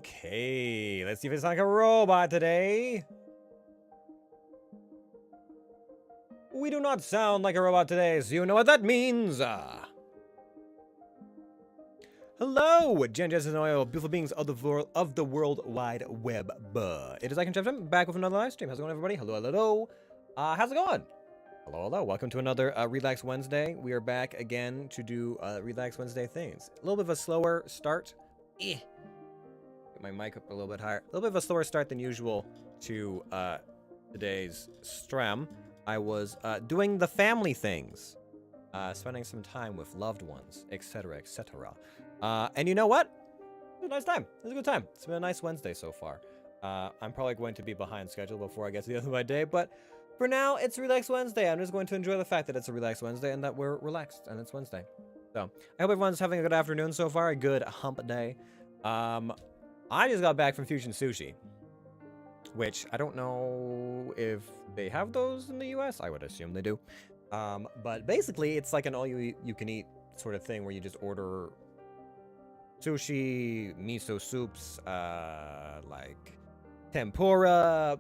Okay, let's see if it's like a robot today. We do not sound like a robot today, so you know what that means. Hello, Gen and Oil, beautiful beings of the World Wide Web. It is I Can Jeff, back with another live stream. How's it going, everybody? Hello, hello. How's it going? Hello, hello. Welcome to another Relax Wednesday. We are back again to do Relax Wednesday things. A little bit of a slower start. Get my mic up a little bit higher. A little bit of a slower start than usual to today's stream. I was doing the family things, spending some time with loved ones, etc., etc. And you know what? It was a nice time. It was a good time. It's been a nice Wednesday so far. I'm probably going to be behind schedule before I get to the end of my day, but for now, it's Relax Wednesday. I'm just going to enjoy the fact that it's a Relax Wednesday and that we're relaxed and it's Wednesday. So, I hope everyone's having a good afternoon so far, a good hump day. I just got back from Fusion Sushi, which I don't know if they have those in the US. I would assume they do. But basically, it's like an all-you-can-eat sort of thing where you just order sushi, miso soups, like tempura,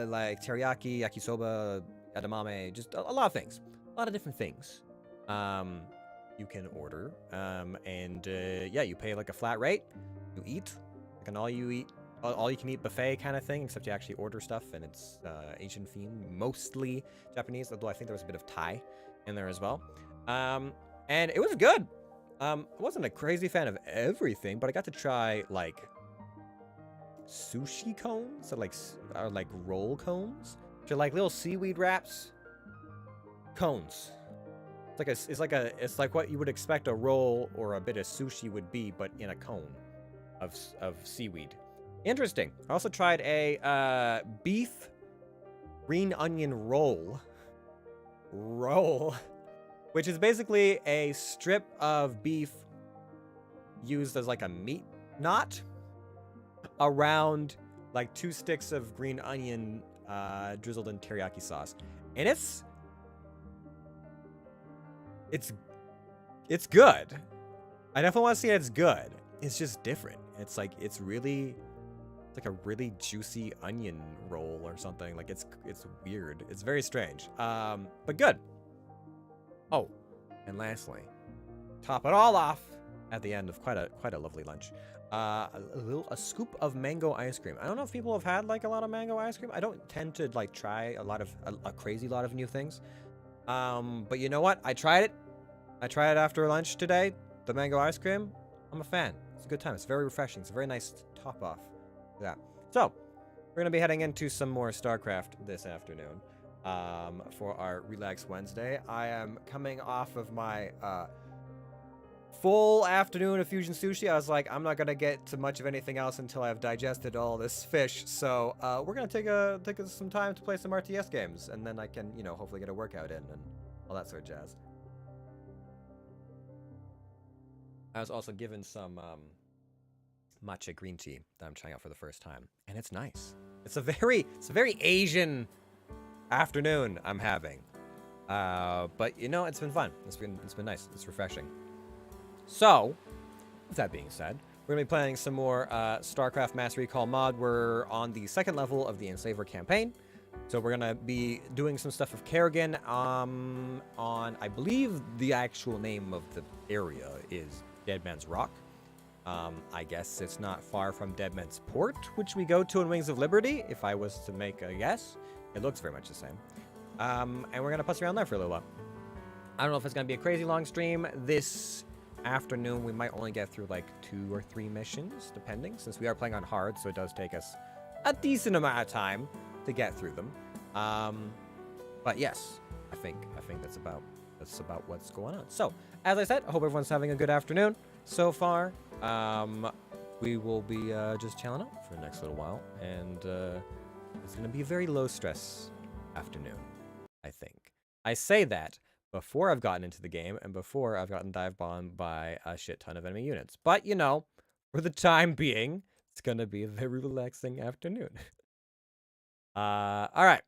like teriyaki, yakisoba, edamame, just a lot of things. A lot of different things you can order. Yeah, you pay like a flat rate. You eat like an all-you-can-eat buffet kind of thing, except you actually order stuff, and it's Asian themed, mostly Japanese, although I think there was a bit of Thai in there as well. And it was good. I wasn't a crazy fan of everything, but I got to try like sushi cones, or like roll cones, which are like little seaweed wraps. Cones. It's like what you would expect a roll or a bit of sushi would be, but in a cone of seaweed. Interesting. I also tried a beef green onion roll, which is basically a strip of beef used as like a meat knot around like 2 sticks of green onion drizzled in teriyaki sauce. And it's good. I definitely want to say it's good. It's just different. It's like it's like a really juicy onion roll or something. Like it's weird. It's very strange. But good. Oh, and lastly, top it all off at the end of quite a lovely lunch. A scoop of mango ice cream. I don't know if people have had like a lot of mango ice cream. I don't tend to like try a crazy lot of new things. But you know what? I tried it. I tried it after lunch today. The mango ice cream. I'm a fan. It's a good time. It's very refreshing. It's a very nice top off. Yeah. So we're gonna be heading into some more StarCraft this afternoon. For our Relax Wednesday. I am coming off of my full afternoon of Fusion Sushi. I was like, I'm not gonna get to much of anything else until I've digested all this fish. So we're gonna take some time to play some RTS games, and then I can, hopefully get a workout in and all that sort of jazz. I was also given some matcha green tea that I'm trying out for the first time, and it's nice. It's a very Asian afternoon I'm having, but it's been fun. It's been nice. It's refreshing. So, with that being said, we're gonna be playing some more StarCraft Mass Recall mod. We're on the 2nd level of the Enslaver Campaign, so we're gonna be doing some stuff with Kerrigan. On I believe the actual name of the area is Deadman's Rock. I guess it's not far from Deadman's Port, which we go to in Wings of Liberty, if I was to make a guess. It looks very much the same. And we're going to puss around there for a little while. I don't know if it's going to be a crazy long stream this afternoon. We might only get through like 2 or 3 missions, depending, since we are playing on hard, so it does take us a decent amount of time to get through them. But yes, I think that's about what's going on. So, as I said, I hope everyone's having a good afternoon so far. We will be just chilling out for the next little while, and it's going to be a very low-stress afternoon, I think. I say that before I've gotten into the game and before I've gotten dive bombed by a shit ton of enemy units. But, for the time being, it's going to be a very relaxing afternoon. All right.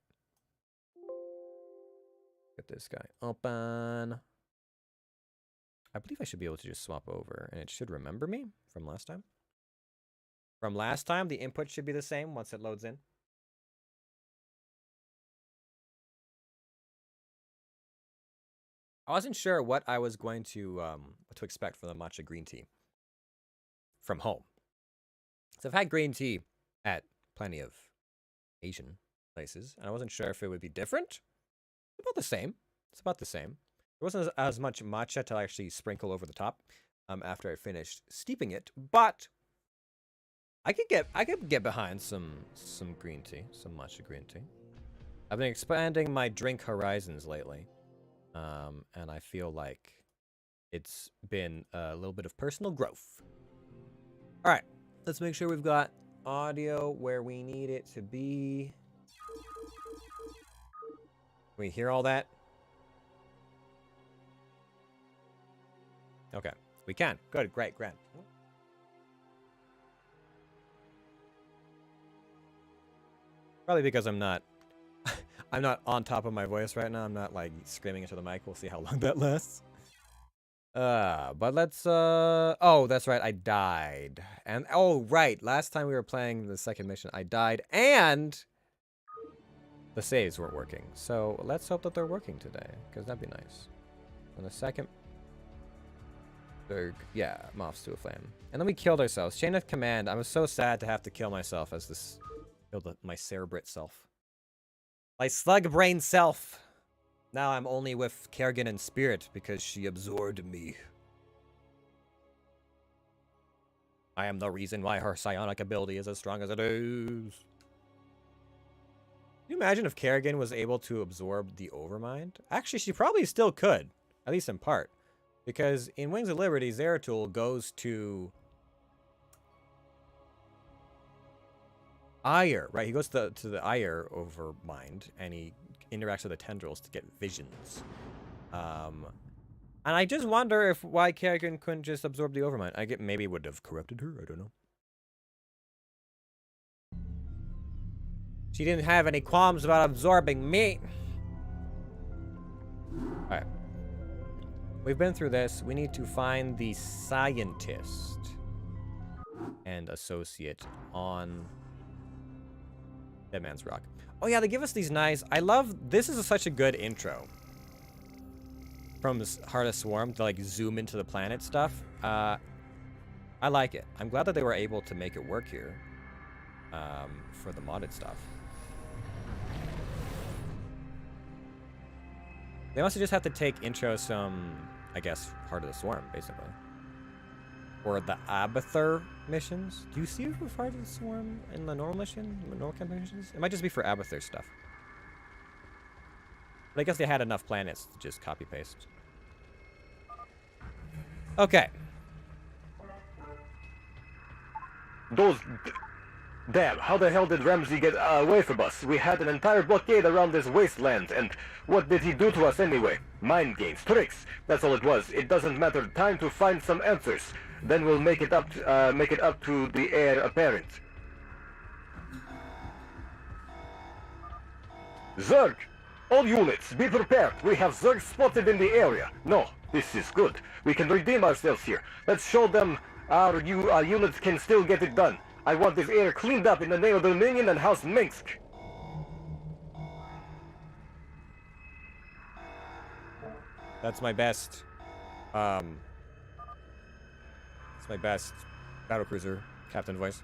Get this guy open. I believe I should be able to just swap over, and it should remember me from last time. From last time, the input should be the same once it loads in. I wasn't sure what I was going to expect from the matcha green tea from home. So I've had green tea at plenty of Asian places, and I wasn't sure if it would be different. It's about the same. It's about the same. There wasn't as much matcha to actually sprinkle over the top after I finished steeping it, but I could get behind some green tea, some matcha green tea. I've been expanding my drink horizons lately. And I feel like it's been a little bit of personal growth. All right, let's make sure we've got audio where we need it to be. Can we hear all that? Okay, we can. Good, great, grand. Probably because I'm not on top of my voice right now. I'm not like screaming into the mic. We'll see how long that lasts. But let's oh, that's right, I died. And oh right, last time we were playing the second mission, I died and the saves weren't working. So let's hope that they're working today, because that'd be nice. And the second Zerg, yeah, moths to a flame. And then we killed ourselves. Chain of command. I was so sad to have to kill myself as this killed my cerebrate self. My slug brain self. Now I'm only with Kerrigan in spirit because she absorbed me. I am the reason why her psionic ability is as strong as it is. Can you imagine if Kerrigan was able to absorb the Overmind? Actually, she probably still could, at least in part. Because in Wings of Liberty, Zeratul goes to Ire, right? He goes to the Ire Overmind, and he interacts with the tendrils to get visions. And I just wonder if why Kerrigan couldn't just absorb the Overmind. I get maybe it would have corrupted her. I don't know. She didn't have any qualms about absorbing me. All right. We've been through this. We need to find the scientist and associate on Dead Man's Rock. Oh yeah, they give us these nice... I love... This is such a good intro. From Heart of Swarm to like zoom into the planet stuff. I like it. I'm glad that they were able to make it work here. For the modded stuff. They also just have to take intros from, I guess, Heart of the Swarm, basically. Or the Abathur missions. Do you see it with Heart of the Swarm in the normal mission? The normal campaign missions? It might just be for Abathur stuff. But I guess they had enough planets to just copy-paste. Okay. Damn, how the hell did Ramsey get away from us? We had an entire blockade around this wasteland, and what did he do to us anyway? Mind games, tricks. That's all it was. It doesn't matter. Time to find some answers. Then we'll make it up to the heir apparent. Zerg! All units, be prepared. We have Zerg spotted in the area. No, this is good. We can redeem ourselves here. Let's show them our units can still get it done. I want this area cleaned up in the name of the Dominion and House Minsk. That's my best. It's my best battlecruiser captain voice.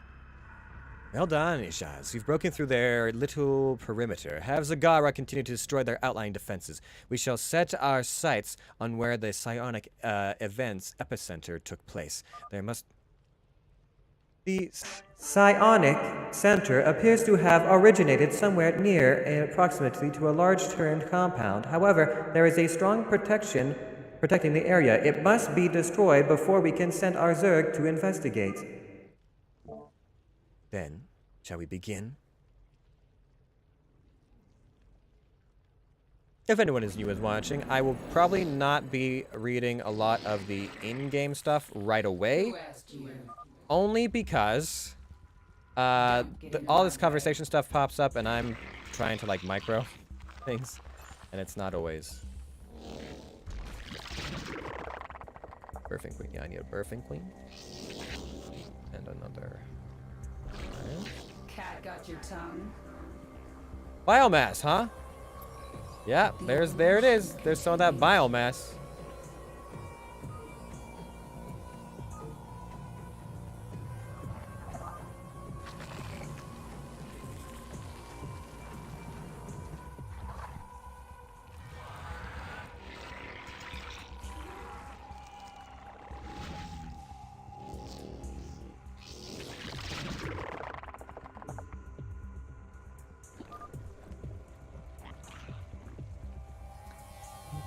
Well done, Ishaz. You've broken through their little perimeter. Have Zagara continue to destroy their outlying defenses. We shall set our sights on where the psionic events epicenter took place. There must... The psionic center appears to have originated somewhere near and approximately to a large turned compound. However, there is a strong protection protecting the area. It must be destroyed before we can send our Zerg to investigate. Then, shall we begin? If anyone is new and watching, I will probably not be reading a lot of the in-game stuff right away. Only because all this conversation stuff pops up and I'm trying to like micro things and it's not always Birthing queen. Yeah, I need a birthing queen. And another. Okay. Cat got your tongue. Biomass, huh? Yeah, there it is. There's some of that biomass.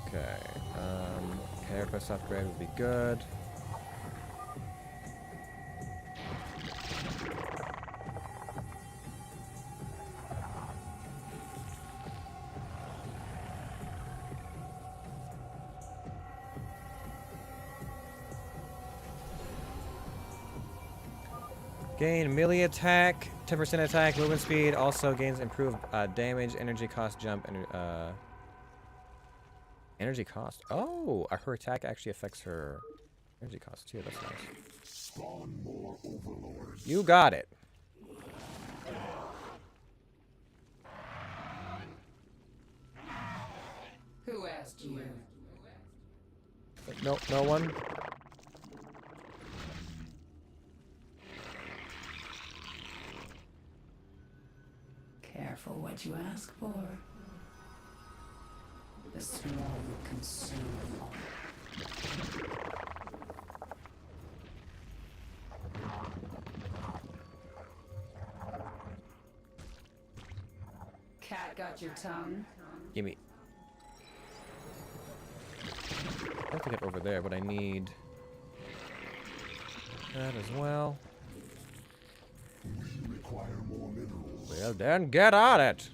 Okay, carapace upgrade would be good. Gain melee attack, 10% attack, movement speed, also gains improved damage, energy cost jump, and energy cost. Oh, her attack actually affects her energy cost too. That's nice. Spawn more overlords. You got it. Who asked you? No, no one. Careful what you ask for. The swarm will consume all. Cat got your tongue. Gimme. I have to get over there, but I need that as well. We require more minerals. Well, then get on it.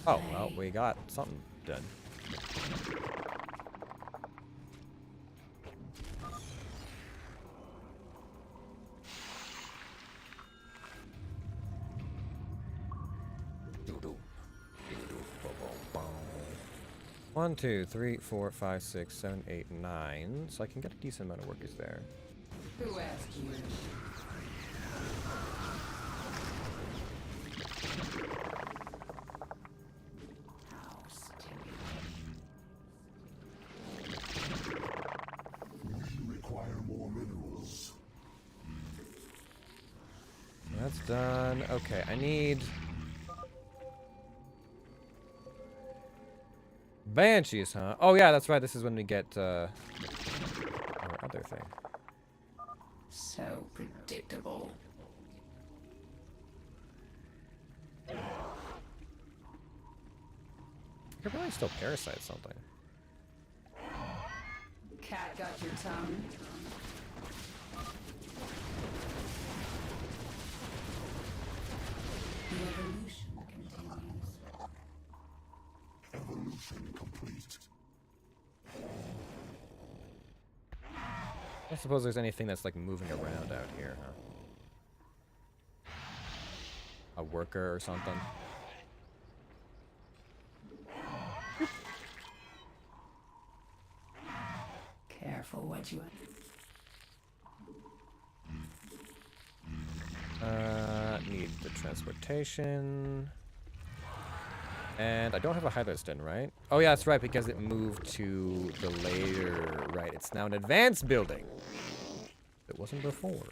Oh, well, we got something done. One, 2, 3, 4, 5, 6, 7, 8, 9. So I can get a decent amount of workers there. Who asked you? How stupid. We require more minerals. That's done. Okay, I need Banshees, huh? Oh yeah, that's right. This is when we get our other thing. So predictable. I could probably still parasite something. Cat got your tongue. The evolution continues. Evolution complete. I don't suppose there's anything that's like moving around out here, huh? A worker or something. Careful what you. Need the transportation. And I don't have a Hytherston, right? Oh yeah, that's right, because it moved to the later, right. It's now an advanced building. It wasn't before.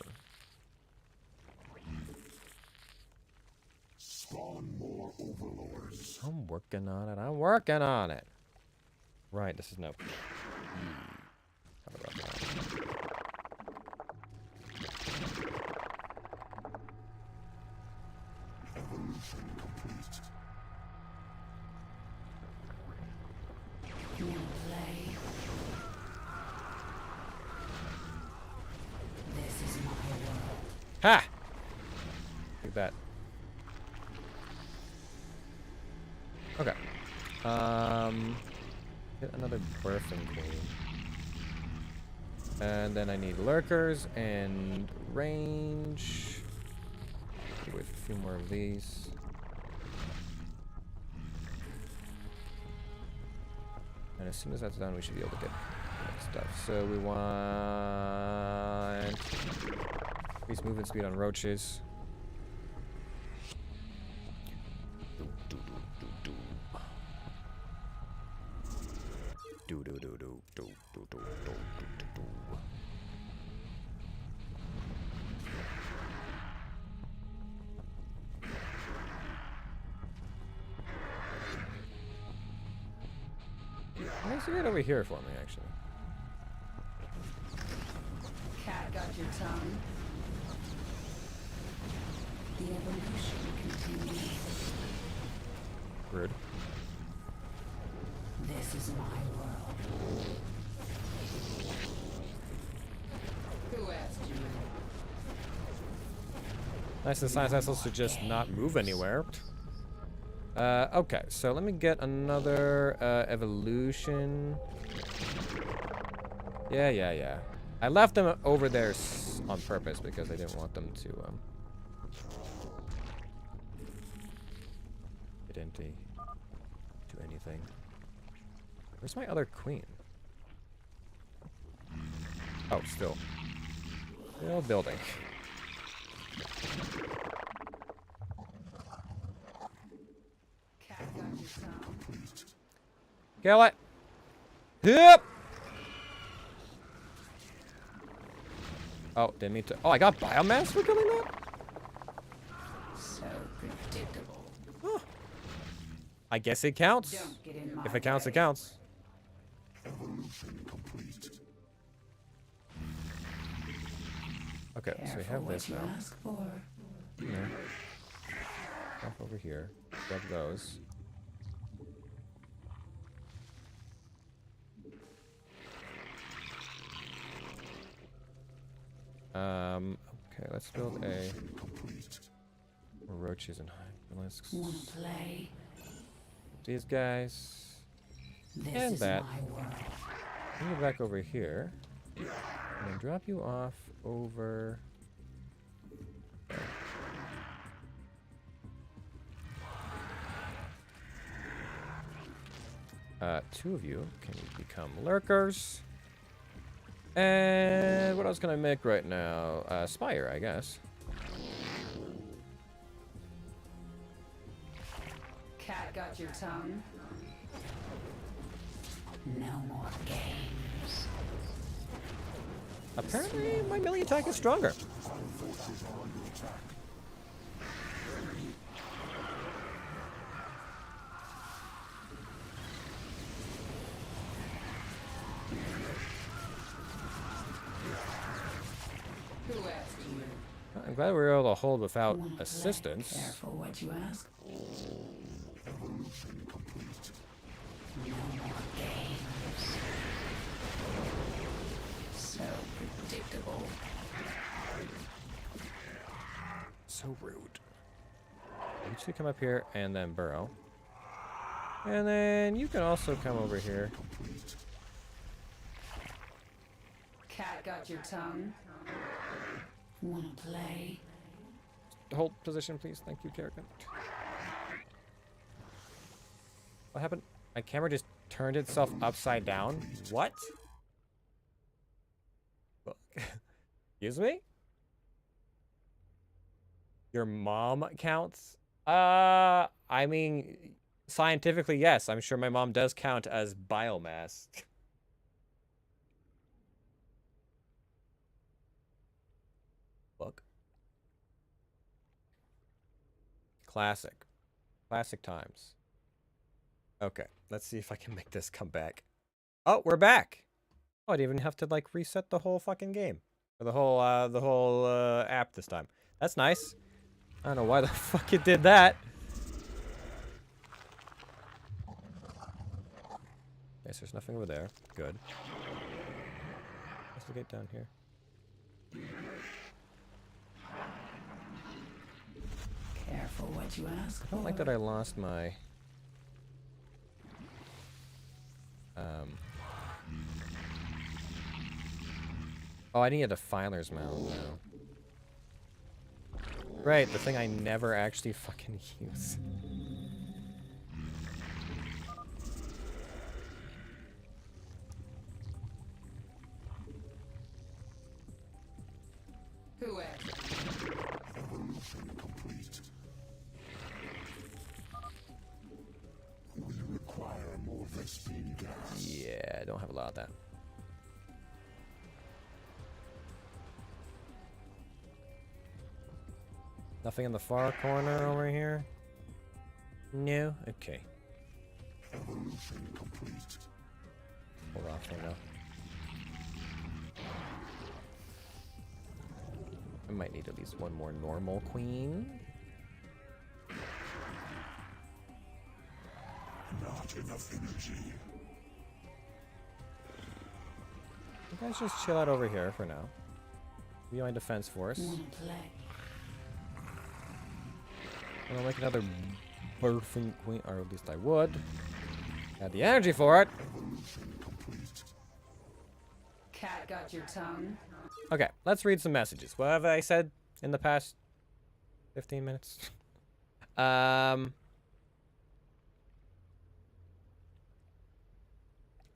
Spawn more overlords. I'm working on it. I'm working on it. Right, this is no. Have a rough time. Evolution complete. You wanna play? This is my world. Ha! Like that. Okay. Get another birthing queen. And then I need lurkers and range. With a few more of these. And as soon as that's done, we should be able to get that stuff. So we want increase movement speed on roaches. Let's get over here for me, actually. Cat got your tongue. The evolution continues. Rude. This is my world. Who asked you? Nice and science vessels to just not move anywhere. Okay, so let me get another evolution. Yeah. I left them over there on purpose because I didn't want them to get into anything. Where's my other queen? Oh, still building. Cat got your tongue. Kill it. Yep. Oh, didn't mean to. Oh, I got biomass for killing that? So predictable. Oh. I guess it counts. Don't get in my If it counts, way. it counts. Evolution complete. Okay, so we Careful have what this you now. ask for. Off over here. Grab those. Okay, let's build a roaches and hydralisks. Wanna play? These guys. This And is that. my world. Bring you back over here. And then drop you off over. Two of you can become lurkers. And what else can I make right now? Spire, I guess. Cat got your tongue. No more games. Apparently, my melee attack is stronger. Who asked you? I'm glad we were able to hold without Wanna play? assistance. Careful what you ask. Evolution complete. No more games. So predictable. So rude. You two come up here and then burrow. And then you can also come over here. Cat got your tongue. Wanna play? Hold position, please. Thank you, character. What happened? My camera just turned itself upside down. What? Excuse me? Your mom counts? I mean, scientifically, yes. I'm sure my mom does count as biomass. Look. Classic. Classic times. Okay, let's see if I can make this come back. Oh, we're back. Oh, I didn't even have to like reset the whole fucking game. Or the whole app this time. That's nice. I don't know why the fuck it did that. Okay, so there's nothing over there. Good. Let's get down here. Careful what you ask I don't like that I lost my oh, I need a filer's mount now. Right, the thing I never actually fucking use. about that. Nothing in the far corner over here? No? Okay. Evolution complete. Hold off for now. I might need at least one more normal queen. Not enough energy. You guys just chill out over here for now. Be my defense force. Wanna play? And I'll make another birthing queen, or at least I would. Had the energy for it. Evolution complete. Cat got your tongue? Okay, let's read some messages. What have I said in the past 15 minutes?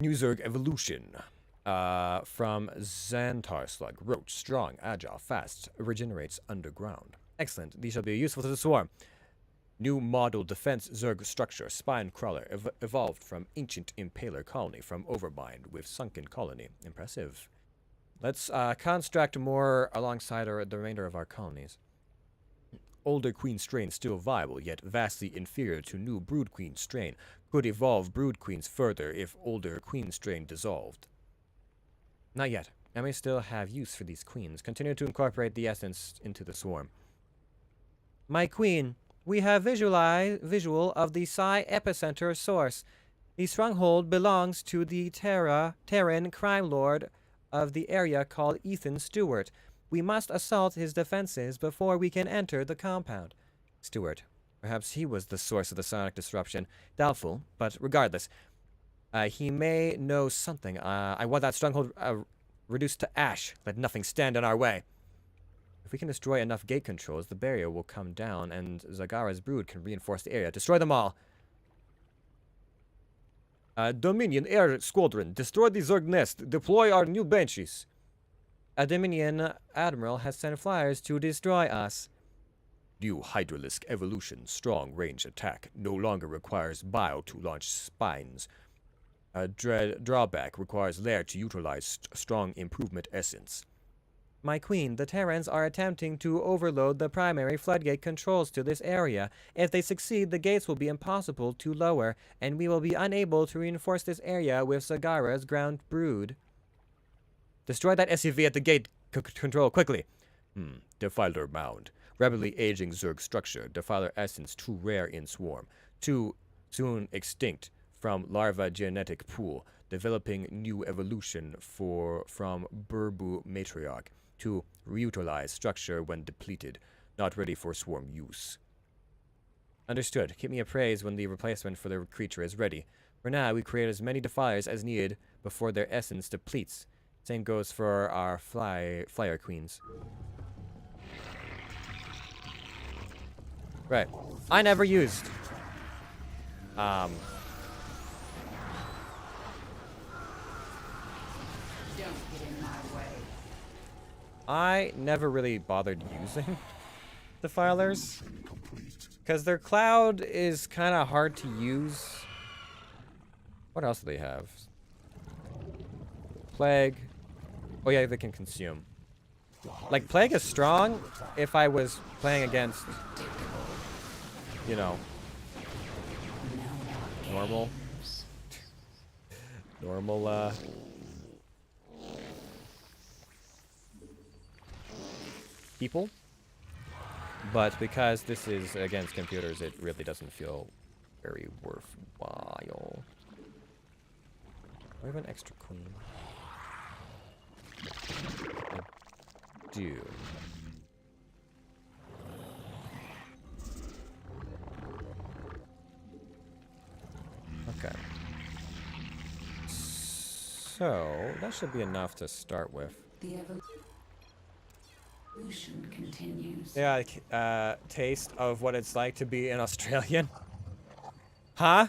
New Zerg evolution. From Xantar Slug. Roach, strong, agile, fast, regenerates underground. Excellent. These shall be useful to the swarm. New model defense Zerg structure. Spine crawler. Evolved from ancient impaler colony from Overmind with sunken colony. Impressive. Let's construct more alongside the remainder of our colonies. Older queen strain still viable, yet vastly inferior to new brood queen strain. Could evolve brood queens further if older queen strain dissolved. Not yet. I may still have use for these queens. Continue to incorporate the essence into the swarm. My queen, we have visual of the Psi epicenter source. The stronghold belongs to the Terran crime lord of the area called Ethan Stewart. We must assault his defenses before we can enter the compound. Stewart. Perhaps he was the source of the sonic disruption. Doubtful, but regardless. He may know something. I want that stronghold reduced to ash. Let nothing stand in our way. If we can destroy enough gate controls, the barrier will come down and Zagara's brood can reinforce the area. Destroy them all. Dominion Air Squadron, destroy the Zerg nest. Deploy our new Banshees. A Dominion Admiral has sent flyers to destroy us. New Hydralisk evolution, strong range attack. No longer requires bile to launch spines. Drawback requires Lair to utilize strong improvement essence. My queen, the Terrans are attempting to overload the primary floodgate controls to this area. If they succeed, the gates will be impossible to lower, and we will be unable to reinforce this area with Zagara's ground brood. Destroy that SUV at the gate control, quickly. Defiler mound. Rapidly aging Zerg structure. Defiler essence too rare in swarm. Too soon extinct from larva genetic pool. Developing new evolution from Burbu matriarch. To reutilize structure when depleted. Not ready for swarm use. Understood. Keep me appraised when the replacement for the creature is ready. For now, we create as many defilers as needed before their essence depletes. Same goes for our flyer queens. Right. I never used. Don't get in my way. I never really bothered using defilers. Because their cloud is kind of hard to use. What else do they have? Plague. Oh yeah, they can consume. Like, Plague is strong if I was playing against, you know, normal people. But because this is against computers, it really doesn't feel very worthwhile. I have an extra queen. I do. Okay. So, that should be enough to start with. The evolution continues. Yeah, taste of what it's like to be an Australian. Huh?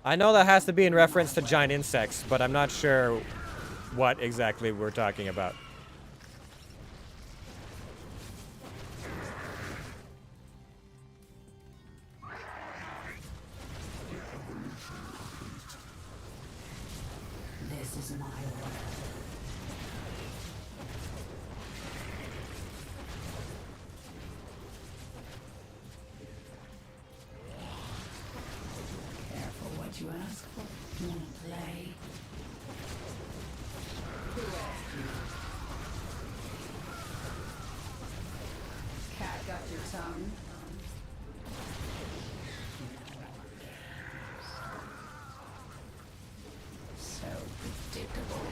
I know that has to be in reference to giant insects, but I'm not sure what exactly we're talking about. This Careful what you ask for. Wanna play? Who asked you? Cat got your tongue? So predictable.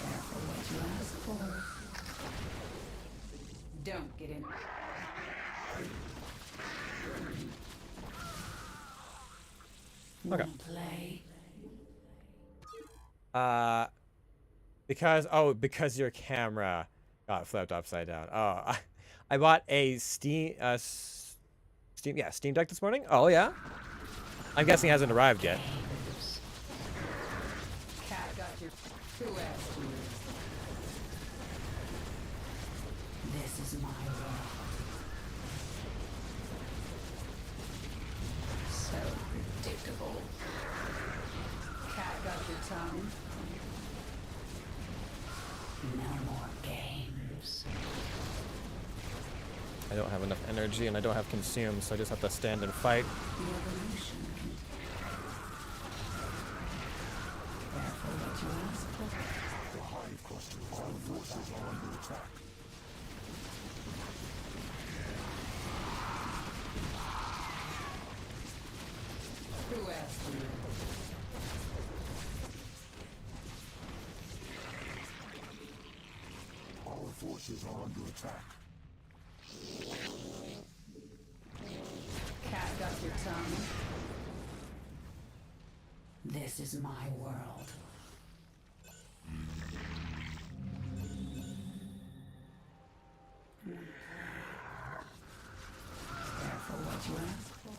Careful what you ask for. Don't get in. Okay. Wanna play? Because your camera got flipped upside down. Oh, I bought a Steam Deck this morning. Oh yeah. I'm guessing it hasn't arrived yet. Cat got your. Who asked you? This is my world. So predictable. Cat got your tongue? No more games. I don't have enough energy and I don't have consume, so I just have to stand and fight. The evolution can. Careful what you ask for. The hive cluster all forces are under attack. Who asked you? Our forces are under attack. Cat got your tongue? This is my world. Careful what you ask for.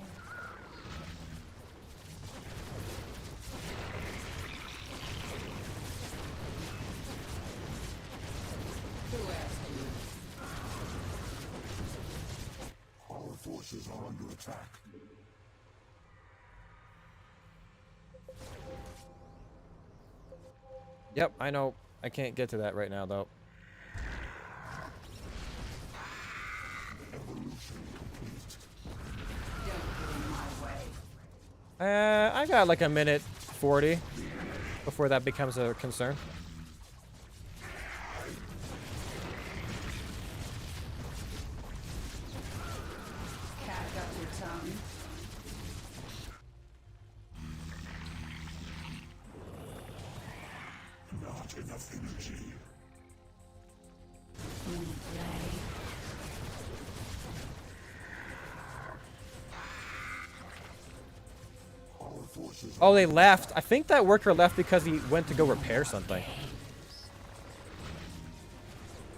Who asked you? Our forces are under attack. Yep, I know. I can't get to that right now though. Don't get in my way. I got like a minute 40 before that becomes a concern. Cat got your tongue? Not enough energy. Wanna play? Our forces Oh, they left. I think that worker left because he went to go repair something.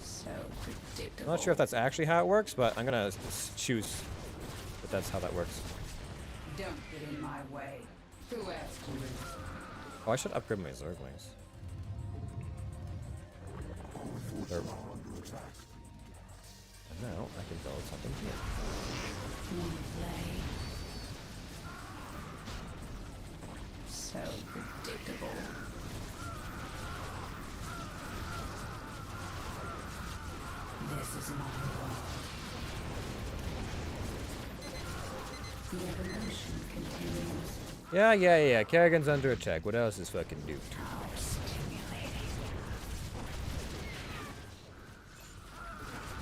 So I'm predictable. not sure if that's actually how it works, but I'm gonna choose that that's how that works. Don't get in my way. Who asked you? Oh, I should upgrade my Zerglings. They're- under attack. And now I can build something here. Wanna play? So predictable. This is my world. The evolution continues. Yeah. Kerrigan's under attack. What else is fucking duped? How stimulating.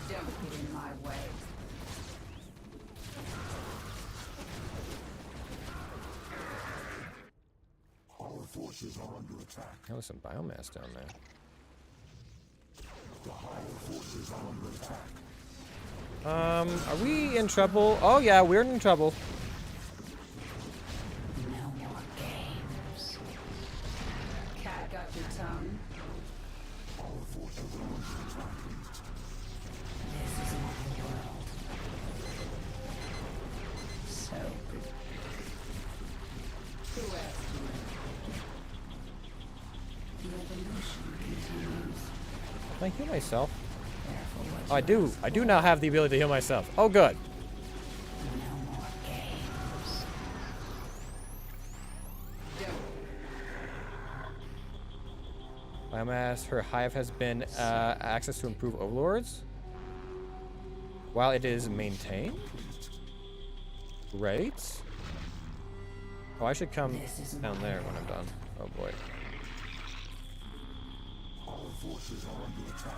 Don't get in my way. Our forces are under attack. Oh, there's some biomass down there. The hive forces are under attack. Are we in trouble? Oh yeah, we're in trouble. No more games. Cat got your tongue? Our forces are under attack. This is my world. So who asked you? The evolution continues. Can I heal myself? Careful what Oh, I you do. ask I do now have the ability to heal myself. Oh, good. for. No more games. Biomass. Her hive has been access to improve overlords while it is maintained. Great. Oh, I should come down there when I'm done. Oh boy. Our forces are under attack.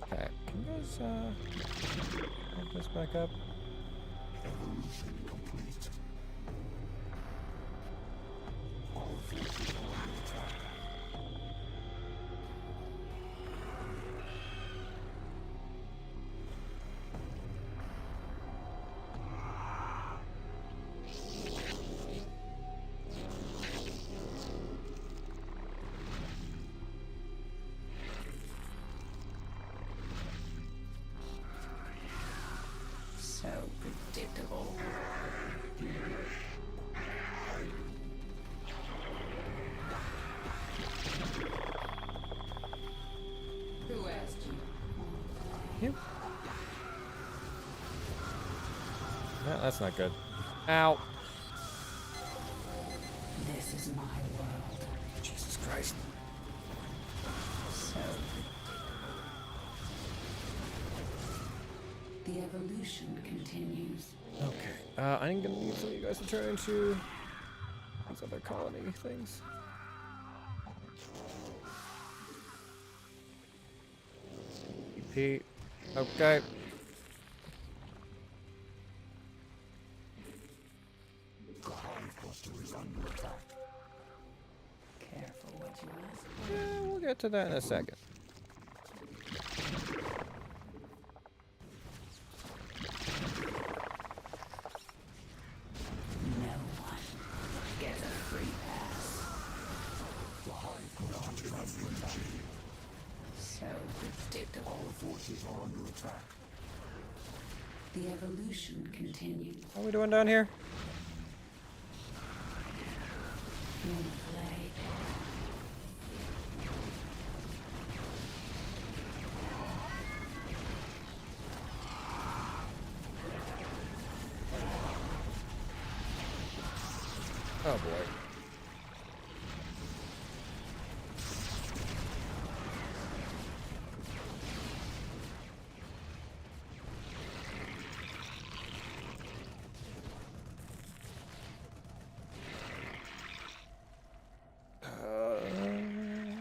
Okay, can you guys get this back up? Evolution complete. Our forces are under attack. So predictable. Who asked you? You. No, that's not good. Ow. This is my world. Jesus Christ. So the evolution continues. Okay. I'm gonna need some of you guys to turn into these other colony things. EP. Okay. The hive cluster is under attack. Careful what you ask for. Yeah, we'll get to that in a second. No one gets a free pass. The hive cluster is under attack. So predictable. Our forces are under attack. The evolution continues. What are we doing down here? You wanna play? Oh boy.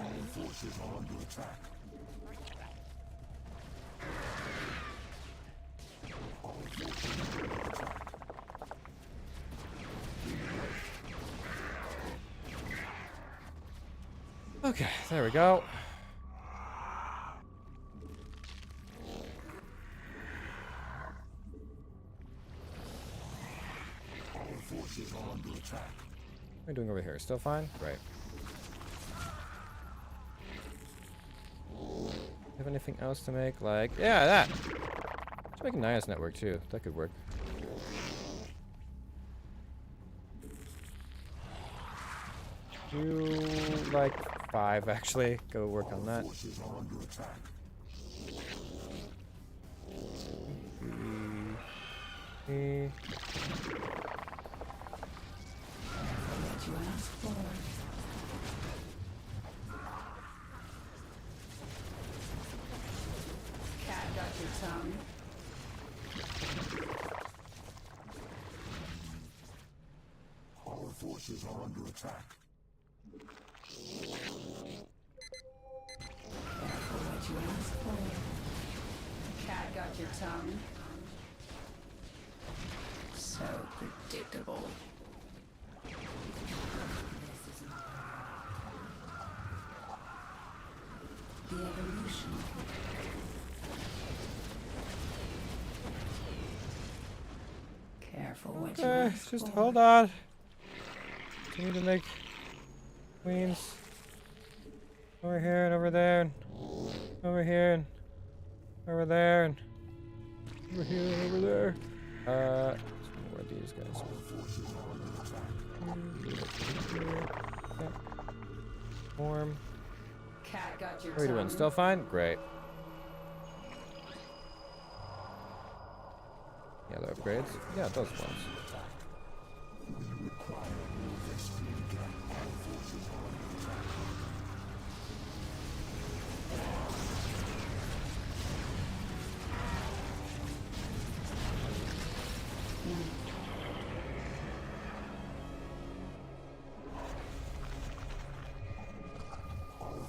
Our forces are under attack. Our forces are under attack. Okay, there we go. Our forces are under attack. What are we doing over here? Still fine? Right. Have anything else to make? Like, yeah, that. Let's make a NIAS network too. That could work. You like 5 actually. Go work on that. Forces are under attack. E. What you ask for. Cat got your tongue. Our forces are under attack. Careful what you ask for. Cat got your tongue. So predictable. This is not the evolution. Careful what you Okay, ask just for. hold on. Continue to make queens. Over here and over there and over here and over there and over here and over there. Let's more of these guys. Our forces are under attack. Yep. Form. Cat got your What are we doing? tongue. Still fine? Great. Yeah, the upgrades. Yeah, those ones.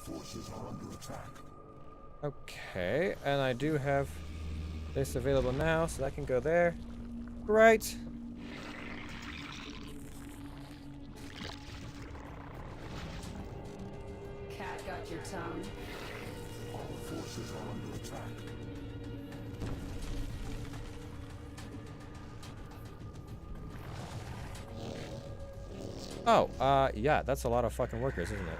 Forces are under attack. Okay, and I do have this available now, so that can go there. Right. Cat got your tongue. Our forces are under attack. Oh, yeah, that's a lot of fucking workers, isn't it?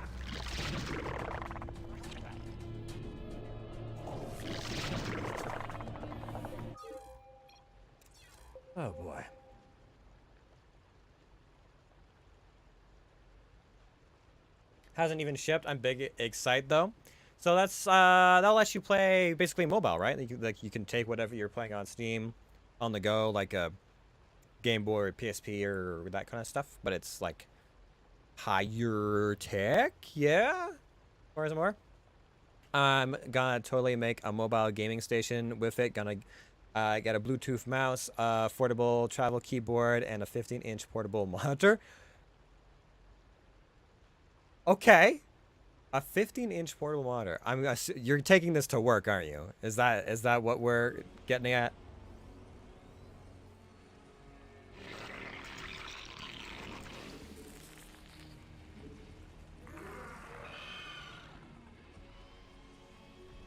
Oh boy. Hasn't even shipped. I'm big excited though. So that's that'll let you play basically mobile, right? Like you can take whatever you're playing on Steam on the go, like a Game Boy or PSP or that kind of stuff, but it's like higher tech, yeah? Or is it more? I'm gonna totally make a mobile gaming station with it. Gonna get a Bluetooth mouse, affordable travel keyboard, and a 15-inch portable monitor. Okay, a 15-inch portable monitor. You're taking this to work, aren't you? Is that what we're getting at?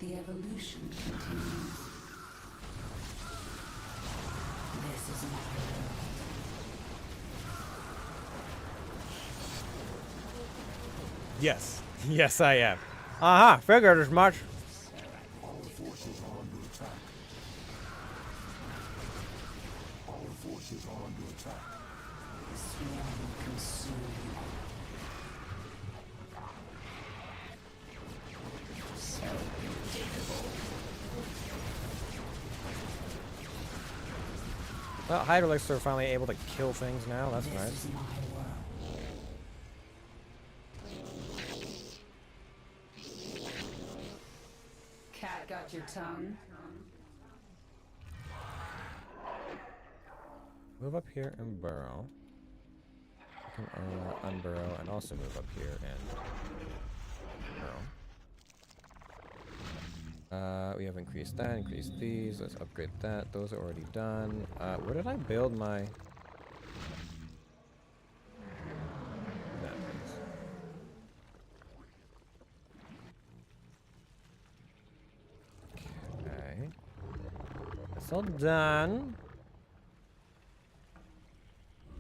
The evolution continues. This is my world. Yes. Yes, I am. Aha, figured as much. Our forces are under attack. Our forces are under attack. The swarm will consume you. So predictable. Well, Hydralisks are finally able to kill things now. That's This nice. is my world. Cat got your tongue. Move up here and burrow. You can unburrow and also move up here and burrow. We have increased that, increased these. Let's upgrade that. Those are already done. Where did I build my... That is. Okay. That's all done.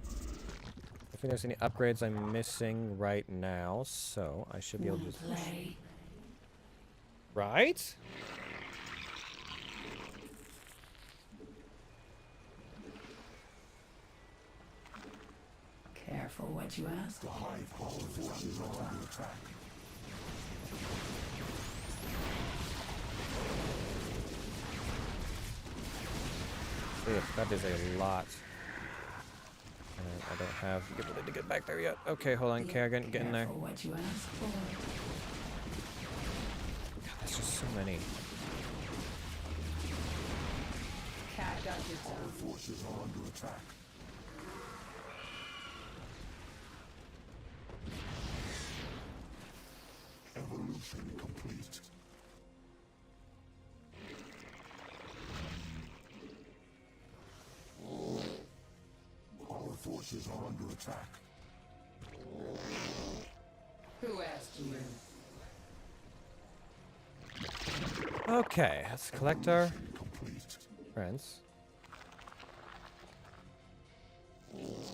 I think there's any upgrades I'm missing right now, so I should be able to just... Play. Right? Careful what you ask. The hive forces are under attack. Ugh, that is a lot. And I don't have the ability to get back there yet. Okay, hold on, Kerrigan, get in there. Careful what you ask for. God, that's just so many. Cat got your tongue. Forces are under attack. Evolution complete. Our forces are under attack. Who asked you? Okay, let's collect our Complete. friends.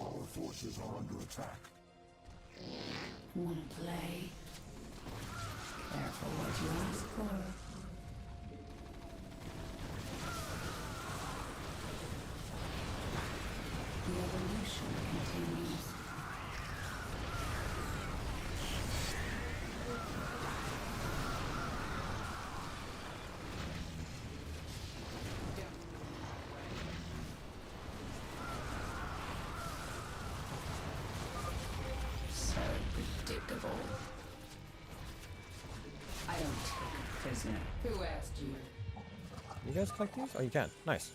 Our forces are under attack. Wanna play? Careful what you ask for. The evolution continues. Don't take a prisoner. Who asked you? You guys collect these? Oh, you can. Nice.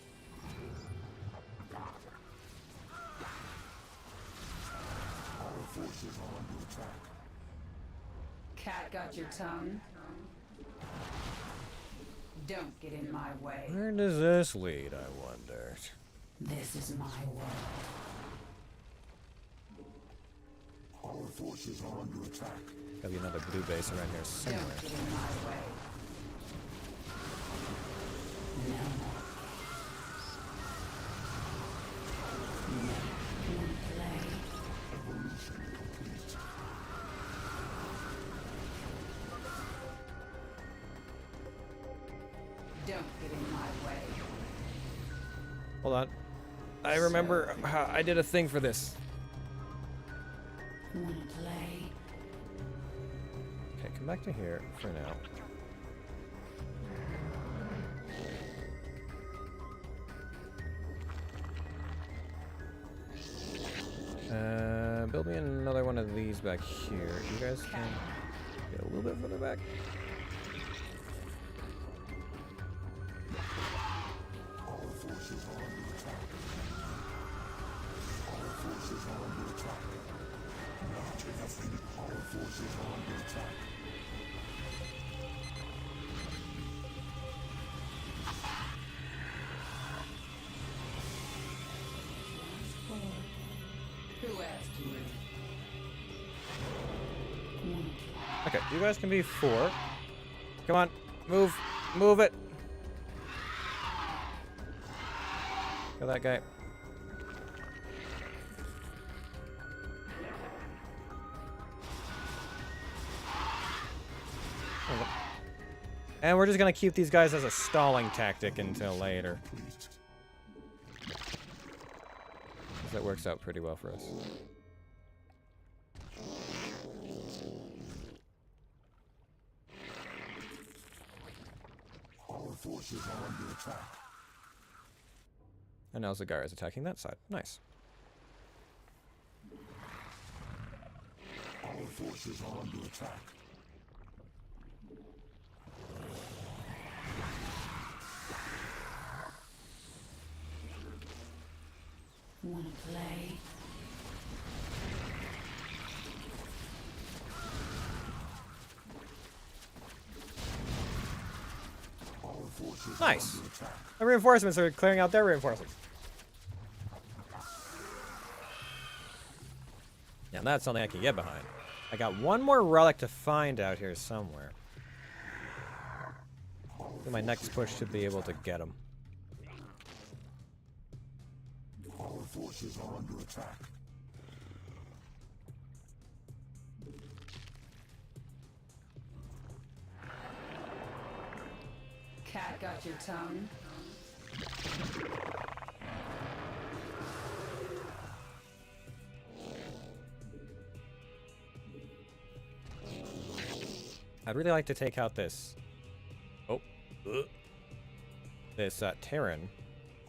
Our forces are under attack. Cat got your tongue? Don't get in my way. Where does this lead, I wonder? This is my world. Our forces are under attack. Gotta be another blue base around here somewhere. Don't get in my way. No more. No play. Evolution complete. Don't get in my way. Hold on. I remember how I did a thing for this. Wanna play? Okay, come back to here for now. Build me another one of these back here. You guys can get a little bit further back. Our forces are under attack. Our forces are under attack. Not enough. Our forces are under attack. Who asked you? Okay, you guys can be 4. Come on, move, move it. Kill that guy. And we're just gonna keep these guys as a stalling tactic until later. That works out pretty well for us. Our forces are under attack. And now Zagara is attacking that side. Nice. Our forces are under attack. Wanna play? Our forces Nice. are under attack. The reinforcements are clearing out their reinforcements. Yeah, that's something I can get behind. I got one more relic to find out here somewhere. My next push should be able to get them. Our forces are under attack. Cat got your tongue? I'd really like to take out this. Oh. This Terran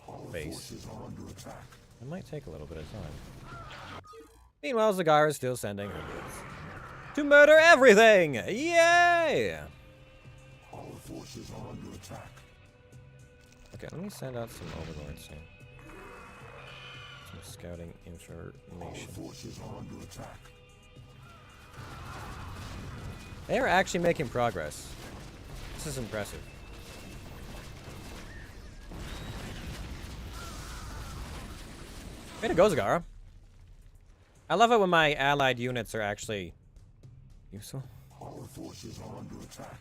Our base. forces are under attack. It might take a little bit of time. Meanwhile, Zagara is still sending hundreds to murder everything! Yay! Our forces are under attack. Okay, let me send out some overlords here. Some scouting Our information. forces are under attack. They are actually making progress. This is impressive. Way to go, Zagara. I love it when my allied units are actually useful. Our forces are under attack.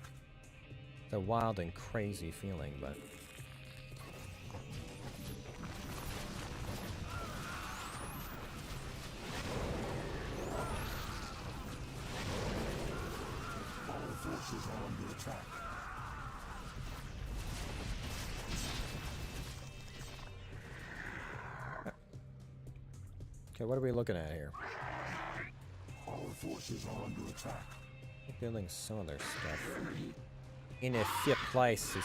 It's a wild and crazy feeling, but... Our forces are under attack. Okay, what are we looking at here? Our forces are under attack. Building some of their stuff. In a few places.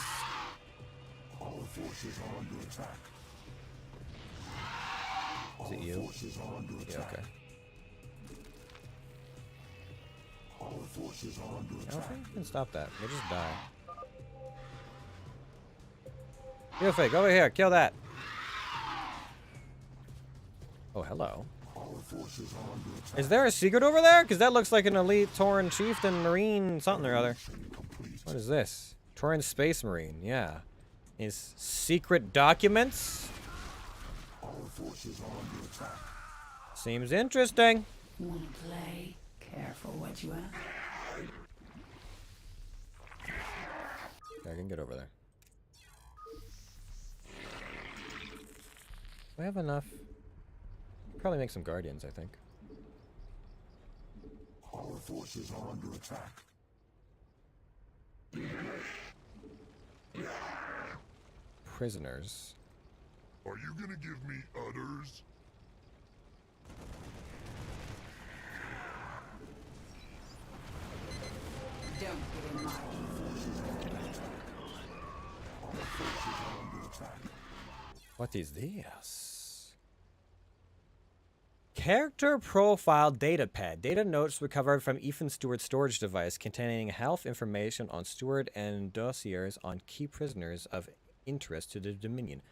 Our forces are under attack. Is it Our you? forces are under Yeah, attack. okay. Our Our forces are under I don't attack. think you can stop that. They just die. Fake, over here, kill that. Oh, hello. Our forces are under attack. Is there a secret over there? Because that looks like an elite Tauren chieftain marine something or other. Complete. What is this? Tauren space marine, yeah. Is secret documents? Our forces are under attack. Seems interesting. Wanna play? Careful what you ask. Okay, I can get over there. Do I have enough? Probably make some guardians, I think. Our forces are under attack. Prisoners. Are you gonna give me udders? Don't get in my What is this? Character profile data pad. Data notes recovered from Ethan Stewart's storage device containing health information on Stewart and dossiers on key prisoners of interest to the Dominion.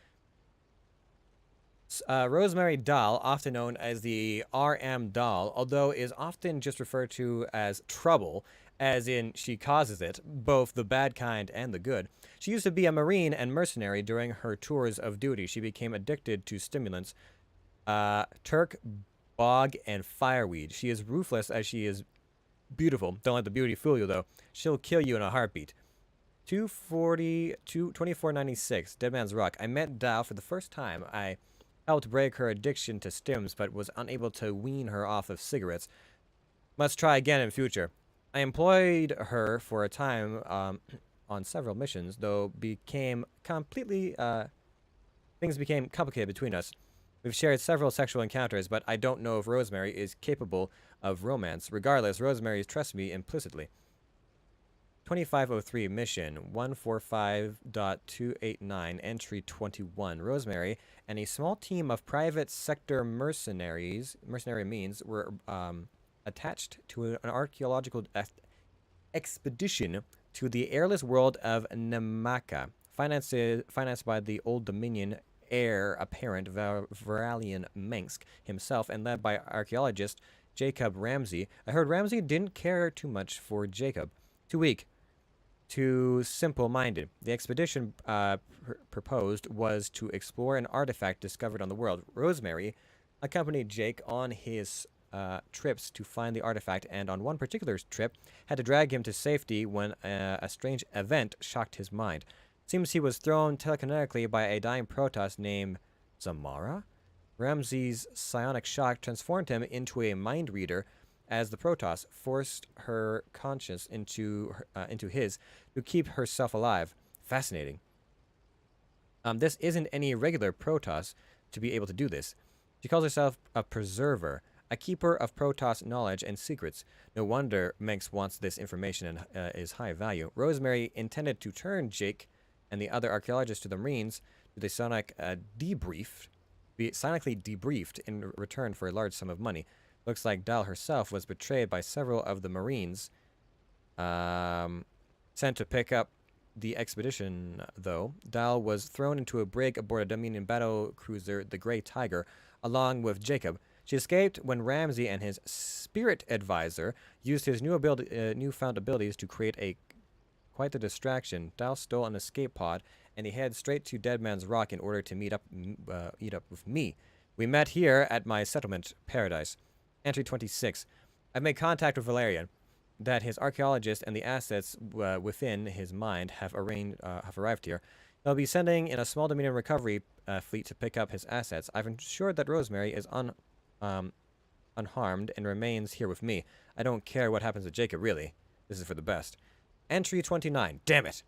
Rosemary Dahl, often known as the RM Dahl, although is often just referred to as Trouble, as in she causes it, both the bad kind and the good. She used to be a Marine and mercenary during her tours of duty. She became addicted to stimulants, Turk, bog, and fireweed. She is ruthless as she is beautiful. Don't let the beauty fool you, though. She'll kill you in a heartbeat. 2496, Dead Man's Rock. I met Dahl for the first time. I helped break her addiction to stims, but was unable to wean her off of cigarettes. Must try again in future. I employed her for a time on several missions, though things became complicated between us. We've shared several sexual encounters, but I don't know if Rosemary is capable of romance. Regardless, Rosemary trusts me implicitly. 2503 mission 145.289 entry 21. Rosemary and a small team of private sector mercenary means were attached to an archaeological expedition to the airless world of Namaka, financed by the Old Dominion heir apparent Varalian Mengsk himself and led by archaeologist Jacob Ramsey. I heard Ramsey didn't care too much for Jacob. Too weak. Too simple-minded. The expedition proposed was to explore an artifact discovered on the world. Rosemary accompanied Jake on his trips to find the artifact, and on one particular trip had to drag him to safety when a strange event shocked his mind. Seems he was thrown telekinetically by a dying Protoss named Zamara. Ramsey's psionic shock transformed him into a mind reader as the Protoss forced her conscience into his to keep herself alive. Fascinating. This isn't any regular Protoss to be able to do this. She calls herself a preserver, a keeper of Protoss knowledge and secrets. No wonder Menks wants this information and is high value. Rosemary intended to turn Jake and the other archaeologists to the Marines to the sonically debriefed in return for a large sum of money. Looks like Dahl herself was betrayed by several of the Marines sent to pick up the expedition, though. Dahl was thrown into a brig aboard a Dominion battle cruiser, the Grey Tiger, along with Jacob. She escaped when Ramsey and his spirit advisor used his newfound abilities to create quite the distraction. Dahl stole an escape pod, and he headed straight to Dead Man's Rock in order to meet up with me. We met here at my settlement paradise. Entry 26. I've made contact with Valerian. That his archaeologist and the assets within his mind have arrived here. They'll be sending in a small Dominion recovery fleet to pick up his assets. I've ensured that Rosemary is unharmed and remains here with me. I don't care what happens to Jacob, really. This is for the best. Entry 29. Damn it.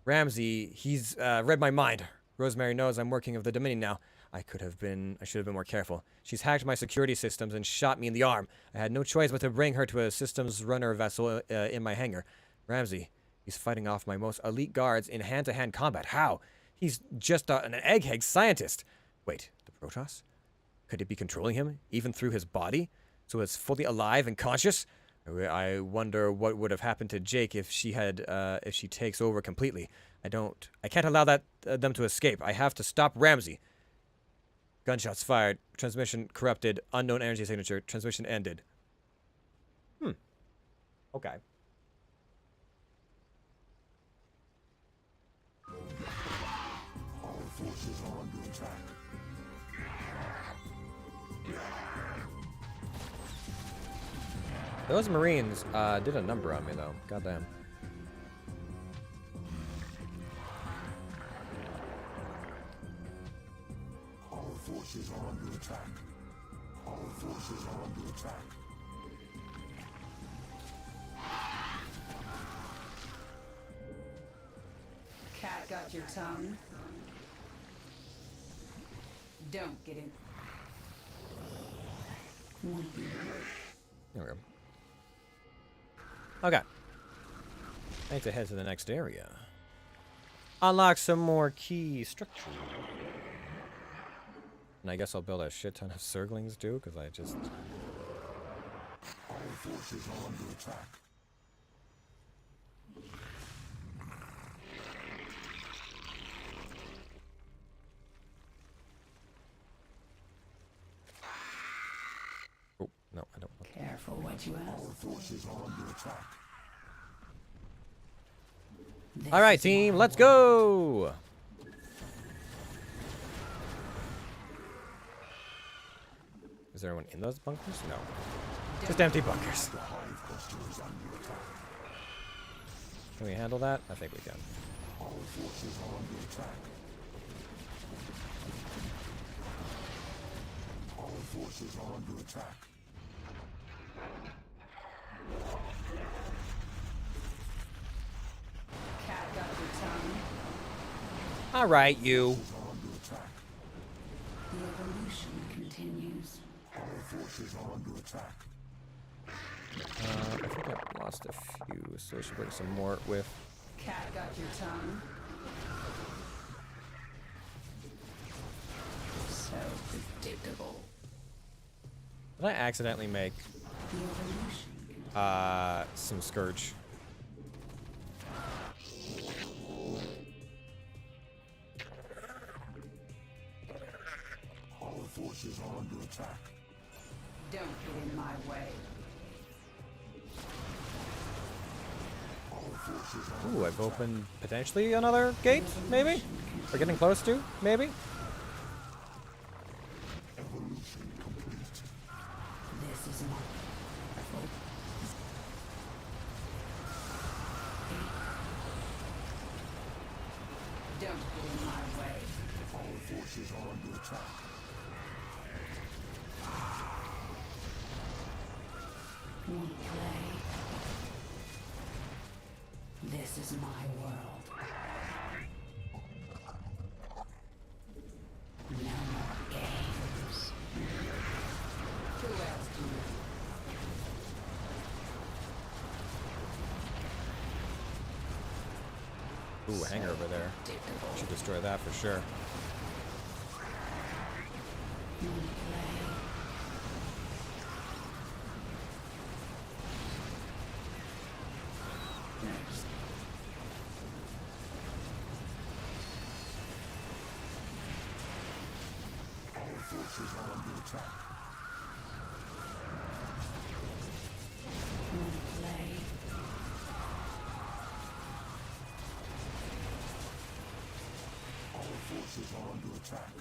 Ramsey, he's read my mind. Rosemary knows I'm working with the Dominion now. I should have been more careful. She's hacked my security systems and shot me in the arm. I had no choice but to bring her to a systems runner vessel in my hangar. Ramsey, he's fighting off my most elite guards in hand-to-hand combat. How? He's just an egghead scientist. Wait, the Protoss? Could it be controlling him, even through his body, so it's fully alive and conscious? I wonder what would have happened to Jake if she takes over completely. I can't allow them to escape. I have to stop Ramsey. Gunshots fired. Transmission corrupted. Unknown energy signature. Transmission ended. Okay. Our forces are under attack. Those Marines did a number on me, though. Goddamn. Our forces are under attack. Our forces are under attack. Cat got your tongue. Don't get in. There we go. Okay. I need to head to the next area. Unlock some more key structure. And I guess I'll build a shit ton of Zerglings too, because I just... Our forces are under attack. Oh, no, I don't. Careful what you ask. Our forces are under attack. All right, team, let's go! Is there anyone in those bunkers? No. Just empty bunkers. The hive cluster is under attack. Can we handle that? I think we can. Our forces are under attack. Our forces are under attack. Cat got your tongue. All right, you. Are under attack. The evolution continues. Our forces are under attack. I think I lost a few, so I should bring some more with. Cat got your tongue. So predictable. Did I accidentally make The evolution. some Scourge? Our forces are under attack. Don't get in my way. Our forces are Ooh, I've opened potentially another gate, maybe? We're getting close to, maybe? evolution complete. This is my. Don't get in my way. Our forces are under attack. Want to play? This is my world. No more games. Who else do you? Ooh, a hangar over there. Predictable. Should destroy that for sure. Want to play? Next. Our forces are under attack. Want to play? Our forces are under attack.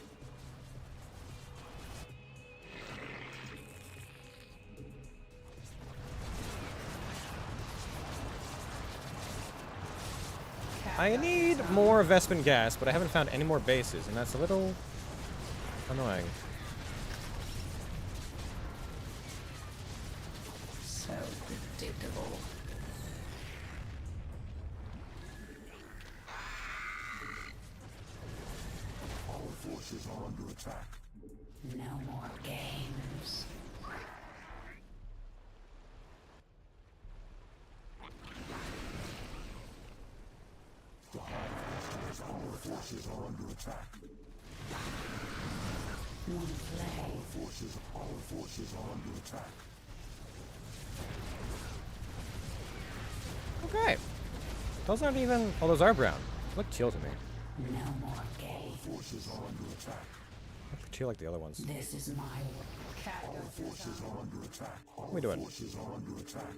I need more Vespin gas, but I haven't found any more bases, and that's a little annoying. So predictable. Our forces are under attack. No more games. The hive clusters. Our forces are under attack. Our forces are under attack. Okay. Those aren't even... Oh, those are brown. Look teal to me. No more game. Forces are under attack. Look teal like the other ones. This is my world. Cat got your Forces tongue. are under attack. What are we doing? Forces are under attack.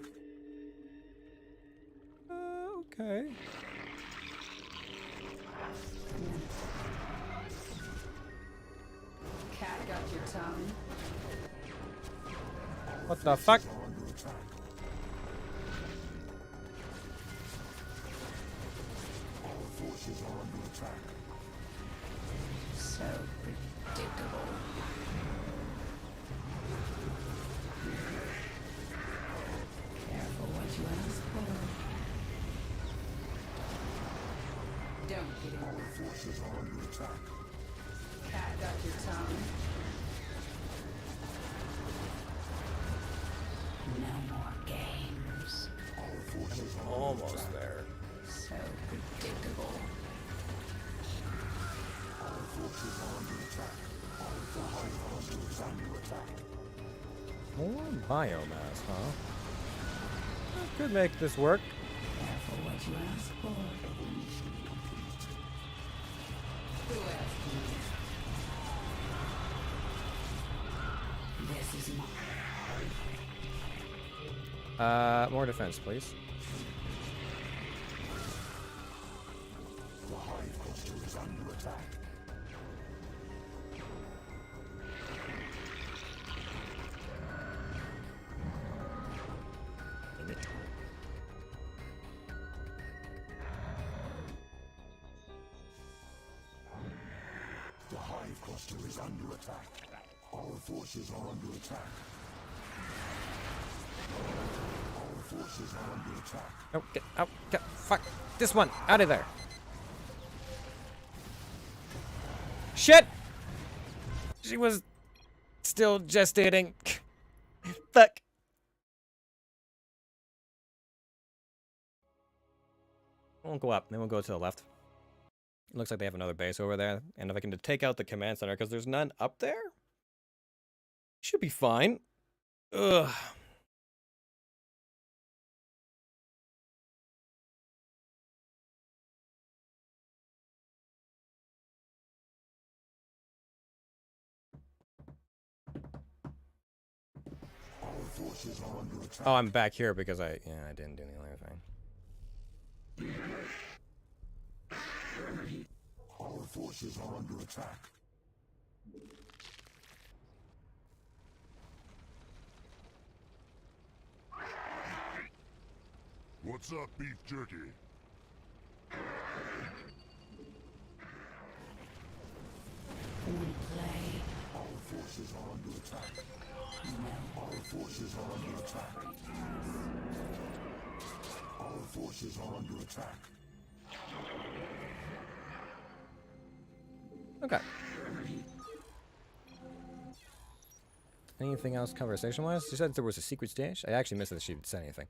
Okay. Cat got your tongue. What the fuck? Are under attack. Our forces are under attack. So predictable. Careful what you ask for. Don't get in. Our forces are under attack. Cat got your tongue. No more games. Our forces are Almost there. So predictable. Our forces are under attack. Our forces are under attack. More biomass, huh? That could make this work. Careful what you ask for. Who asked me? This is mine. More defense, please. The hive cluster is under attack. The hive cluster is under attack. Our forces are under attack. Our forces are under attack. Oh, get out. Get, fuck. This one. Out of there. Shit! She was still gestating. Fuck. We'll go up, then we'll go to the left. It looks like they have another base over there. And if I can take out the command center, because there's none up there, should be fine. Ugh. Our forces are under attack. Oh, I'm back here because I didn't do the other thing. Our forces are under attack. What's up, beef jerky? Play. Our forces are under attack. Our forces are under attack. Our forces are under attack. Okay. Anything else conversation-wise? She said there was a secret stage. I actually missed that she said anything.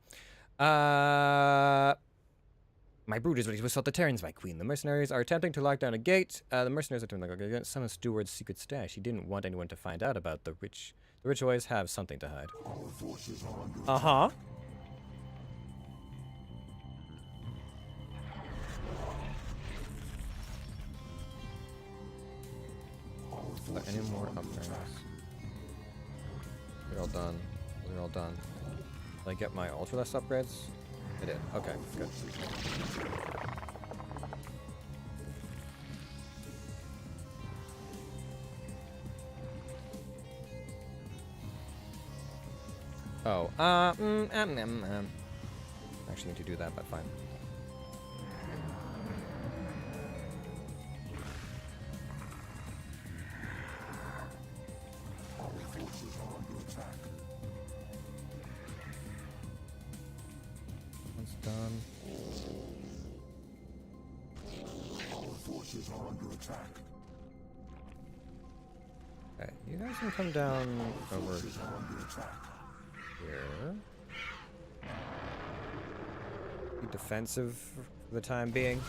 My brood is ready to assault the Terrans, my queen. The mercenaries are attempting to lock down a gate. The mercenaries are attempting to lock down a gate. Summon Steward's secret stash. He didn't want anyone to find out about the rich. The rich always have something to hide. Our forces are under attack. Uh-huh. Our Are there forces any more are under upgrades? attack. They're all done. They're all done. Did I get my Ultraless upgrades? I did. Okay, good. Oh, actually need to do that, but fine. Our forces are under attack. One's done. Our forces are under attack. Okay, you guys can come down over Forces are under attack. here. Be defensive for the time being.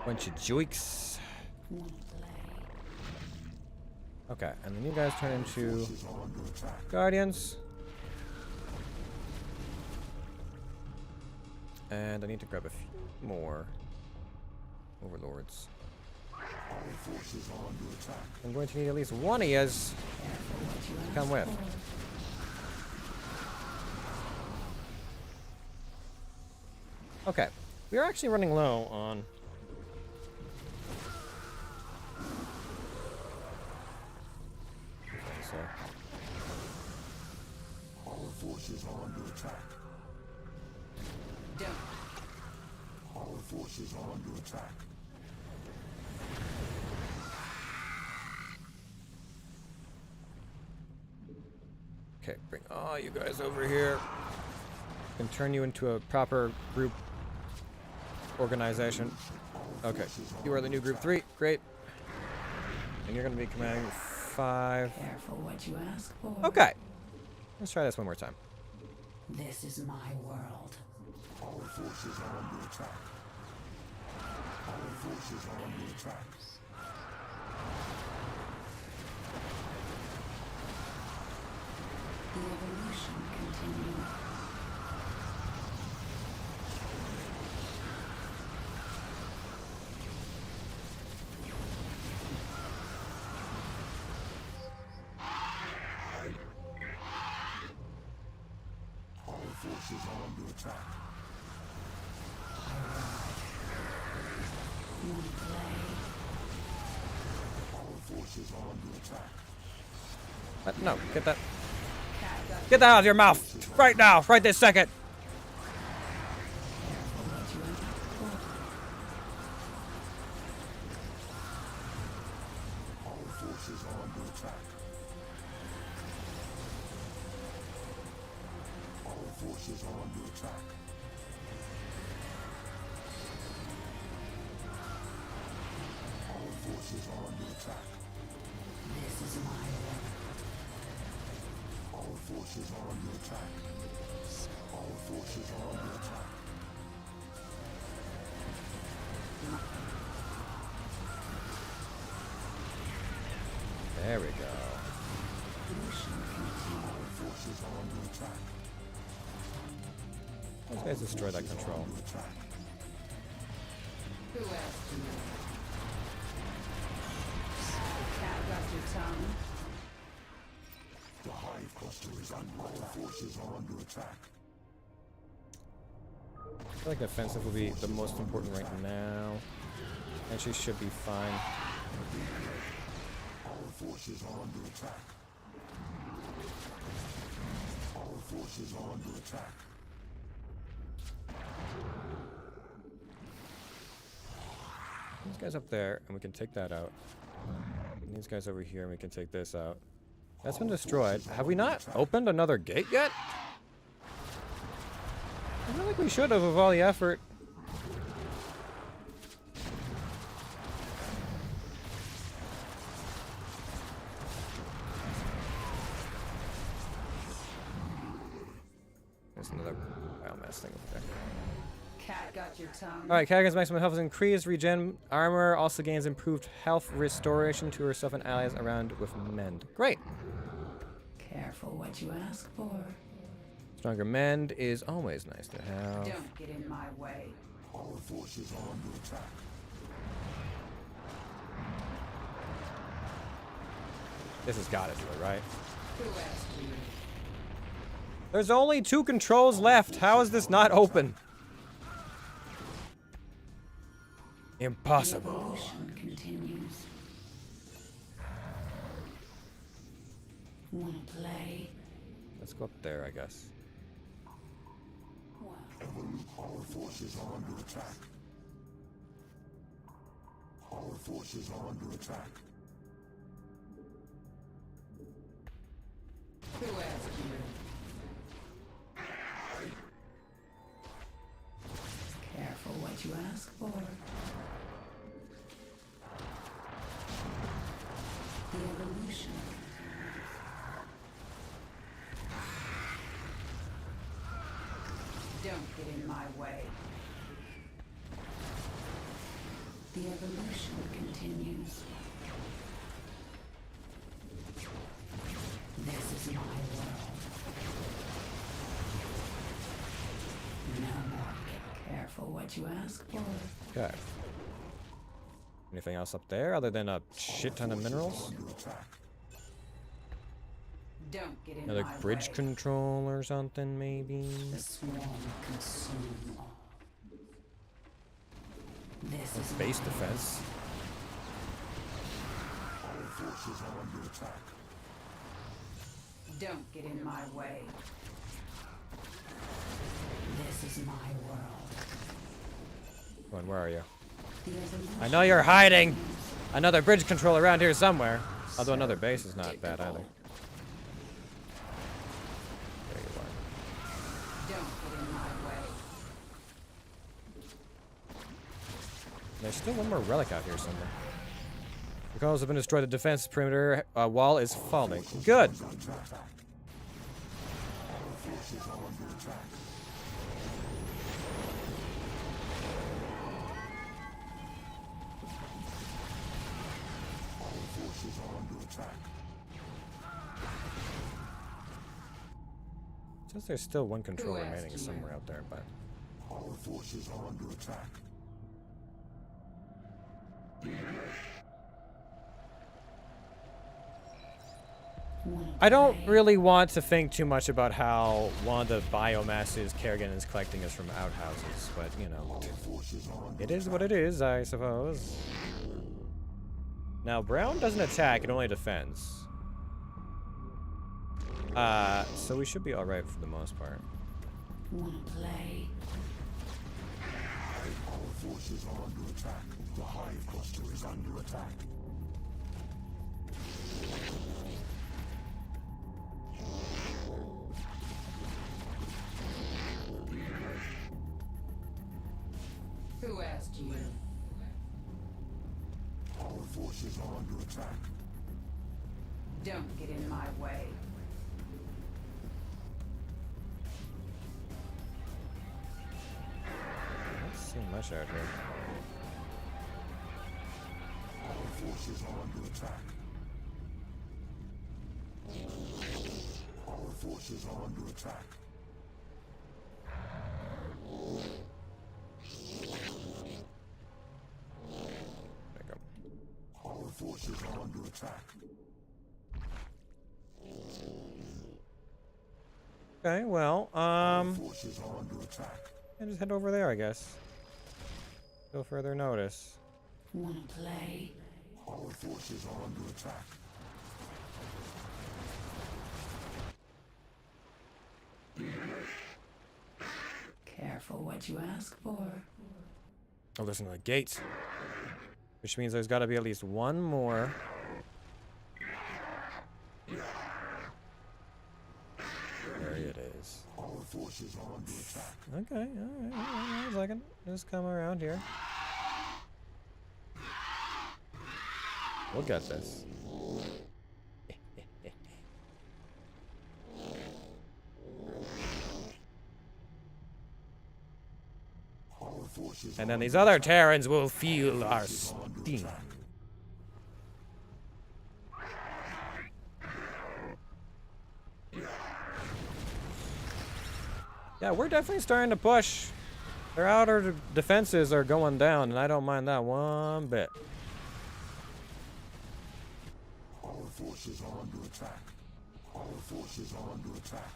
Bunch of joiks. Wanna play? Okay, and then you guys turn into guardians. And I need to grab a few more overlords. I'm going to need at least one of yous to come with. Okay, we are actually running low on. So. Our forces are under attack. Don't. Our forces are under attack. Okay, bring all you guys over here. And turn you into a proper group organization. Okay, you are the new group 3. Great. And you're going to be commanding 5. Careful what you ask for. Okay. Let's try this one more time. This is my world. Our forces are under attack. Our forces are under attack. The evolution continues. Our forces are under attack. Wanna play? Our forces are under attack. No, get that. Cat got Get that out of your mouth! Right now! Right this second! careful what you ask for. Our forces are under attack. Our forces are under attack. Our forces are under attack. This is my world. Our forces are under attack. Our forces are under attack. There we go. Evolution continues. Our forces are under attack. Those guys destroy that control. Under attack. Who asked you? Cat got your tongue. The hive cluster is under attack. Our forces are under attack. I feel like offensive will be the most important right now. And she should be fine. Our forces are under attack. Our forces are under attack. These guys up there, and we can take that out. And these guys over here, and we can take this out. That's been destroyed. Have we not opened another gate yet? I feel like we should have, with all the effort. There's another biomass thing over there. Cat got your tongue. Alright, Cat gains maximum health is increased, regen armor, also gains improved health restoration to herself and allies around with mend. Great. Careful what you ask for. Stronger mend is always nice to have. Don't get in my way. Our forces are under attack. This has got to do it, right? Who asked you? There's only 2 controls left. How is this not open? Impossible. Evolution continues. Wanna play? Let's go up there, I guess. Well, Our forces are under attack. Our forces are under attack. who asked you? Careful what you ask for. The evolution. Don't get in my way. The The evolution continues. This is my world. No more. Be careful what you ask for. Okay. Anything else up there other than a shit ton of minerals? Don't get in Another my bridge way. control or something, maybe? The swarm will consume all. This is Base my defense. Our forces are under attack. Don't get in my way. This is my world. Come on, where are you? The evolution I know you're hiding! Another bridge control around here somewhere. Although another base is not bad either. There you are. Don't get in my way. There's still one more relic out here somewhere. The columns have been destroyed. The defense perimeter wall is falling. Good! Since there's still one control Who asked remaining you? somewhere out there, but Our forces are under attack. I don't really want to think too much about how one of the biomasses Kerrigan is collecting is from outhouses, but you know, it is what it is, I suppose. Now, Brown doesn't attack, it only defends. So we should be alright for the most part. Wanna play? Our forces are under attack. The hive cluster is under attack. Who asked you? Our forces are under attack. Don't get in my way. I don't see much out here. Our forces are under attack. Our forces are under attack. There you go. Our forces are under attack. Okay, well, Forces are under attack. I just head over there, I guess. Till further notice. Wanna play? Our forces are under attack. Careful what you ask for. Oh, there's another gate. Which means there's got to be at least one more. There it is. Our forces are under attack. Okay, alright, a second. Just come around here. We'll get this. Our forces And then these other Terrans will feel our steam. Yeah, we're definitely starting to push. Their outer defenses are going down, and I don't mind that one bit. Our forces are under attack. Our forces are under attack.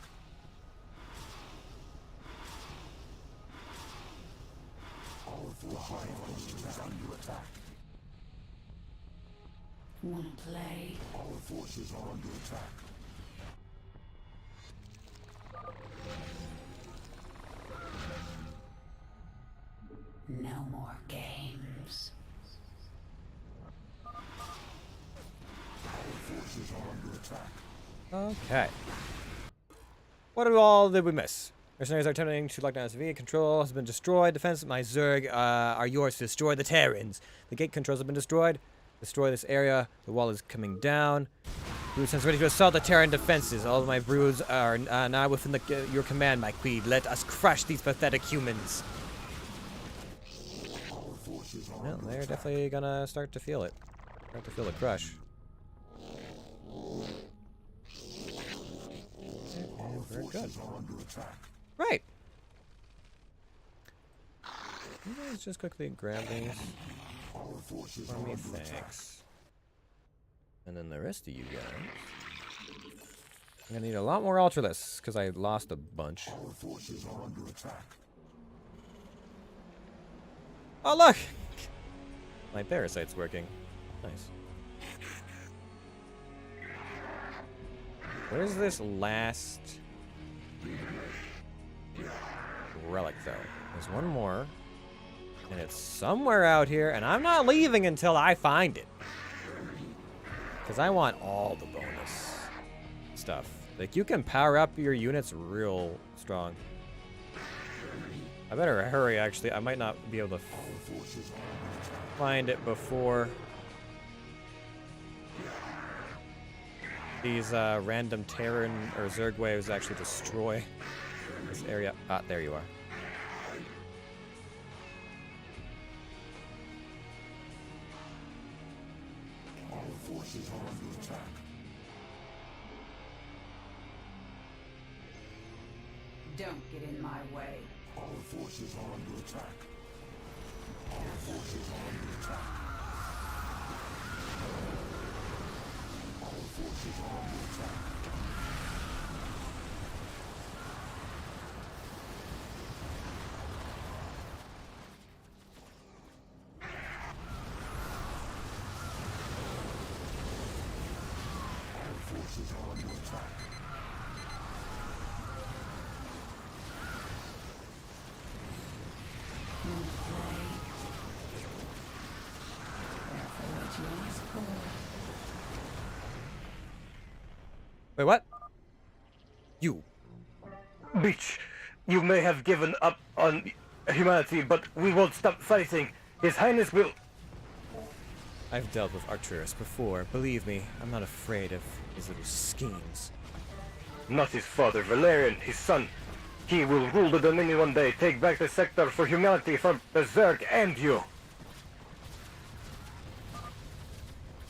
The hive cluster is under attack. Wanna play? Our forces are under attack. No more games. Our forces are under attack. Okay. What all did we miss? Mercenaries are attempting to lock down SV. Control has been destroyed. Defense, my Zerg are yours to destroy the Terrans. The gate controls have been destroyed. Destroy this area. The wall is coming down. Brood sends ready to assault the Terran defenses. All of my broods are now within your command, my queen. Let us crush these pathetic humans. Our forces are No, they're definitely gonna start to feel it. Start to feel the crush. And we're good. Right. You guys just quickly grab these for me, thanks. And then the rest of you guys. I'm gonna need a lot more Ultralists, because I lost a bunch. Oh, look! My parasite's working. Nice. Where's this last relic, though? There's one more. And it's somewhere out here, and I'm not leaving until I find it. Because I want all the bonus stuff. Like, you can power up your units real strong. I better hurry, actually. I might not be able to find it before these random Terran or Zerg waves actually destroy this area. Ah, there you are. Forces are under attack. Don't get in my way. Our forces are under attack. Our forces are under attack. Our forces are under attack. Forces are under attack. Wait, what? You. Bitch, you may have given up on humanity, but we won't stop fighting. His Highness will... I've dealt with Arcturus before. Believe me, I'm not afraid of his little schemes. Not his father, Valerian, his son. He will rule the Dominion one day, take back the sector for humanity from the Zerg and you.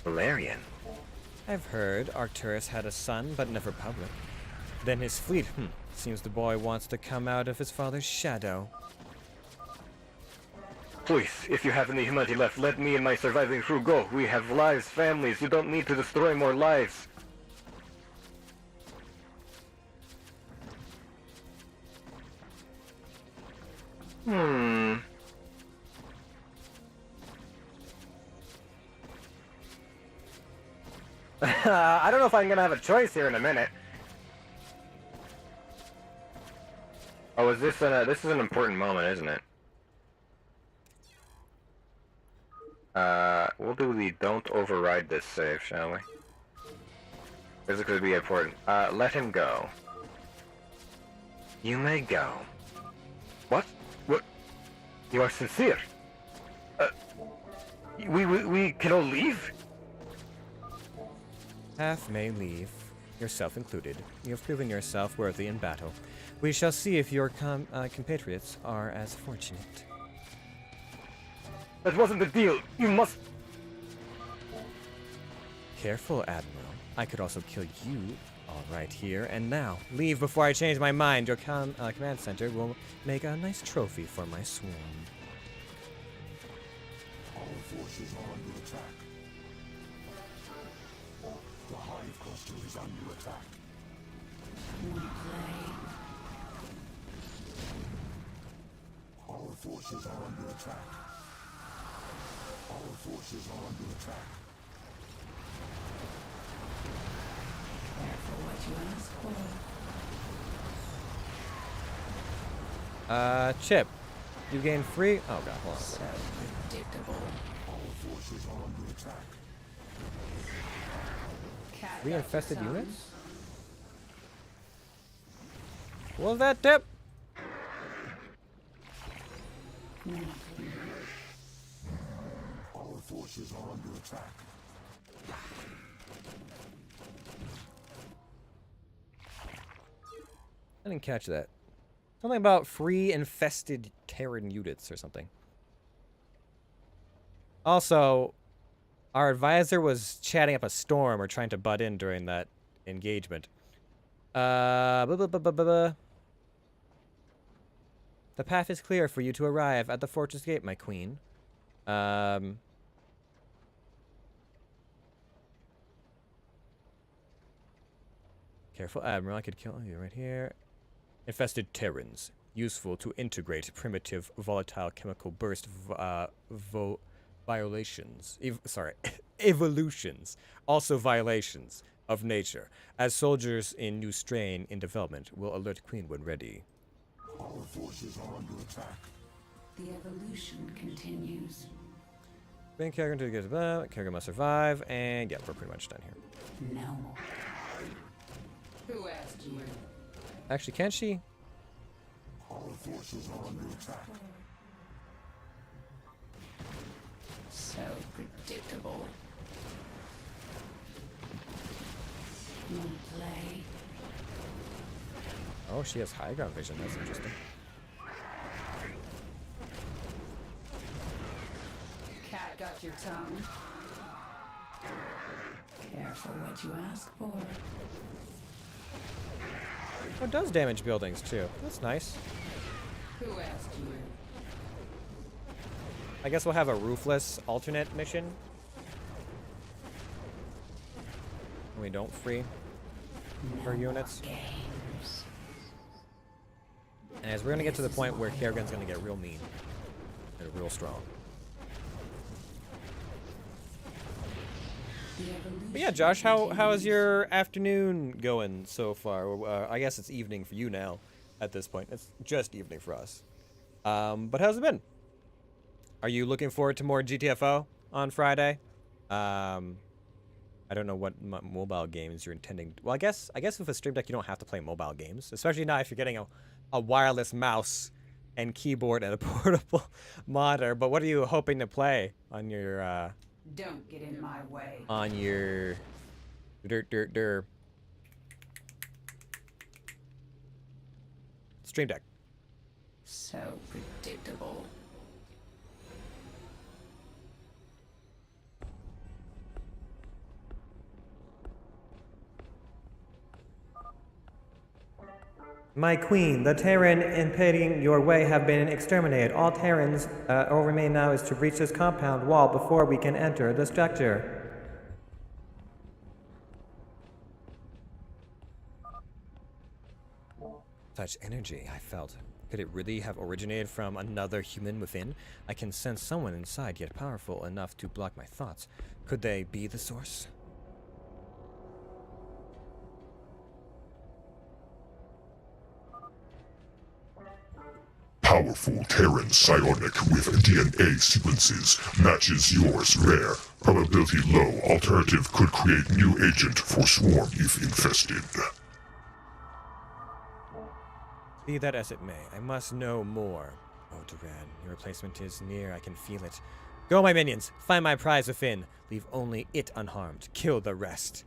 Valerian? I've heard Arcturus had a son, but never public. Then his fleet, seems the boy wants to come out of his father's shadow. Please, if you have any humanity left, let me and my surviving crew go. We have lives, families. You don't need to destroy more lives. I don't know if I'm gonna have a choice here in a minute. Oh, is this this is an important moment, isn't it? We'll do the don't override this save, shall we? This is going to be important. Let him go. You may go. What? What? You are sincere? We can all leave? Half may leave, yourself included. You have proven yourself worthy in battle. We shall see if your compatriots are as fortunate. That wasn't the deal. You must... Careful, Admiral. I could also kill you, all right here and now. Leave before I change my mind. Your command center will make a nice trophy for my swarm. Our forces are under attack. The hive cluster is under attack. Our forces are under attack. Our forces are under attack. Careful what you ask for. Chip. You gain free... Oh god, hold on. So predictable. Our forces are under attack. Cat got Re-infested your tongue. units? What was that, Tip? Our forces are under attack. I didn't catch that. Something about free infested Terran units or something. Also, our advisor was chatting up a storm or trying to butt in during that engagement. The path is clear for you to arrive at the fortress gate, my queen. Careful, Admiral. I could kill you right here. Infested Terrans. Useful to integrate primitive volatile chemical burst violations. Evolutions. Also violations of nature. As soldiers in new strain in development will alert Queen when ready. Our forces are under attack. The evolution continues. Bring Kerrigan to get Kerrigan must survive, and yeah, we're pretty much done here. No. Who asked you? Actually, can she? Our forces are under attack. So predictable. No play. Oh, she has high ground vision. That's interesting. Cat got your tongue. Careful what you ask for. Oh, it does damage buildings too. That's nice. Who asked you? I guess we'll have a roofless alternate mission. We don't free her units. Games. And as we're gonna get to the point where Kerrigan's gonna get real mean and real strong. But yeah, Josh, how is your afternoon going so far? I guess it's evening for you now at this point. It's just evening for us. But how's it been? Are you looking forward to more GTFO on Friday? I don't know what mobile games you're intending. Well, I guess with a Stream Deck you don't have to play mobile games, especially not if you're getting a wireless mouse and keyboard and a portable monitor. But what are you hoping to play on your Don't get in my way. on your Stream Deck? So predictable. My queen, the Terran impeding your way have been exterminated. All Terrans, all remain now is to breach this compound wall before we can enter the structure. Such energy, I felt. Could it really have originated from another human within? I can sense someone inside, yet powerful enough to block my thoughts. Could they be the source? Powerful Terran psionic with DNA sequences matches yours rare. Probability low. Alternative could create new agent for swarm if infested. Be that as it may, I must know more. Oh, Duran, your replacement is near. I can feel it. Go, my minions. Find my prize within. Leave only it unharmed. Kill the rest.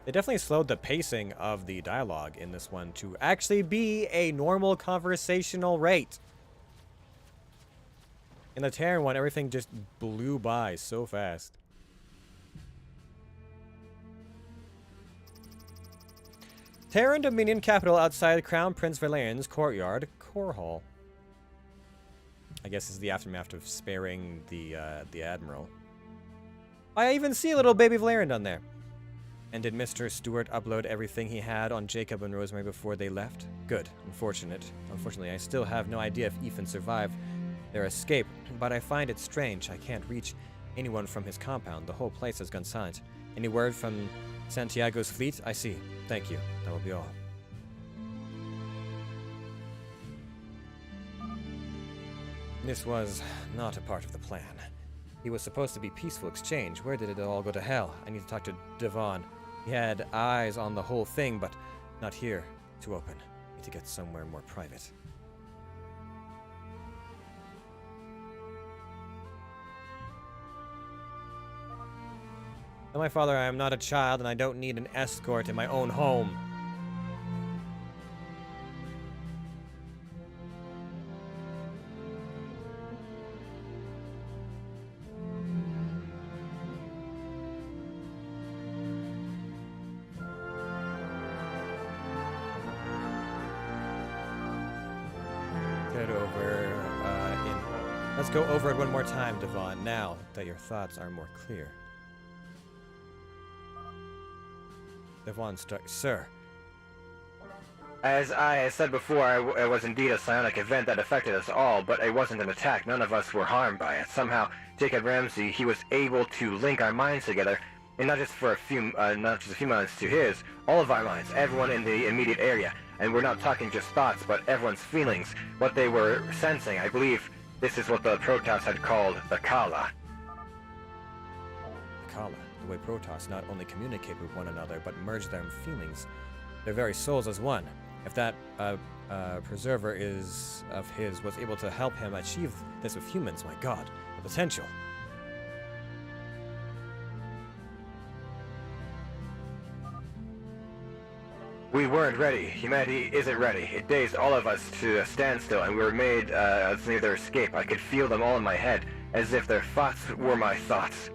They definitely slowed the pacing of the dialogue in this one to actually be a normal conversational rate. In the Terran one, everything just blew by so fast. Terran Dominion capital outside Crown Prince Valerian's courtyard, Core Hall. I guess this is the aftermath of sparing the Admiral. I even see a little baby Valerian down there. And did Mr. Stewart upload everything he had on Jacob and Rosemary before they left? Good. Unfortunately, I still have no idea if Ethan survived their escape, but I find it strange. I can't reach anyone from his compound. The whole place has gone silent. Any word from Santiago's fleet? I see. Thank you. That will be all. This was not a part of the plan. He was supposed to be peaceful exchange. Where did it all go to hell? I need to talk to Devon. He had eyes on the whole thing, but not here. Too open. Need to get somewhere more private. Tell my father I am not a child and I don't need an escort in my own home. Let's go over it one more time, Devon, now that your thoughts are more clear. Devon struck. Sir. As I said before, it was indeed a psionic event that affected us all, but it wasn't an attack. None of us were harmed by it. Somehow, Jacob Ramsey, he was able to link our minds together, and not just a few moments to his, all of our minds, everyone in the immediate area. And we're not talking just thoughts, but everyone's feelings, what they were sensing. I believe this is what the Protoss had called the Kala. The Kala, the way Protoss not only communicate with one another, but merge their feelings, their very souls as one. If that preserver of his was able to help him achieve this with humans, my god, the potential. We weren't ready. Humanity isn't ready. It dazed all of us to a standstill, and we were made to neither escape. I could feel them all in my head, as if their thoughts were my thoughts.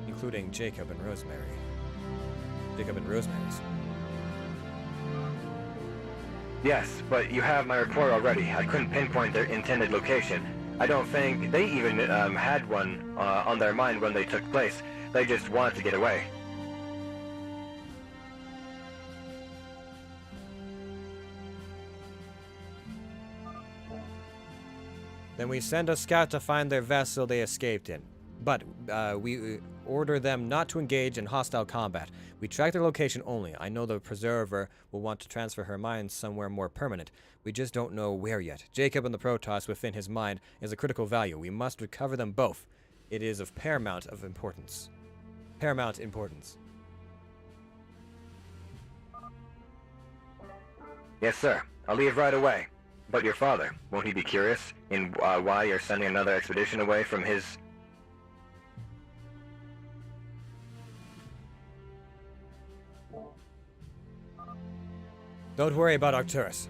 Including Jacob and Rosemary. Jacob and Rosemary's. Yes, but you have my report already. I couldn't pinpoint their intended location. I don't think they even had one on their mind when they took place. They just wanted to get away. Then we send a scout to find their vessel they escaped in. But we order them not to engage in hostile combat. We track their location only. I know the Preserver will want to transfer her mind somewhere more permanent. We just don't know where yet. Jacob and the Protoss within his mind is a critical value. We must recover them both. It is of paramount importance. Paramount importance. Yes, sir. I'll leave right away. But your father, won't he be curious in why you're sending another expedition away from his... Don't worry about Arcturus.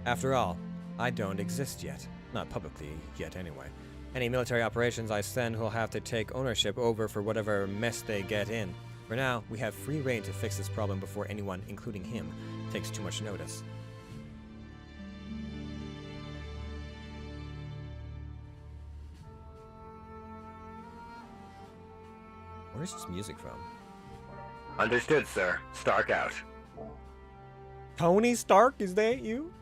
After all, I don't exist yet. Not publicly yet, anyway. Any military operations I send will have to take ownership over for whatever mess they get in. For now, we have free reign to fix this problem before anyone, including him, takes too much notice. Where's this music from? Understood, sir. Stark out. Tony Stark, is that you?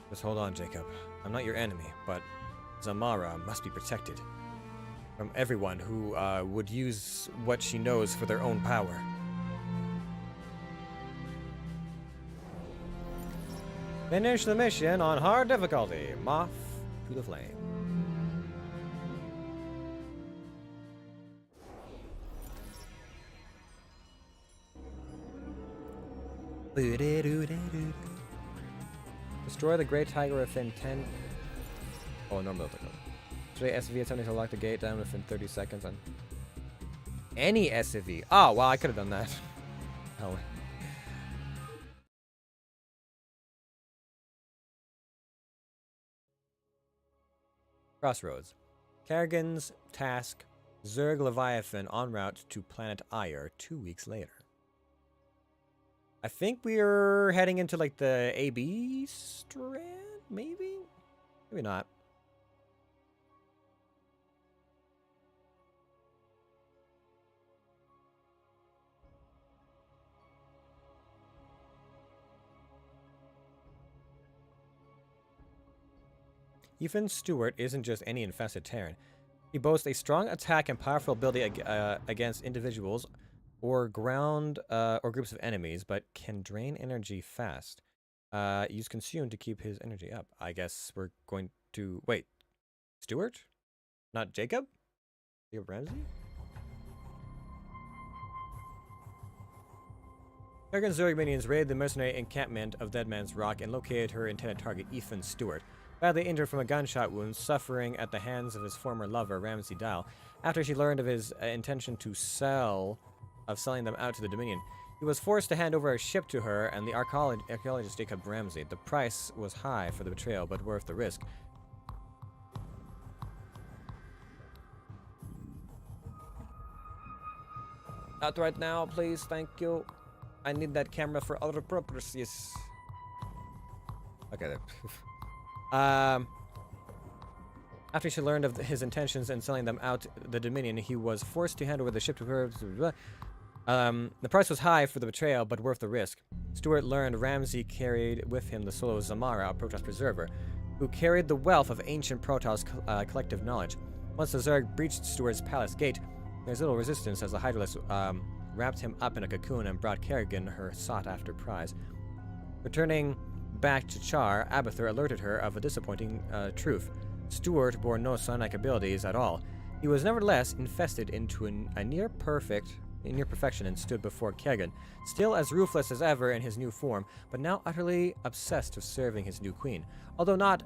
Just hold on, Jacob. I'm not your enemy, but Zamara must be protected from everyone who would use what she knows for their own power. Finish the mission on hard difficulty. Moth to the flame. Destroy the Great Tiger within 10... Oh, normal. Destroy SCV attempting to lock the gate down within 30 seconds on... Any SCV. Oh, wow, I could have done that. Oh. Crossroads. Kerrigan's task. Zerg Leviathan en route to planet Ire 2 weeks later. I think we're heading into like the AB strand, maybe? Maybe not. Ethan Stewart isn't just any infested Terran. He boasts a strong attack and powerful ability against individuals or ground or groups of enemies, but can drain energy fast. Use consume to keep his energy up. I guess we're going to... Wait. Stewart? Not Jacob? Jacob Ramsey? Kerrigan Zerg minions raided the mercenary encampment of Deadman's Rock and located her intended target, Ethan Stewart. Badly injured from a gunshot wound, suffering at the hands of his former lover, Ramsey Dial, after she learned of his intention to selling them out to the Dominion. He was forced to hand over a ship to her and the archaeologist Jacob Ramsey. The price was high for the betrayal, but worth the risk. Not right now, please. Thank you. I need that camera for other purposes. Okay, there. After she learned of his intentions in selling them out the Dominion, he was forced to hand over the ship to her. The price was high for the betrayal, but worth the risk. Stuart learned Ramsay carried with him the soul of Zamara, a Protoss preserver, who carried the wealth of ancient Protoss collective knowledge. Once the Zerg breached Stuart's palace gate, there was little resistance as the Hydralisk wrapped him up in a cocoon and brought Kerrigan her sought-after prize. Returning back to Char, Abathur alerted her of a disappointing truth. Stuart bore no psionic abilities at all. He was nevertheless infested into a near perfection and stood before Kerrigan, still as ruthless as ever in his new form, but now utterly obsessed with serving his new queen. Although not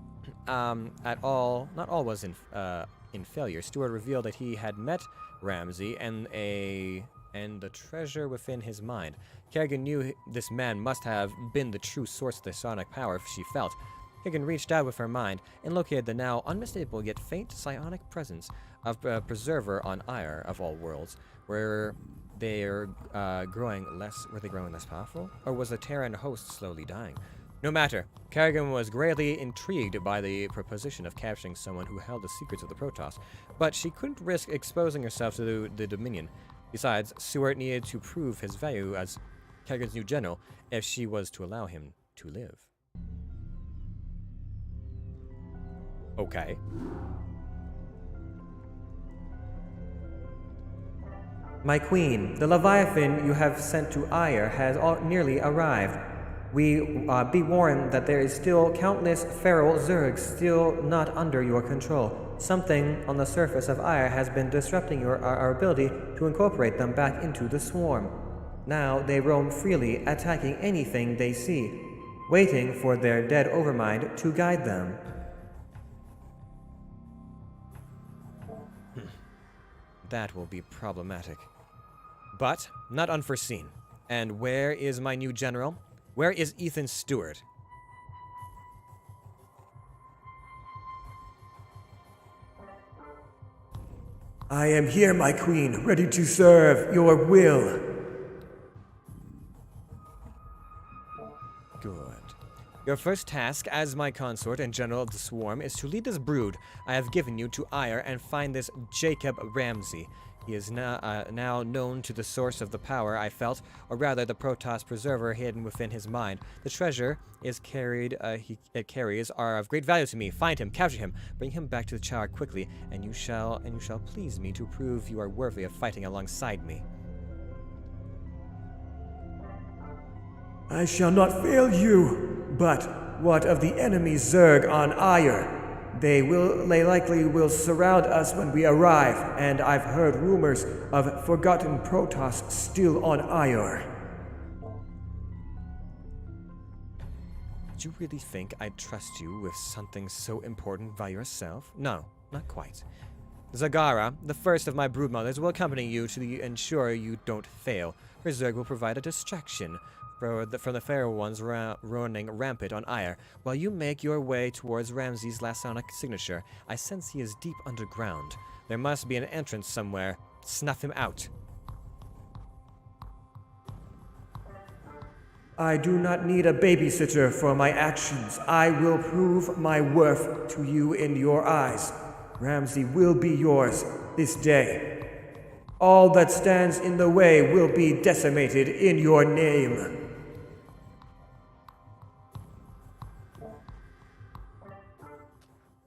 all was in failure. Stuart revealed that he had met Ramsay and the treasure within his mind. Kerrigan knew this man must have been the true source of the psionic power she felt. Kerrigan reached out with her mind and located the now unmistakable yet faint psionic presence of Preserver on Ire, of all worlds. Were they growing less powerful? Or was the Terran host slowly dying? No matter. Kerrigan was greatly intrigued by the proposition of capturing someone who held the secrets of the Protoss, but she couldn't risk exposing herself to the Dominion. Besides, Stuart needed to prove his value as Kerrigan's new general if she was to allow him to live. Okay. My queen, the Leviathan you have sent to Ire has nearly arrived. We be warned that there is still countless feral Zergs still not under your control. Something on the surface of Ire has been disrupting our ability to incorporate them back into the swarm. Now they roam freely, attacking anything they see, waiting for their dead overmind to guide them. That will be problematic. But not unforeseen. And where is my new general? Where is Ethan Stewart? I am here, my queen, ready to serve your will. Good. Your first task as my consort and general of the swarm is to lead this brood I have given you to Ire and find this Jacob Ramsay. He is now known to the source of the power I felt, or rather the Protoss preserver hidden within his mind. The treasure it carries are of great value to me. Find him, capture him, bring him back to the Char quickly, and you shall please me to prove you are worthy of fighting alongside me. I shall not fail you, but what of the enemy Zerg on Ire? They likely will surround us when we arrive, and I've heard rumors of forgotten Protoss still on Ire. Did you really think I'd trust you with something so important by yourself? No, not quite. Zagara, the first of my broodmothers, will accompany you to ensure you don't fail. Her Zerg will provide a distraction from the feral ones running rampant on Ire, while you make your way towards Ramsay's last sonic signature. I sense he is deep underground. There must be an entrance somewhere. Snuff him out. I do not need a babysitter for my actions. I will prove my worth to you in your eyes. Ramsay will be yours this day. All that stands in the way will be decimated in your name.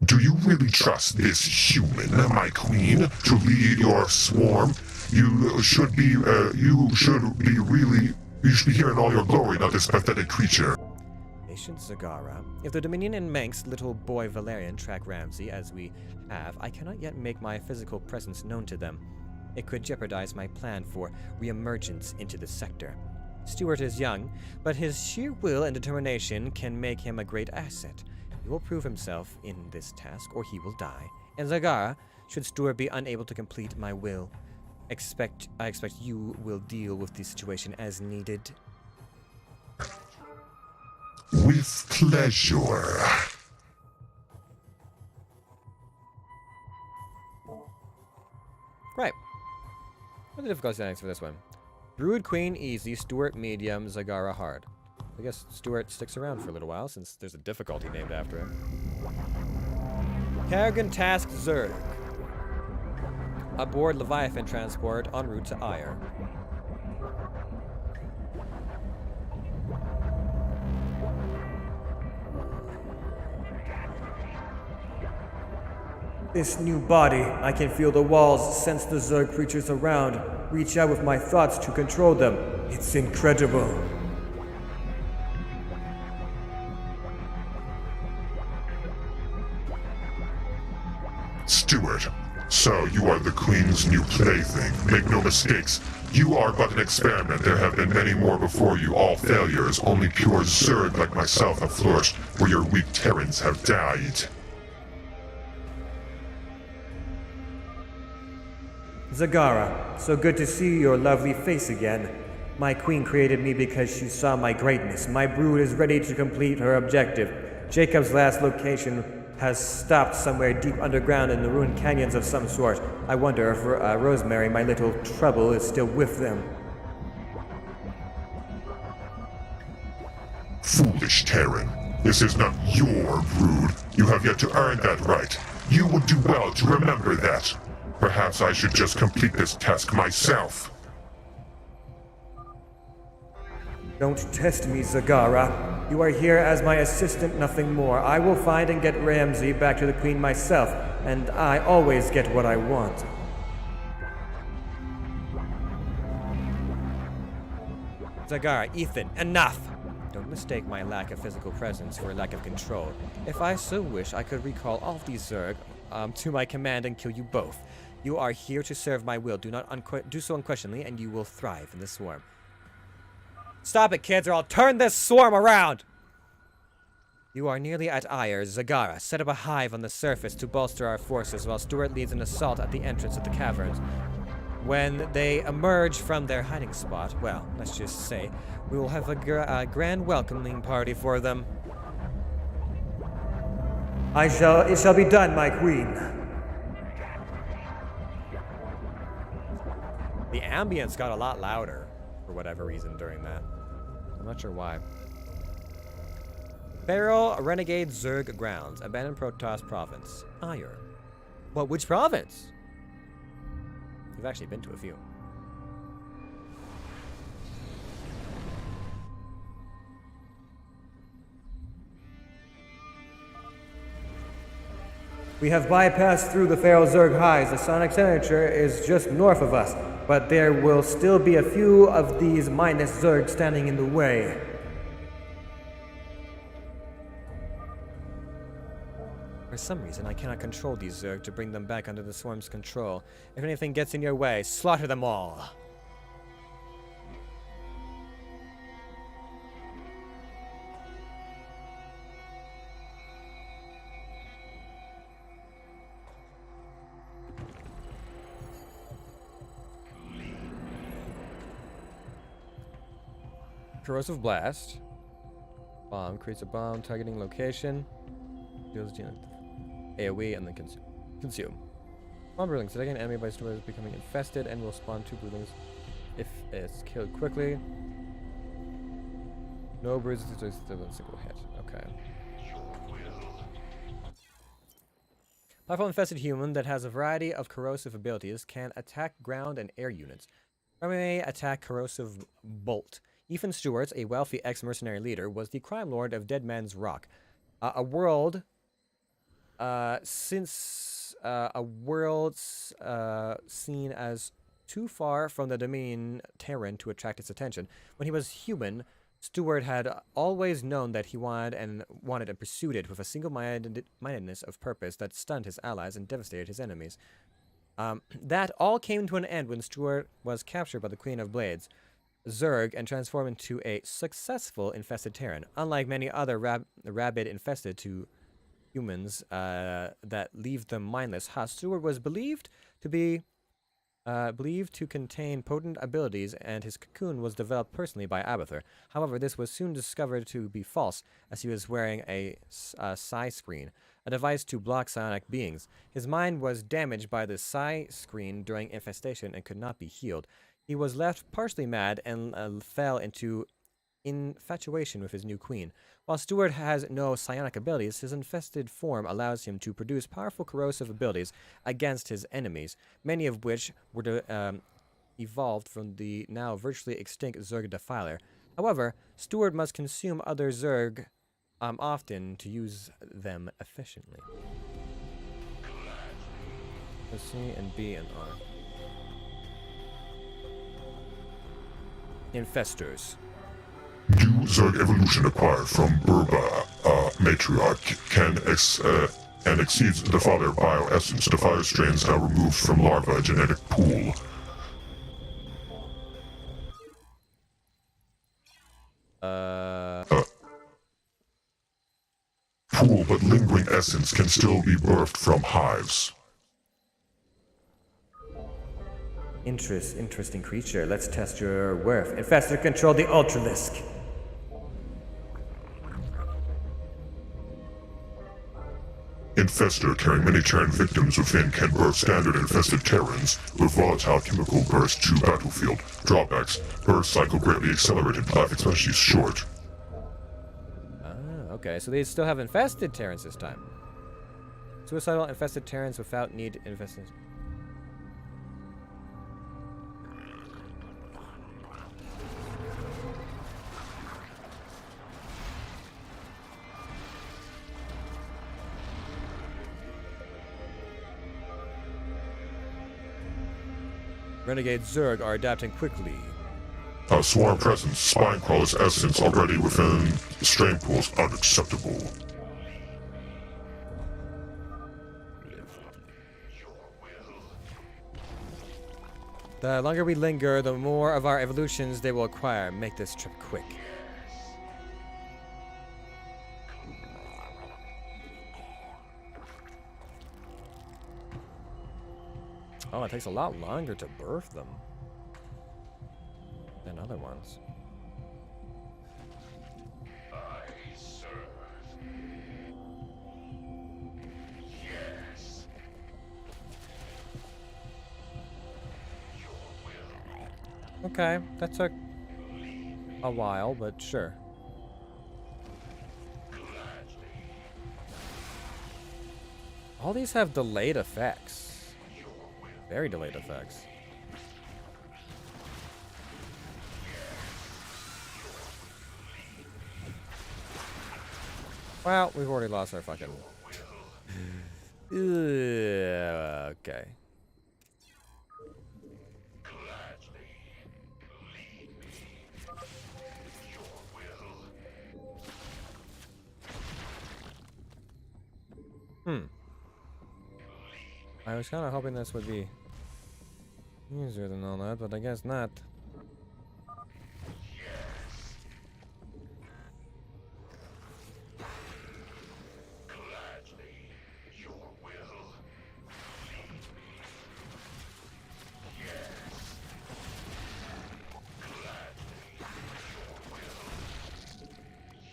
Do you really trust this human, my queen, to lead your swarm? You should be here in all your glory, not this pathetic creature. Patient Zagara. If the Dominion and Manx little boy Valerian track Ramsay as we have, I cannot yet make my physical presence known to them. It could jeopardize my plan for reemergence into the sector. Stuart is young, but his sheer will and determination can make him a great asset. He will prove himself in this task, or he will die. And Zagara, should Stuart be unable to complete my will, I expect you will deal with the situation as needed. With pleasure. Right. What are the difficulty settings for this one? Brood Queen easy, Stuart medium, Zagara hard. I guess Stuart sticks around for a little while since there's a difficulty named after him. Kerrigan tasked Zerg. Aboard Leviathan transport en route to Ire. This new body, I can feel the walls, sense the Zerg creatures around, reach out with my thoughts to control them. It's incredible. Stewart, so you are the Queen's new plaything. Make no mistakes. You are but an experiment. There have been many more before you, all failures. Only pure Zerg like myself have flourished, where your weak Terrans have died. Zagara, so good to see your lovely face again. My queen created me because she saw my greatness. My brood is ready to complete her objective. Jacob's last location has stopped somewhere deep underground in the ruined canyons of some sort. I wonder if Rosemary, my little trouble, is still with them. Foolish Terran. This is not your brood. You have yet to earn that right. You would do well to remember that. Perhaps I should just complete this task myself. Don't test me, Zagara. You are here as my assistant, nothing more. I will find and get Ramsay back to the Queen myself, and I always get what I want. Zagara, Ethan, enough! Don't mistake my lack of physical presence for a lack of control. If I so wish, I could recall all of these Zerg to my command and kill you both. You are here to serve my will. Do not do so unquestioningly, and you will thrive in the swarm. Stop it, kids, or I'll turn this swarm around! You are nearly at Ire. Zagara, set up a hive on the surface to bolster our forces while Stuart leads an assault at the entrance of the caverns. When they emerge from their hiding spot, well, let's just say, we will have a grand welcoming party for them. It shall be done, my queen. The ambience got a lot louder for whatever reason during that. I'm not sure why. Feral Renegade Zerg Grounds, Abandoned Protoss Province, Ire. Well, which province? We've actually been to a few. We have bypassed through the Feral Zerg highs. The sonic signature is just north of us, but there will still be a few of these minus Zerg standing in the way. For some reason, I cannot control these Zerg to bring them back under the swarm's control. If anything gets in your way, slaughter them all. Corrosive Blast. Bomb creates a bomb targeting location. Deals AoE and then consume. Bomb broodlings. Attacking an enemy by storage is becoming infested and will spawn 2 broodlings if it's killed quickly. No bruises to still in a single hit. Okay. Powerful infested human that has a variety of corrosive abilities can attack ground and air units. Primary attack corrosive bolt. Ethan Stewart, a wealthy ex-mercenary leader, was the crime lord of Dead Man's Rock, a world seen as too far from the domain Terran to attract its attention. When he was human, Stewart had always known that he wanted and pursued it with a single-mindedness of purpose that stunned his allies and devastated his enemies. That all came to an end when Stewart was captured by the Queen of Blades, Zerg, and transformed into a successful infested Terran. Unlike many other rabid infested to humans that leave them mindless husks, Stewart was believed to contain potent abilities, and his cocoon was developed personally by Abathur. However, this was soon discovered to be false, as he was wearing a psi screen, a device to block psionic beings. His mind was damaged by the psi screen during infestation and could not be healed. He was left partially mad and fell into infatuation with his new queen. While Stuart has no psionic abilities, his infested form allows him to produce powerful corrosive abilities against his enemies, many of which were evolved from the now virtually extinct Zerg Defiler. However, Stuart must consume other Zerg often to use them efficiently. Let's C and B and R. Infestors. New Zerg evolution acquired from Burba, matriarch, and exceeds the father bioessence. The fire strains now removed from larva genetic pool. Pool, but lingering essence can still be birthed from hives. Interesting creature. Let's test your worth. Infestor, control the Ultralisk. Infestor carrying many Terran victims within can birth standard infested Terrans with volatile chemical burst to battlefield. Drawbacks: birth cycle greatly accelerated, life expectancy is short. Ah, okay, so they still have infested Terrans this time. Suicidal infested Terrans without need infested. Renegade Zerg are adapting quickly. Swarm presence, spine crawler's essence already within the strain pools, unacceptable. The longer we linger, the more of our evolutions they will acquire. Make this trip quick. Oh, it takes a lot longer to birth them than other ones. Okay, that took a while, but sure. All these have delayed effects. Very delayed effects. Well, we've already lost our fucking... okay. I was kind of hoping this would be easier than all that, but I guess not.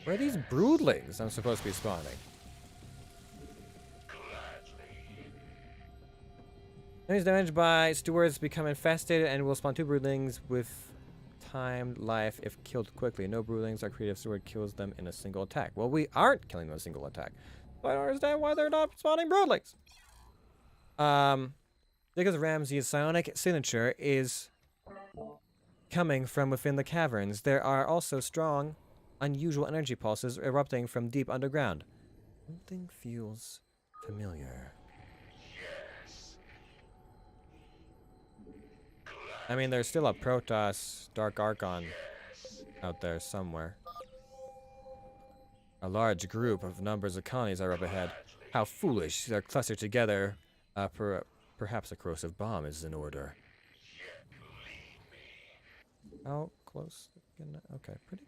Where are these broodlings I'm supposed to be spawning? Enemies damaged by stewards become infested and will spawn 2 broodlings with timed life if killed quickly. No broodlings are created if steward kills them in a single attack. Well, we aren't killing them in a single attack. So I don't understand why they're not spawning broodlings. Because Ramsey's psionic signature is coming from within the caverns. There are also strong, unusual energy pulses erupting from deep underground. Something feels familiar. I mean, there's still a Protoss Dark Archon out there somewhere. A large group of numbers of colonies are up ahead. How foolish. They're clustered together. Perhaps a corrosive bomb is in order. How close? Okay, pretty.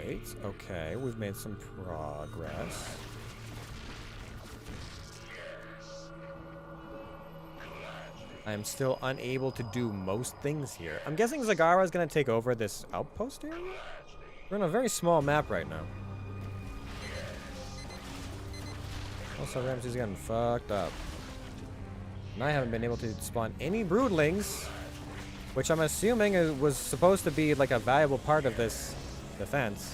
Great. Okay, we've made some progress. I am still unable to do most things here. I'm guessing Zagara is going to take over this outpost area? We're on a very small map right now. Also, Ramsey's getting fucked up. And I haven't been able to spawn any broodlings, which I'm assuming was supposed to be like a valuable part of this defense.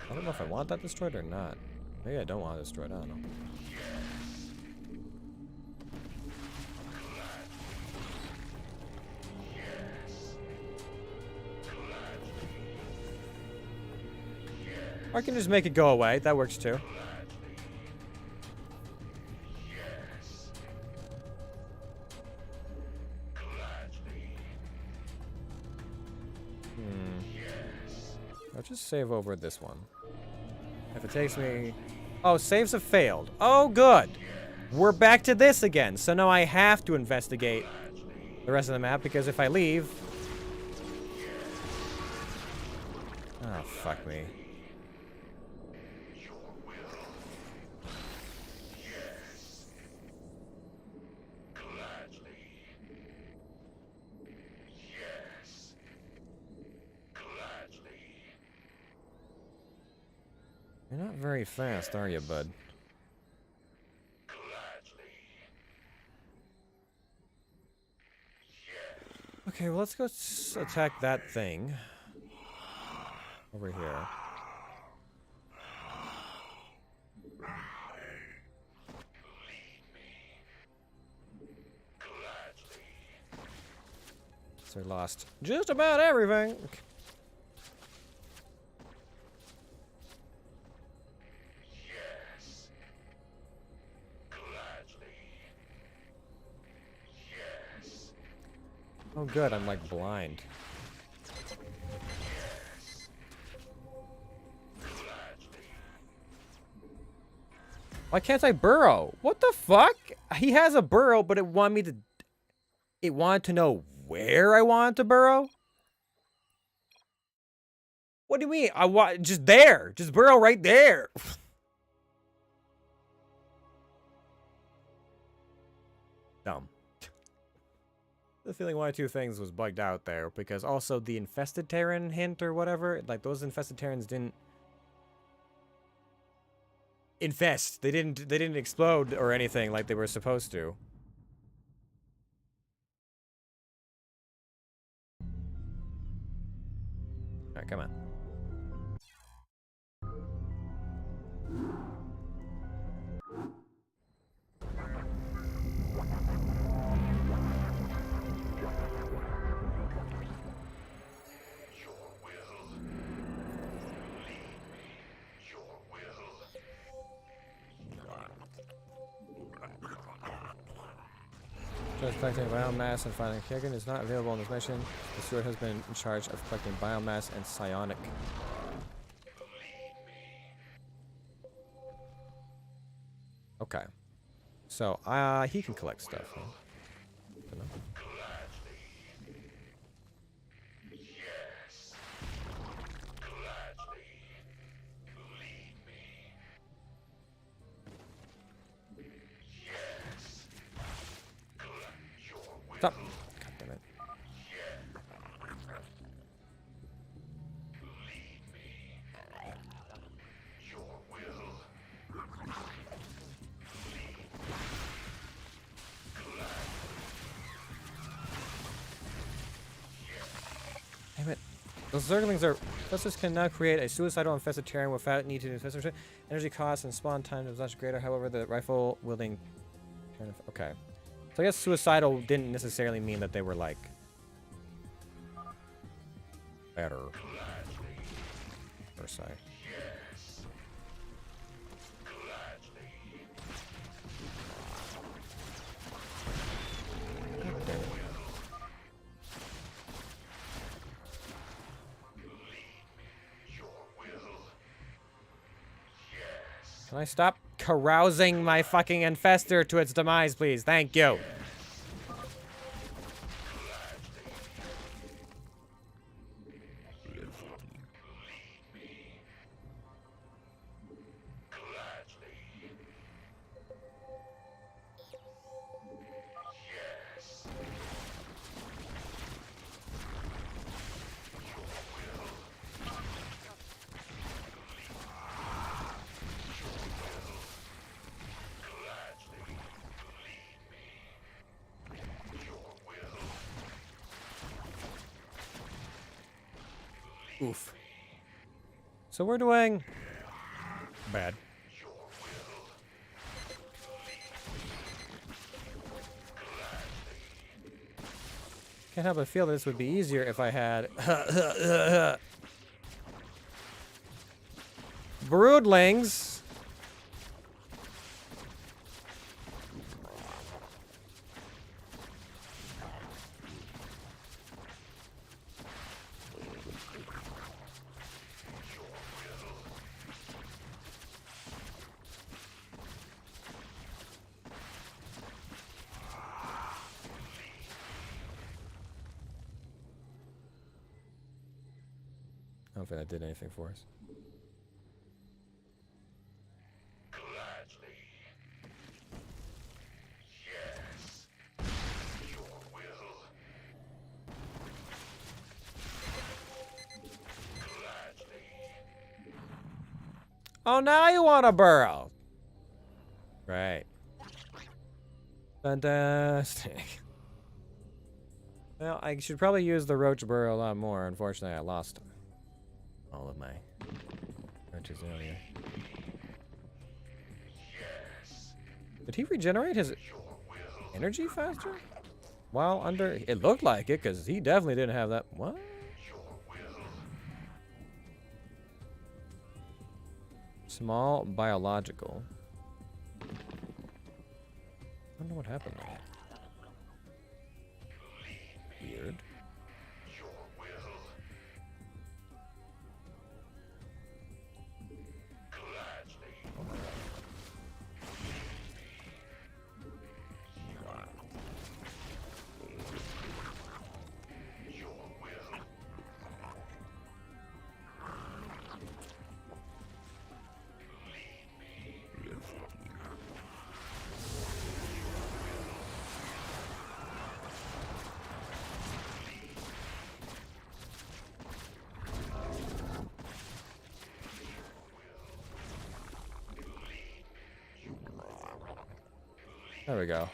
I don't know if I want that destroyed or not. Maybe I don't want it destroyed, I don't know. Or I can just make it go away. That works too. I'll just save over this one. If it takes me... Oh, saves have failed. Oh, good. We're back to this again. So now I have to investigate the rest of the map, because if I leave... Oh, fuck me. You're not very fast, are you, bud? Okay, well, let's go attack that thing. Over here. So we lost just about everything. Oh good, I'm like blind. Why can't I burrow? What the fuck? He has a burrow, but it wanted to know where I wanted to burrow? What do you mean? I want just there. Just burrow right there. Dumb. The feeling one or two things was bugged out there, because also the infested Terran hint or whatever, like those infested Terrans didn't infest. They didn't explode or anything like they were supposed to. Alright, come on. Just collecting biomass and finding Kagan is not available on this mission. The steward has been in charge of collecting biomass and psionic. Okay. So, he can collect stuff, huh? Stop. God damn it. Damn it. Those Zerglings are... Infestors can now create a suicidal infested Terran without need to infest. Energy cost and spawn time is much greater. However, the rifle wielding... Okay. So I guess suicidal didn't necessarily mean that they were, like, better, per se. Can I stop carousing my fucking infestor to its demise, please. Thank you. Oof. So we're doing bad. Can't help but feel this would be easier if I had broodlings. I don't think that did anything for us. Oh, now you want to burrow. Right. Fantastic. Well, I should probably use the roach burrow a lot more. Unfortunately, I lost all of my roaches earlier. Did he regenerate his energy faster? While under... It looked like it, because he definitely didn't have that... What? Small biological. I don't know what happened there. Weird. There we go.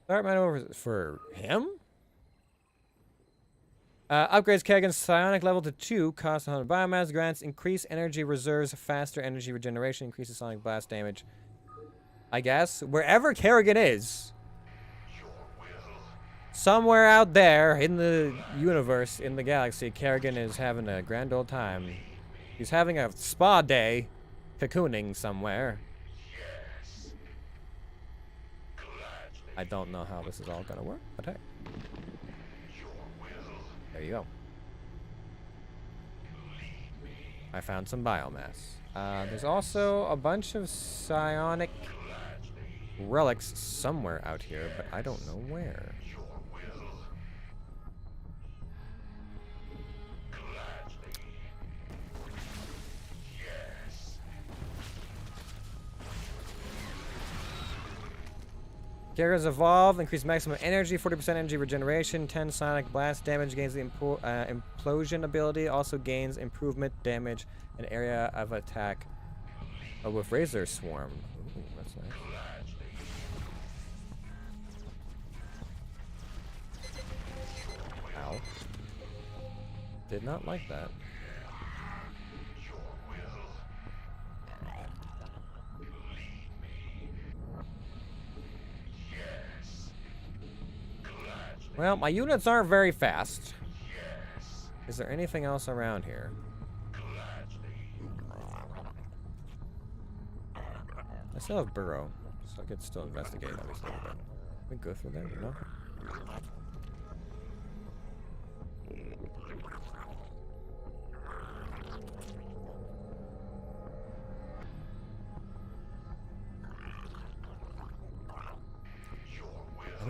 Start over for him? Upgrades Kerrigan's psionic level to 2, cost 100 biomass, grants increased energy reserves, faster energy regeneration, increases sonic blast damage. I guess. Wherever Kerrigan is, somewhere out there in the universe, in the galaxy, Kerrigan is having a grand old time. He's having a spa day, cocooning somewhere. I don't know how this is all gonna work, but hey. There you go. I found some biomass. There's also a bunch of psionic relics somewhere out here, but I don't know where. Kerrigan's evolve, increase maximum energy, 40% energy regeneration, 10 sonic blast damage, gains the implosion ability, also gains improvement damage and area of attack with razor swarm. Ooh, that's nice. Ow. Did not like that. Well, my units aren't very fast. Is there anything else around here? I still have burrow, so I could still investigate, obviously, but we go through there, you know?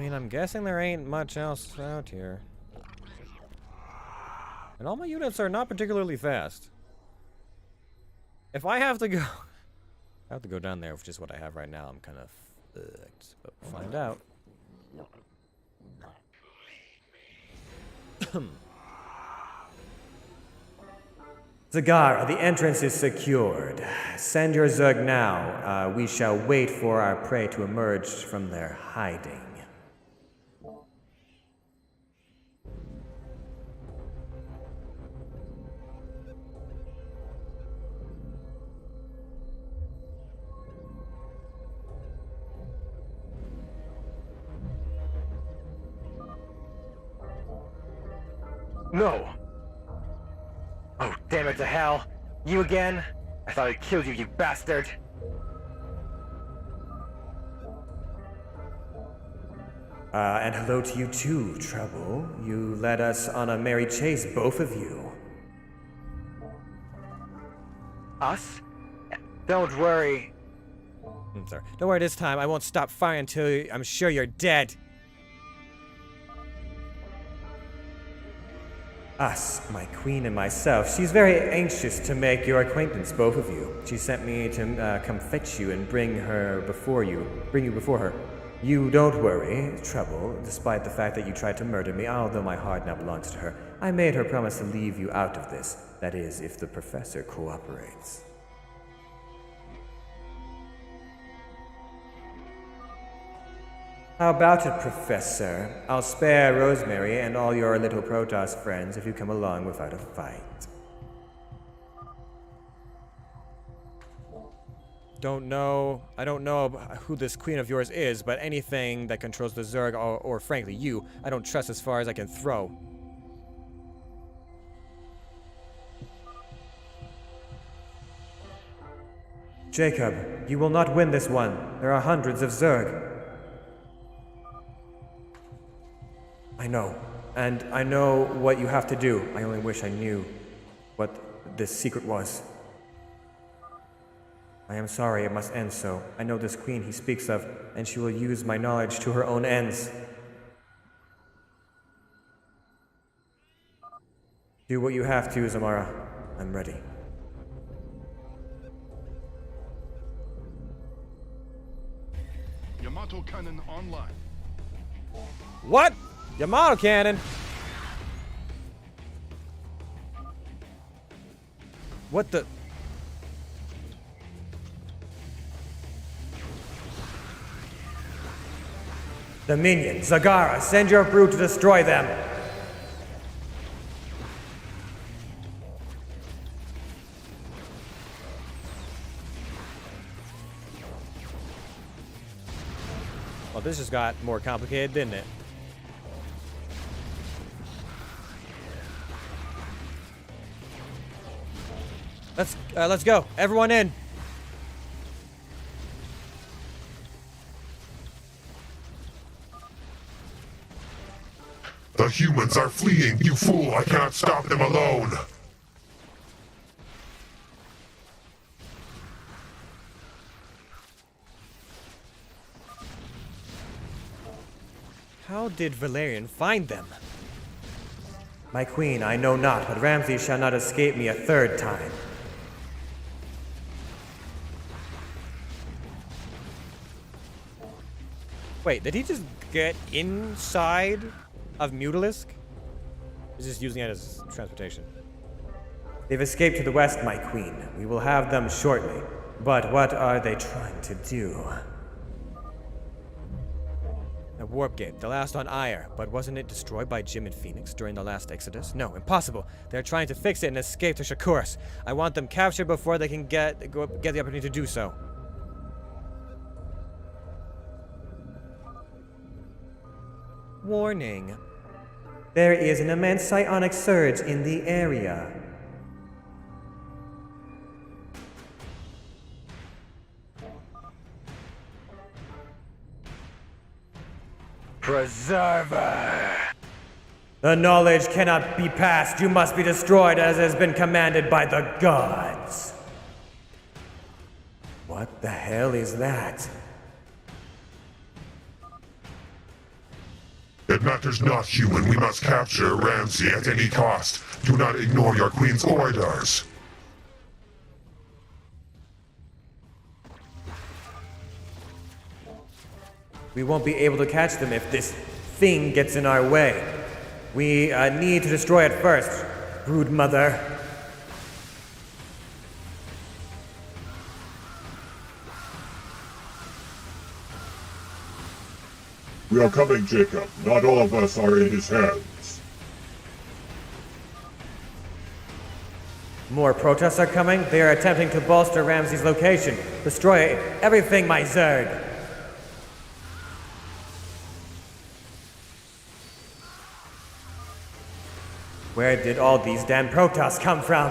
mean, I'm guessing there ain't much else out here. And all my units are not particularly fast. If I have to go... I have to go down there with just what I have right now. I'm kind of fucked. But we'll find out. Zagara, the entrance is secured. Send your Zerg now. We shall wait for our prey to emerge from their hiding. No! Oh, damn it to hell! You again? I thought I killed you, you bastard! And hello to you too, Trouble. You led us on a merry chase, both of you. Us? Don't worry. I'm sorry. Don't worry this time. I won't stop firing until I'm sure you're dead. Us, my queen and myself. She's very anxious to make your acquaintance, both of you. She sent me to come fetch you and bring you before her. You don't worry, Trouble, despite the fact that you tried to murder me, although my heart now belongs to her. I made her promise to leave you out of this. That is, if the professor cooperates. How about it, Professor? I'll spare Rosemary and all your little Protoss friends if you come along without a fight. I don't know who this queen of yours is, but anything that controls the Zerg, or frankly you, I don't trust as far as I can throw. Jacob, you will not win this one. There are hundreds of Zerg. I know. And I know what you have to do. I only wish I knew what this secret was. I am sorry it must end so. I know this queen he speaks of, and she will use my knowledge to her own ends. Do what you have to, Zamara. I'm ready. Yamato cannon online. What? Yamato cannon? What the? The minions, Zagara, send your brood to destroy them. Well, this just got more complicated, didn't it? Let's go. Everyone in. The humans are fleeing, you fool! I cannot stop them alone! How did Valerian find them? My queen, I know not, but Ramsay shall not escape me a third time. Wait, did he just get inside of Mutalisk? He's just using it as transportation. They've escaped to the west, my queen. We will have them shortly. But what are they trying to do? The warp gate, the last on Ire, but wasn't it destroyed by Jim and Phoenix during the last Exodus? No, impossible. They're trying to fix it and escape to Shakuras. I want them captured before they can get the opportunity to do so. Warning. There is an immense psionic surge in the area. Preserver! The knowledge cannot be passed. You must be destroyed as has been commanded by the gods. What the hell is that? It matters not, human. We must capture Ramsey at any cost. Do not ignore your queen's orders. We won't be able to catch them if this thing gets in our way. We need to destroy it first, brood mother. We are coming, Jacob. Not all of us are in his hands. More protests are coming. They are attempting to bolster Ramsey's location. Destroy everything, my Zerg. Where did all these damn protests come from?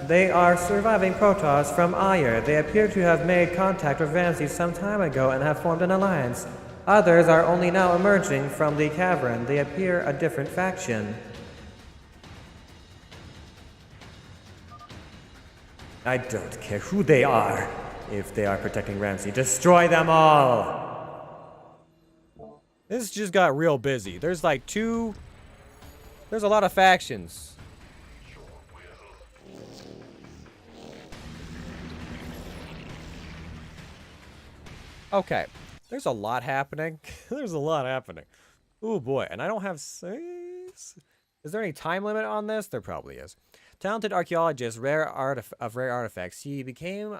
They are surviving Protoss from Aiur. They appear to have made contact with Ramsey some time ago and have formed an alliance. Others are only now emerging from the cavern. They appear a different faction. I don't care who they are. If they are protecting Ramsey, destroy them all! This just got real busy. There's like there's a lot of factions. Okay, there's a lot happening. There's a lot happening. Oh boy, and I don't have saves. Is there any time limit on this? There probably is. Talented archaeologist, rare artifacts. He became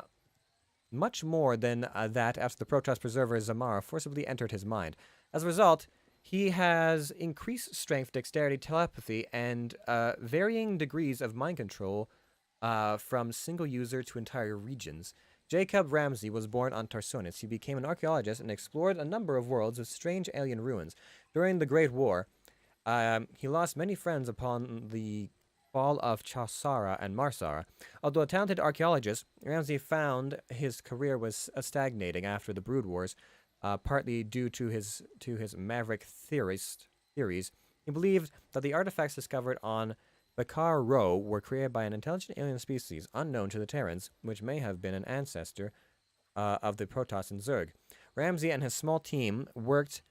much more than that after the Protoss preserver Zamara forcibly entered his mind. As a result, he has increased strength, dexterity, telepathy, and varying degrees of mind control from single user to entire regions. Jacob Ramsey was born on Tarsonis. He became an archaeologist and explored a number of worlds with strange alien ruins. During the Great War, he lost many friends upon the fall of Chaussara and Marsara. Although a talented archaeologist, Ramsey found his career was stagnating after the Brood Wars, partly due to his maverick theories. He believed that the artifacts discovered on Bakar Ro were created by an intelligent alien species unknown to the Terrans, which may have been an ancestor of the Protoss and Zerg. Ramsey and his small team worked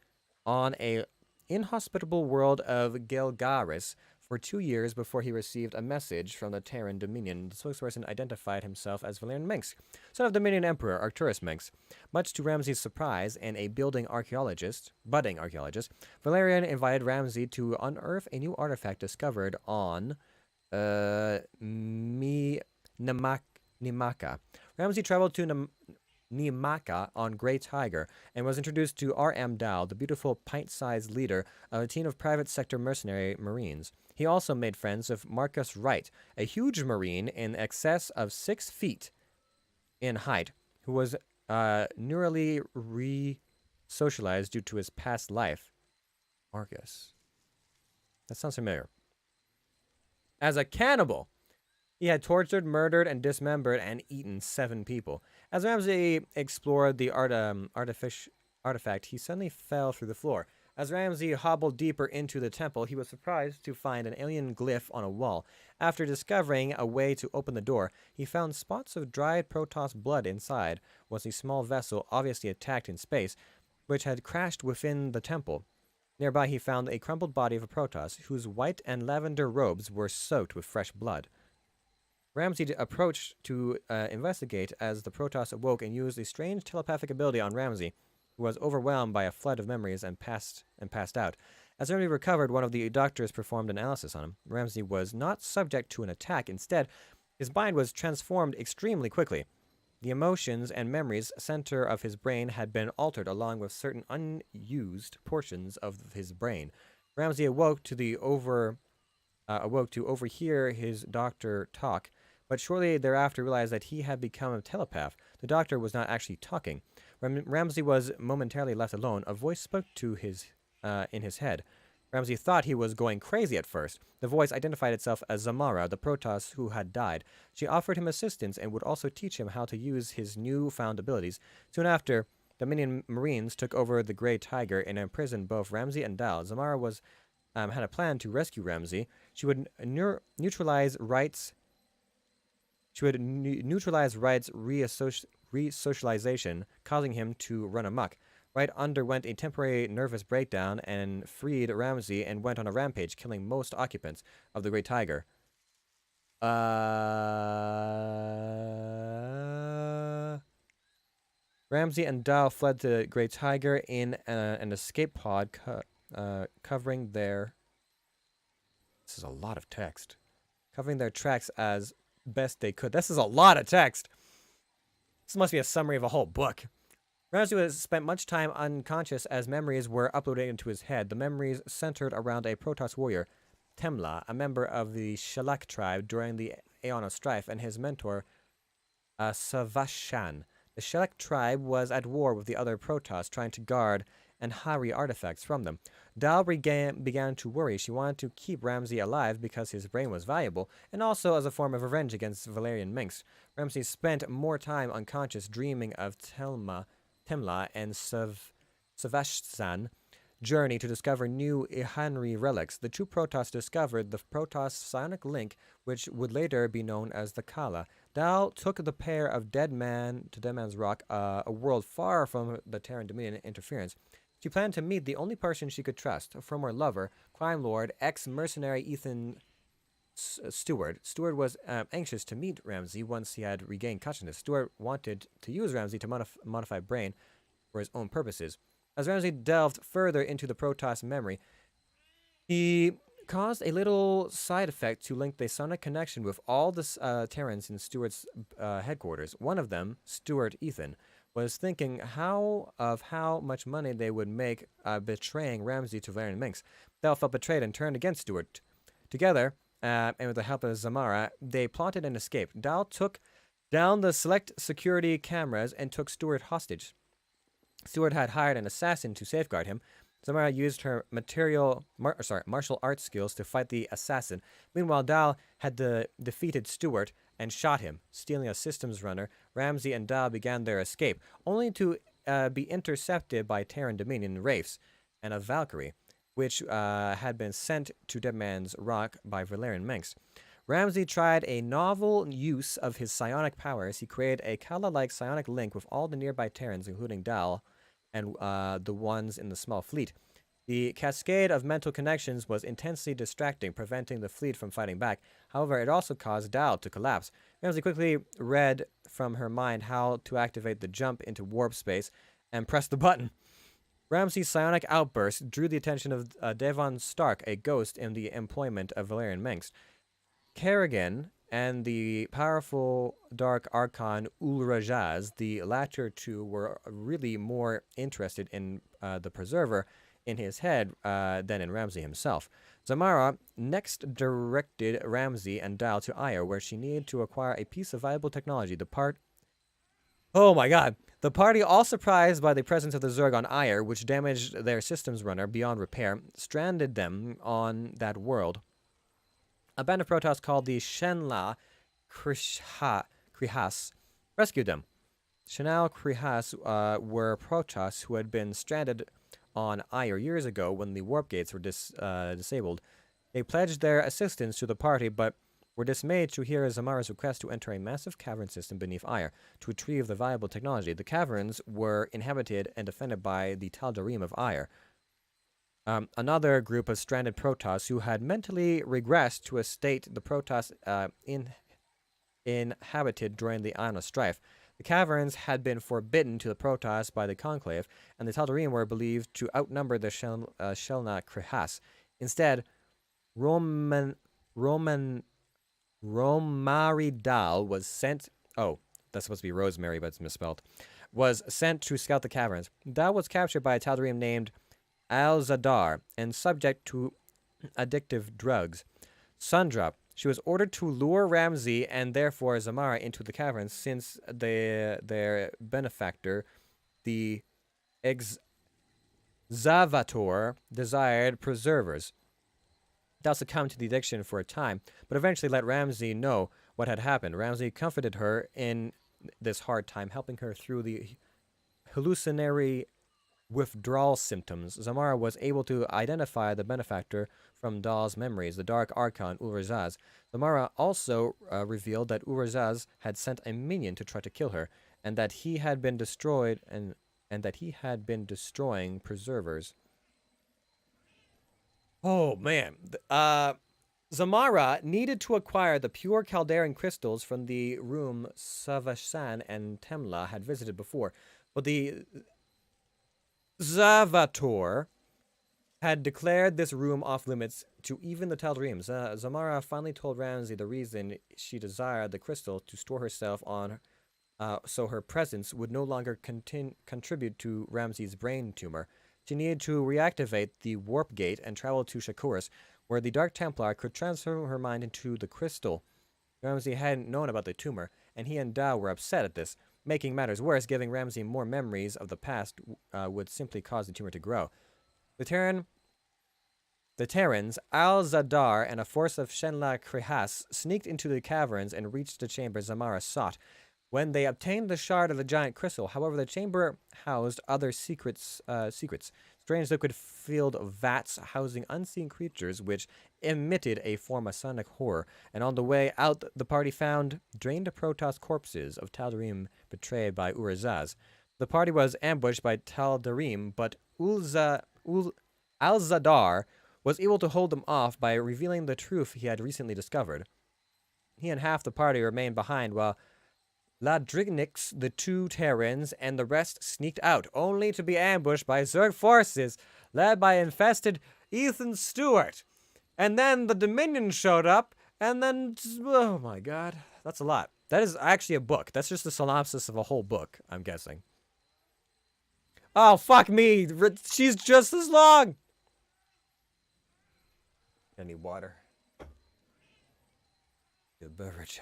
on a inhospitable world of Gelgaris for 2 years before he received a message from the Terran Dominion. The spokesperson identified himself as Valerian Minx, son of Dominion Emperor Arcturus Minx. Much to Ramsey's surprise and a budding archaeologist, Valerian invited Ramsey to unearth a new artifact discovered on Nimaka. Ramsey traveled to Nimaka on Grey Tiger and was introduced to R.M. Dal, the beautiful pint-sized leader of a team of private sector mercenary marines. He also made friends with Marcus Wright, a huge marine in excess of 6 feet in height, who was neurally re-socialized due to his past life. Marcus. That sounds familiar. As a cannibal, he had tortured, murdered, and dismembered and eaten 7 people. As Ramsey explored the artifact, he suddenly fell through the floor. As Ramsey hobbled deeper into the temple, he was surprised to find an alien glyph on a wall. After discovering a way to open the door, he found spots of dried Protoss blood inside was a small vessel obviously attacked in space, which had crashed within the temple. Nearby he found a crumpled body of a Protoss, whose white and lavender robes were soaked with fresh blood. Ramsey approached to investigate as the Protoss awoke and used a strange telepathic ability on Ramsey, who was overwhelmed by a flood of memories and passed out. As Ramsey recovered, one of the doctors performed analysis on him. Ramsey was not subject to an attack. Instead, his mind was transformed extremely quickly. The emotions and memories center of his brain had been altered along with certain unused portions of his brain. Ramsey awoke to overhear his doctor talk, but shortly thereafter realized that he had become a telepath. The doctor was not actually talking. Ramsey was momentarily left alone. A voice spoke to in his head. Ramsey thought he was going crazy at first. The voice identified itself as Zamara, the Protoss who had died. She offered him assistance and would also teach him how to use his newfound abilities. Soon after, Dominion Marines took over the Grey Tiger and imprisoned both Ramsey and Dal. Zamara had a plan to rescue Ramsey. She would neutralize Wright's re-socialization, causing him to run amok. Wright underwent a temporary nervous breakdown and freed Ramsey and went on a rampage, killing most occupants of the Great Tiger. Ramsey and Dow fled to Great Tiger in an escape pod covering their... This is a lot of text. Covering their tracks as best they could. This is a lot of text. This must be a summary of a whole book. Ramsey has spent much time unconscious as memories were uploaded into his head. The memories centered around a Protoss warrior, Temla, a member of the Shalak tribe during the Aeon of Strife, and his mentor, Savashan. The Shalak tribe was at war with the other Protoss, trying to guard and harry artifacts from them. Dal began to worry. She wanted to keep Ramsey alive because his brain was valuable, and also as a form of revenge against Valerian minks. Ramsey spent more time unconscious dreaming of Temla and Savashsan journey to discover new Ihanri relics. The two Protoss discovered the Protoss psionic link, which would later be known as the Kala. Dal took the pair of Dead Man to Dead Man's Rock, a world far from the Terran Dominion interference. She planned to meet the only person she could trust, a former lover, crime lord, ex-mercenary Ethan Stewart. Stewart was anxious to meet Ramsey once he had regained consciousness. Stewart wanted to use Ramsey to modify brain for his own purposes. As Ramsey delved further into the Protoss memory, he caused a little side effect to link the sonic connection with all the Terrans in Stewart's headquarters. One of them, Stewart Ethan, was thinking how much money they would make betraying Ramsey to Valerian minks. Dal felt betrayed and turned against Stewart. Together, and with the help of Zamara, they plotted an escape. Dal took down the select security cameras and took Stewart hostage. Stewart had hired an assassin to safeguard him. Zamara used her martial arts skills to fight the assassin. Meanwhile, Dal had defeated Stewart and shot him. Stealing a systems runner, Ramsey and Dal began their escape, only to be intercepted by Terran Dominion Wraiths and a Valkyrie, which had been sent to Dead Man's Rock by Valerian minks. Ramsey tried a novel use of his psionic powers. He created a Kala-like psionic link with all the nearby Terrans, including Dal and the ones in the small fleet. The cascade of mental connections was intensely distracting, preventing the fleet from fighting back. However, it also caused Dal to collapse. Ramsey quickly read from her mind how to activate the jump into warp space and press the button. Ramsey's psionic outburst drew the attention of Devon Stark, a ghost in the employment of Valerian minks. Kerrigan and the powerful Dark Archon Ulrajaz, the latter two were really more interested in the Preserver in his head than in Ramsey himself. Zamara next directed Ramsey and Dal to Ire, where she needed to acquire a piece of valuable technology. Oh my god. The party, all surprised by the presence of the Zerg on Ire, which damaged their systems runner beyond repair, stranded them on that world. A band of Protoss called the Shenla Krihas rescued them. Shenal Krihas were Protoss who had been stranded on Ire years ago when the warp gates were disabled. They pledged their assistance to the party, but were dismayed to hear Zamara's request to enter a massive cavern system beneath Ire to retrieve the valuable technology. The caverns were inhabited and defended by the Tal'Darim of Ire, another group of stranded Protoss who had mentally regressed to a state the Protoss inhabited during the Aeon of Strife. The caverns had been forbidden to the Protoss by the Conclave, and the Tal'Darim were believed to outnumber the Shelna Krihas. Instead, Romaridal was sent... Oh, that's supposed to be Rosemary, but it's misspelled. Was sent to scout the caverns. Dal was captured by a Tal'Darim named Al-Zadar and subject to addictive drugs. Sundra. She was ordered to lure Ramsey and therefore Zamara into the caverns since their benefactor, the Exavator, desired preservers. Dal succumbed to the addiction for a time, but eventually let Ramsey know what had happened. Ramsey comforted her in this hard time, helping her through the hallucinatory withdrawal symptoms. Zamara was able to identify the benefactor from Dal's memories, the Dark Archon Urazaz. Zamara also revealed that Urazaz had sent a minion to try to kill her, and that he had been destroyed and that he had been destroying preservers. Oh man. Zamara needed to acquire the pure Caldarian crystals from the room Savashan and Temla had visited before, but the Zavator had declared this room off limits to even the Tal'Darim. Zamara finally told Ramsay the reason she desired the crystal to store herself on, so her presence would no longer contribute to Ramsay's brain tumor. She needed to reactivate the warp gate and travel to Shakuras, where the Dark Templar could transfer her mind into the crystal. Ramsay hadn't known about the tumor, and he and Dao were upset at this. Making matters worse, giving Ramsay more memories of the past would simply cause the tumor to grow. The Terrans, Al-Zadar, and a force of Shenla Krihas sneaked into the caverns and reached the chamber Zamara sought. When they obtained the shard of the giant crystal, however, the chamber housed other secrets. Strange liquid-filled vats housing unseen creatures which emitted a form of sonic horror. And on the way out, the party found drained Protoss corpses of Tal'Darim betrayed by Urazaz. The party was ambushed by Tal'Darim, but Al-Zadar was able to hold them off by revealing the truth he had recently discovered. He and half the party remained behind while Ladrignix, the two Terrans, and the rest sneaked out, only to be ambushed by Zerg forces, led by infested Ethan Stewart. And then the Dominion showed up, and then, oh my god, that's a lot. That is actually a book. That's just a synopsis of a whole book, I'm guessing. Oh, fuck me, she's just as long! I need water. Good beverage.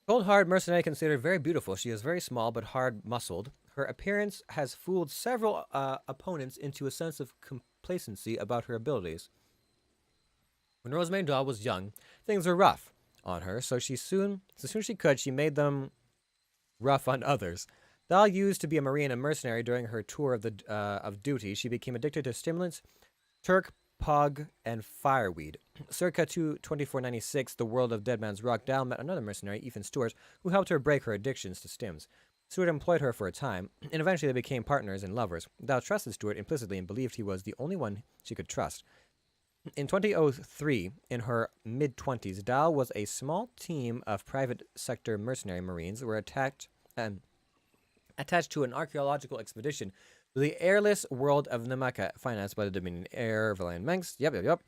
Cold-hard mercenary considered very beautiful. She is very small but hard-muscled. Her appearance has fooled several opponents into a sense of complacency about her abilities. When Rosemary Dahl was young, things were rough on her, so as soon as she could, she made them rough on others. Dahl used to be a Marine and mercenary during her tour of duty. She became addicted to stimulants, Turk, Pog, and fireweed. Circa 2496, the world of Dead Man's Rock, Dahl met another mercenary, Ethan Stewart, who helped her break her addictions to stims. Stewart employed her for a time, and eventually they became partners and lovers. Dahl trusted Stewart implicitly and believed he was the only one she could trust. In 2003, in her mid-20s, Dahl was a small team of private sector mercenary Marines who were attached to an archaeological expedition to the airless world of Namaka, financed by the Dominion Air, Valiant Manx. Yep.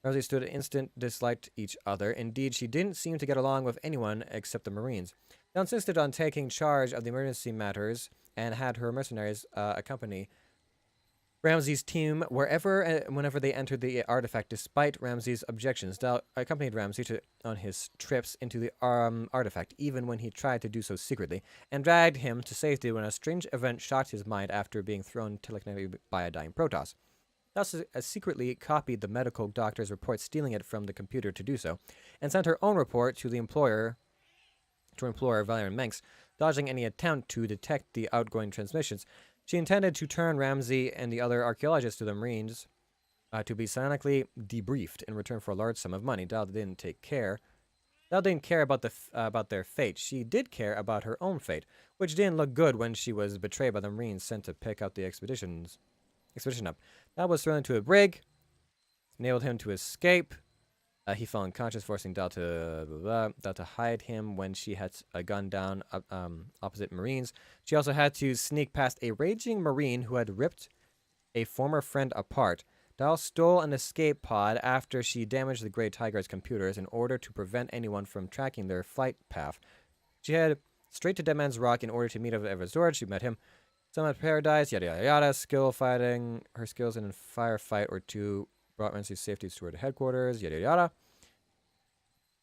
Rosie stood at instant disliked each other. Indeed, she didn't seem to get along with anyone except the Marines. They insisted on taking charge of the emergency matters and had her mercenaries accompany Ramsay's team whenever they entered the artifact, despite Ramsay's objections. Dahl accompanied Ramsay on his trips into the artifact, even when he tried to do so secretly, and dragged him to safety when a strange event shocked his mind after being thrown telekinetically by a dying Protoss. Thus, secretly copied the medical doctor's report, stealing it from the computer to do so, and sent her own report to the employer Valerian Manx, dodging any attempt to detect the outgoing transmissions. She intended to turn Ramsay and the other archaeologists to the Marines to be sonically debriefed in return for a large sum of money. Dahl didn't care about their fate. She did care about her own fate, which didn't look good when she was betrayed by the Marines sent to pick out the expedition up. Dahl was thrown into a brig, enabled him to escape. He fell unconscious, forcing Dahl to hide him when she had gunned down opposite Marines. She also had to sneak past a raging Marine who had ripped a former friend apart. Dahl stole an escape pod after she damaged the Grey Tiger's computers in order to prevent anyone from tracking their flight path. She headed straight to Dead Man's Rock in order to meet up with Everzord. She met him. Some at Paradise, yada yada yada. Skill fighting. Her skills in a firefight or two brought Ramsay's safety toward headquarters, yada yada.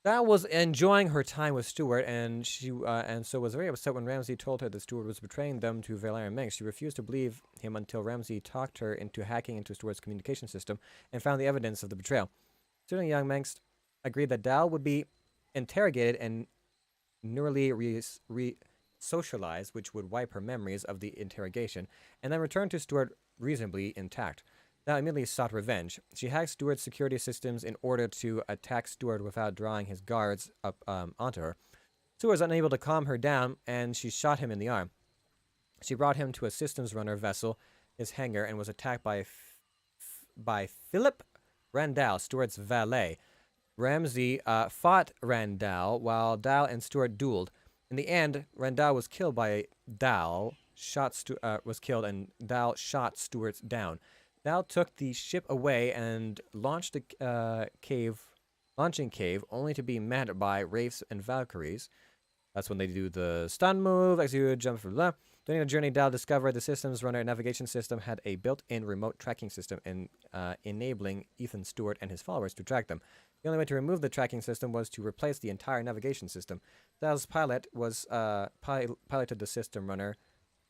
That was enjoying her time with Stewart, and so was very upset when Ramsay told her that Stewart was betraying them to Valerian Manx. She refused to believe him until Ramsay talked her into hacking into Stewart's communication system and found the evidence of the betrayal. Stewart and young Manx agreed that Dahl would be interrogated and neurally re-socialized, which would wipe her memories of the interrogation, and then return to Stewart reasonably intact. Dal immediately sought revenge. She hacked Stuart's security systems in order to attack Stuart without drawing his guards up onto her. Stuart was unable to calm her down, and she shot him in the arm. She brought him to a systems runner vessel, his hangar, and was attacked by Philip Randall, Stuart's valet. Ramsay fought Randall while Dal and Stuart dueled. In the end, Randall was killed by Dal, was killed, and Dal shot Stuart down. Dal took the ship away and launched the launching cave, only to be met by Wraiths and Valkyries. That's when they do the stun move, execute, jump for blah. During the journey, Dal discovered the systems runner navigation system had a built-in remote tracking system, enabling Ethan Stewart and his followers to track them. The only way to remove the tracking system was to replace the entire navigation system. Dal's pilot was piloted the system runner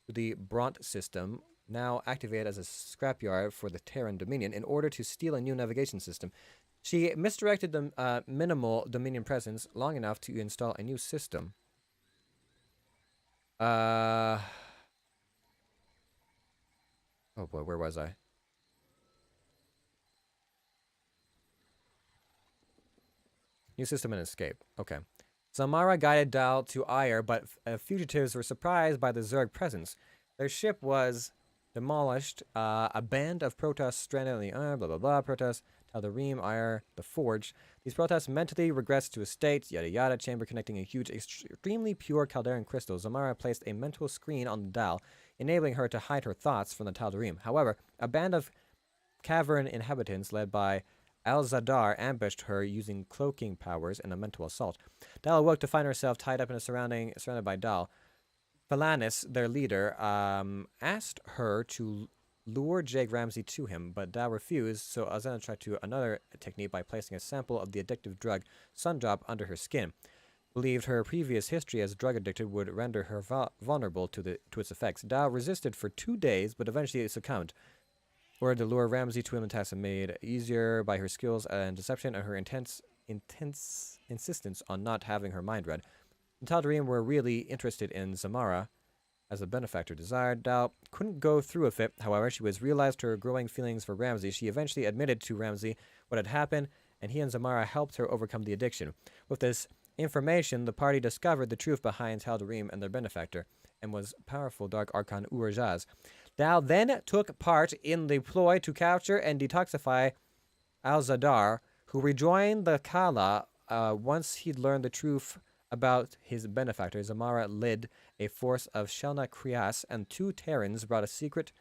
to the Bront system, now activated as a scrapyard for the Terran Dominion, in order to steal a new navigation system. She misdirected the minimal Dominion presence long enough to install a new system. Oh boy, where was I? New system and escape. Okay. Zamara guided Dal to Ire, but fugitives were surprised by the Zerg presence. Their ship was demolished. A band of Protoss stranded on the blah blah blah. Protoss, Tal'Darim, Ire, the Forge. These Protoss mentally regressed to a state, yada yada, chamber connecting a huge, extremely pure Calderan crystal. Zamara placed a mental screen on the Dal, enabling her to hide her thoughts from the Tal'Darim. However, a band of cavern inhabitants led by Al-Zadar ambushed her using cloaking powers and a mental assault. Dal awoke to find herself tied up in surrounded by Dal. Phalanis, their leader, asked her to lure Jake Ramsay to him, but Dal refused, so Azana tried to another technique by placing a sample of the addictive drug Sundrop under her skin. Believed her previous history as drug addicted would render her vulnerable to its effects. Dal resisted for 2 days, but eventually succumbed. Ordered to lure Ramsay to him, and tasks made easier by her skills and deception and her intense insistence on not having her mind read. The Tal'Darim were really interested in Zamara, as the benefactor desired. Dal couldn't go through with it, however. She realized her growing feelings for Ramsay. She eventually admitted to Ramsay what had happened, and he and Zamara helped her overcome the addiction. With this information, the party discovered the truth behind Tal'Darim and their benefactor, and was powerful Dark Archon Urajaz. Dal then took part in the ploy to capture and detoxify Al-Zadar, who rejoined the Kala once he'd learned the truth about his benefactor. Zamara led a force of Shelna Krias, and 2 Terrans brought a secret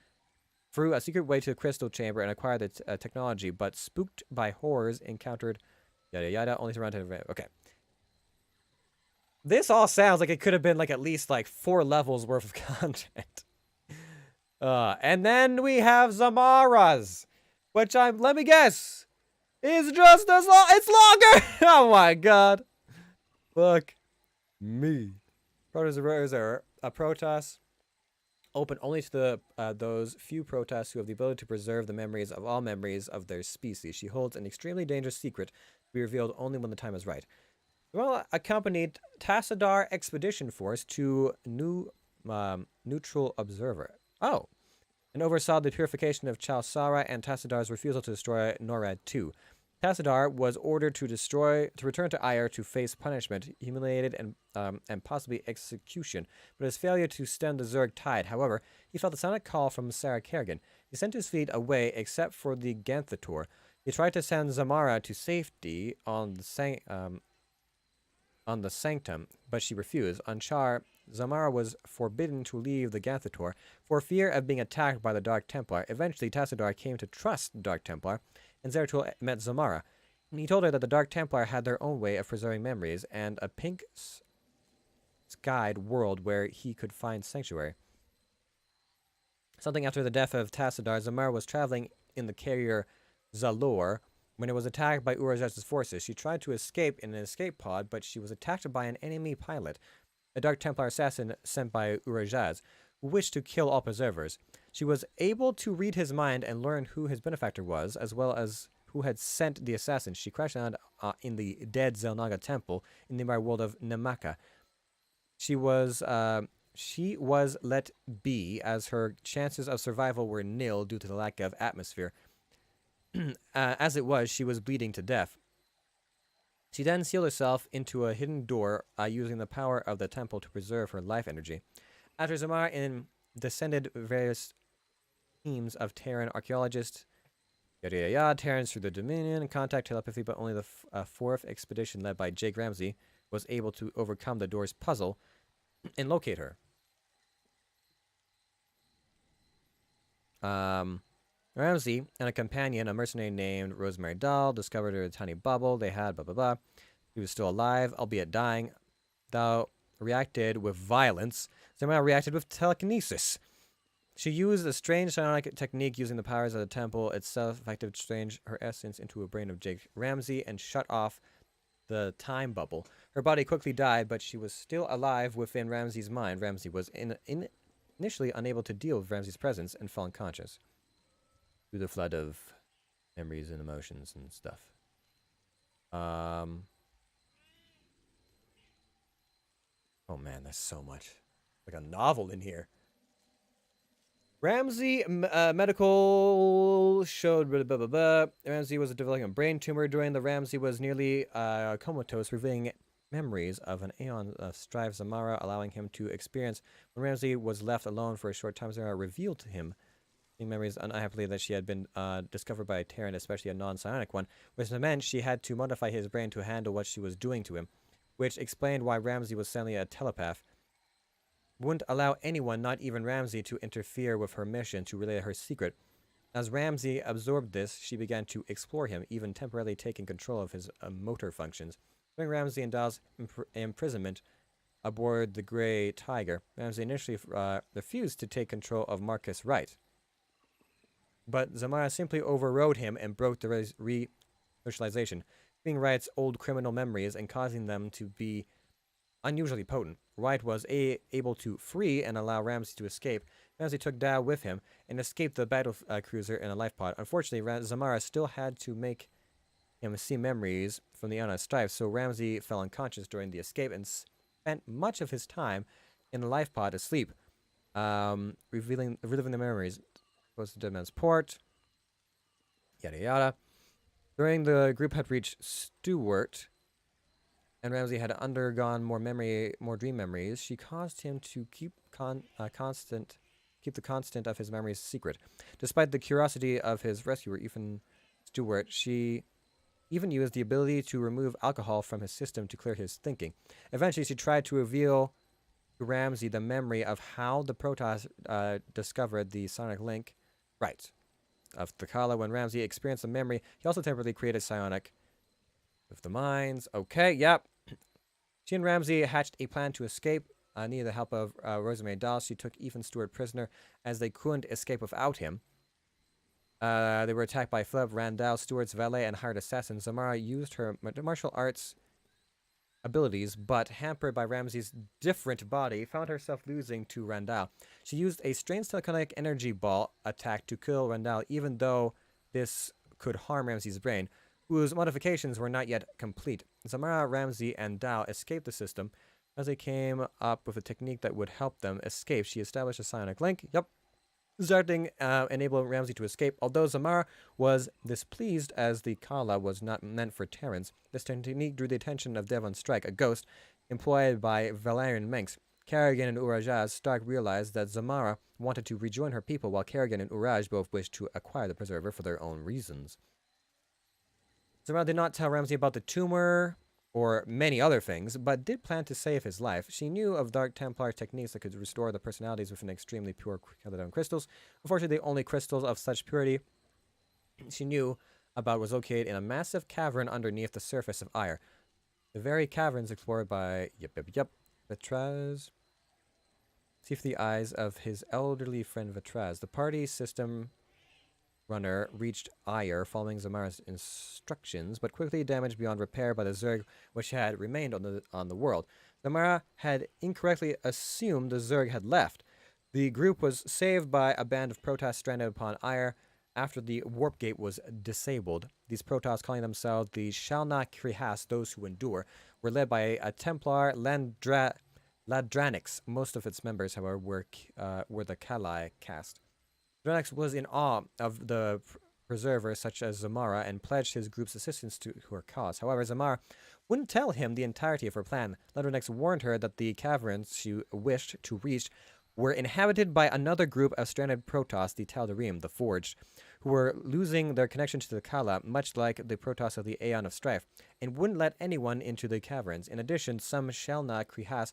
way to the crystal chamber and acquired the technology, but spooked by horrors encountered yada yada, only to run to okay. This all sounds like it could have been like at least like 4 levels worth of content. And then we have Zamara's, which let me guess, is just as long. It's longer. Oh my god. Fuck me. Protoss are a Protoss open only to those few Protoss who have the ability to preserve the memories of all memories of their species. She holds an extremely dangerous secret to be revealed only when the time is right. Well, accompanied Tassadar Expedition Force to Neutral Observer. Oh, and oversaw the purification of Chalsara and Tassadar's refusal to destroy NORAD 2. Tassadar was ordered to return to Ire to face punishment, humiliated, and possibly execution, but his failure to stem the Zerg tide. However, he felt a sonic call from Sarah Kerrigan. He sent his fleet away except for the Ganthator. He tried to send Zamara to safety on the Sanctum, but she refused. On Char, Zamara was forbidden to leave the Ganthator for fear of being attacked by the Dark Templar. Eventually, Tassadar came to trust the Dark Templar, and Zeratul met Zamara. He told her that the Dark Templar had their own way of preserving memories and a pink skied world where he could find sanctuary. Something after the death of Tassadar, Zamara was traveling in the carrier Zalor when it was attacked by Urajaz's forces. She tried to escape in an escape pod, but she was attacked by an enemy pilot, a Dark Templar assassin sent by Urajaz, who wished to kill all preservers. She was able to read his mind and learn who his benefactor was, as well as who had sent the assassin. She crashed down in the dead Zelnaga temple in the nearby world of Namaka. She was she was let be as her chances of survival were nil due to the lack of atmosphere. As it was, she was bleeding to death. She then sealed herself into a hidden door using the power of the temple to preserve her life energy. After Zamara descended various teams of Terran archaeologists, Terrans through the Dominion, contact telepathy, but only the fourth expedition led by Jake Ramsey was able to overcome the door's puzzle and locate her. Ramsey and a companion, a mercenary named Rosemary Dahl, discovered her a tiny bubble they had, blah, blah, blah. She was still alive, albeit dying. Thou reacted with violence. Zamara reacted with telekinesis. She used a strange psionic technique using the powers of the temple itself, effective to change her essence into a brain of Jake Ramsey and shut off the time bubble. Her body quickly died, but she was still alive within Ramsey's mind. Ramsey was initially unable to deal with Ramsey's presence and fell unconscious through the flood of memories and emotions and stuff. Oh man, there's so much. Like a novel in here. Ramsey medical showed blah, blah, blah, blah. Ramsey was developing a brain tumor during the Ramsey was nearly comatose, revealing memories of an aeon of strive Zamara, allowing him to experience. When Ramsey was left alone for a short time, Zamara revealed to him memories unhappily that she had been discovered by a Terran, especially a non-psionic one, which meant she had to modify his brain to handle what she was doing to him, which explained why Ramsey was suddenly a telepath. Wouldn't allow anyone, not even Ramsey, to interfere with her mission to relay her secret. As Ramsey absorbed this, she began to explore him, even temporarily taking control of his motor functions. During Ramsey and Dahl's imprisonment aboard the Grey Tiger, Ramsey initially refused to take control of Marcus Wright. But Zamara simply overrode him and broke the re-socialization, being Wright's old criminal memories and causing them to be unusually potent. Wright was able to free and allow Ramsey to escape. Ramsey took Dahl with him and escaped the battle cruiser in a life pod. Unfortunately, Zamara still had to make him see memories from the Aeon of Strife, so Ramsey fell unconscious during the escape and spent much of his time in the life pod asleep, reliving the memories. Goes to Dead Man's Port, yada yada. During the group had reached Stewart, and Ramsey had undergone more dream memories, she caused him to keep the constant of his memories secret. Despite the curiosity of his rescuer, Ethan Stewart, she even used the ability to remove alcohol from his system to clear his thinking. Eventually, she tried to reveal to Ramsey the memory of how the Protoss discovered the sonic link of Thakala. When Ramsey experienced the memory, he also temporarily created psionic with the minds. Okay, yep. She and Ramsey hatched a plan to escape. Needed the help of Rosemary Dahl. She took Ethan Stewart prisoner as they couldn't escape without him. They were attacked by Philip Randall, Stewart's valet and hired assassin. Zamara used her martial arts abilities, but hampered by Ramsey's different body, found herself losing to Randall. She used a strange telekinetic energy ball attack to kill Randall, even though this could harm Ramsey's brain, whose modifications were not yet complete. Zamara, Ramsey, and Dahl escaped the system. As they came up with a technique that would help them escape, she established a psionic link. Starting enable Ramsey to escape. Although Zamara was displeased as the Kala was not meant for Terrans, this technique drew the attention of Devon Strike, a ghost employed by Valerian Menks. Kerrigan and Urajaz Stark realized that Zamara wanted to rejoin her people, while Kerrigan and Uraj both wished to acquire the preserver for their own reasons. Zamara did not tell Ramsey about the tumor or many other things, but did plan to save his life. She knew of Dark Templar techniques that could restore the personalities within extremely pure Caledon crystals. Unfortunately, the only crystals of such purity she knew about was located in a massive cavern underneath the surface of Ire. The very caverns explored by Vatraz. See through the eyes of his elderly friend Vatraz. The party system runner reached Ire following Zamara's instructions, but quickly damaged beyond repair by the Zerg which had remained on the world. Zamara had incorrectly assumed the Zerg had left. The group was saved by a band of Protoss stranded upon Ire after the warp gate was disabled. These Protoss, calling themselves the Shalna Krihas, those who endure, were led by a Templar Ladranix. Most of its members, however, were the Kalai caste. Ladranix was in awe of the preservers such as Zamara and pledged his group's assistance to her cause. However, Zamara wouldn't tell him the entirety of her plan. Ladranix warned her that the caverns she wished to reach were inhabited by another group of stranded Protoss, the Tal'Darim, the Forged, who were losing their connection to the Kala, much like the Protoss of the Aeon of Strife, and wouldn't let anyone into the caverns. In addition, some Shelna Krihas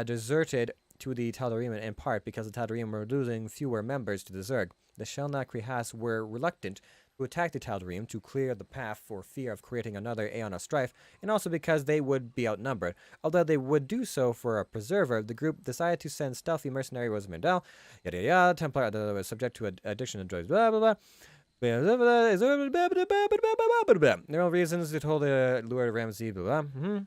deserted to the Tal'Darim in part because the Tal'Darim were losing fewer members to the Zerg. The Shelna Krihas were reluctant to attack the Tal'Darim to clear the path for fear of creating another Aeon of Strife, and also because they would be outnumbered. Although they would do so for a preserver, the group decided to send stealthy mercenary Rosamundel, yada yada, Templar that was subject to addiction to drugs, blah blah blah. There are reasons they told Lord Ramsey, blah blah.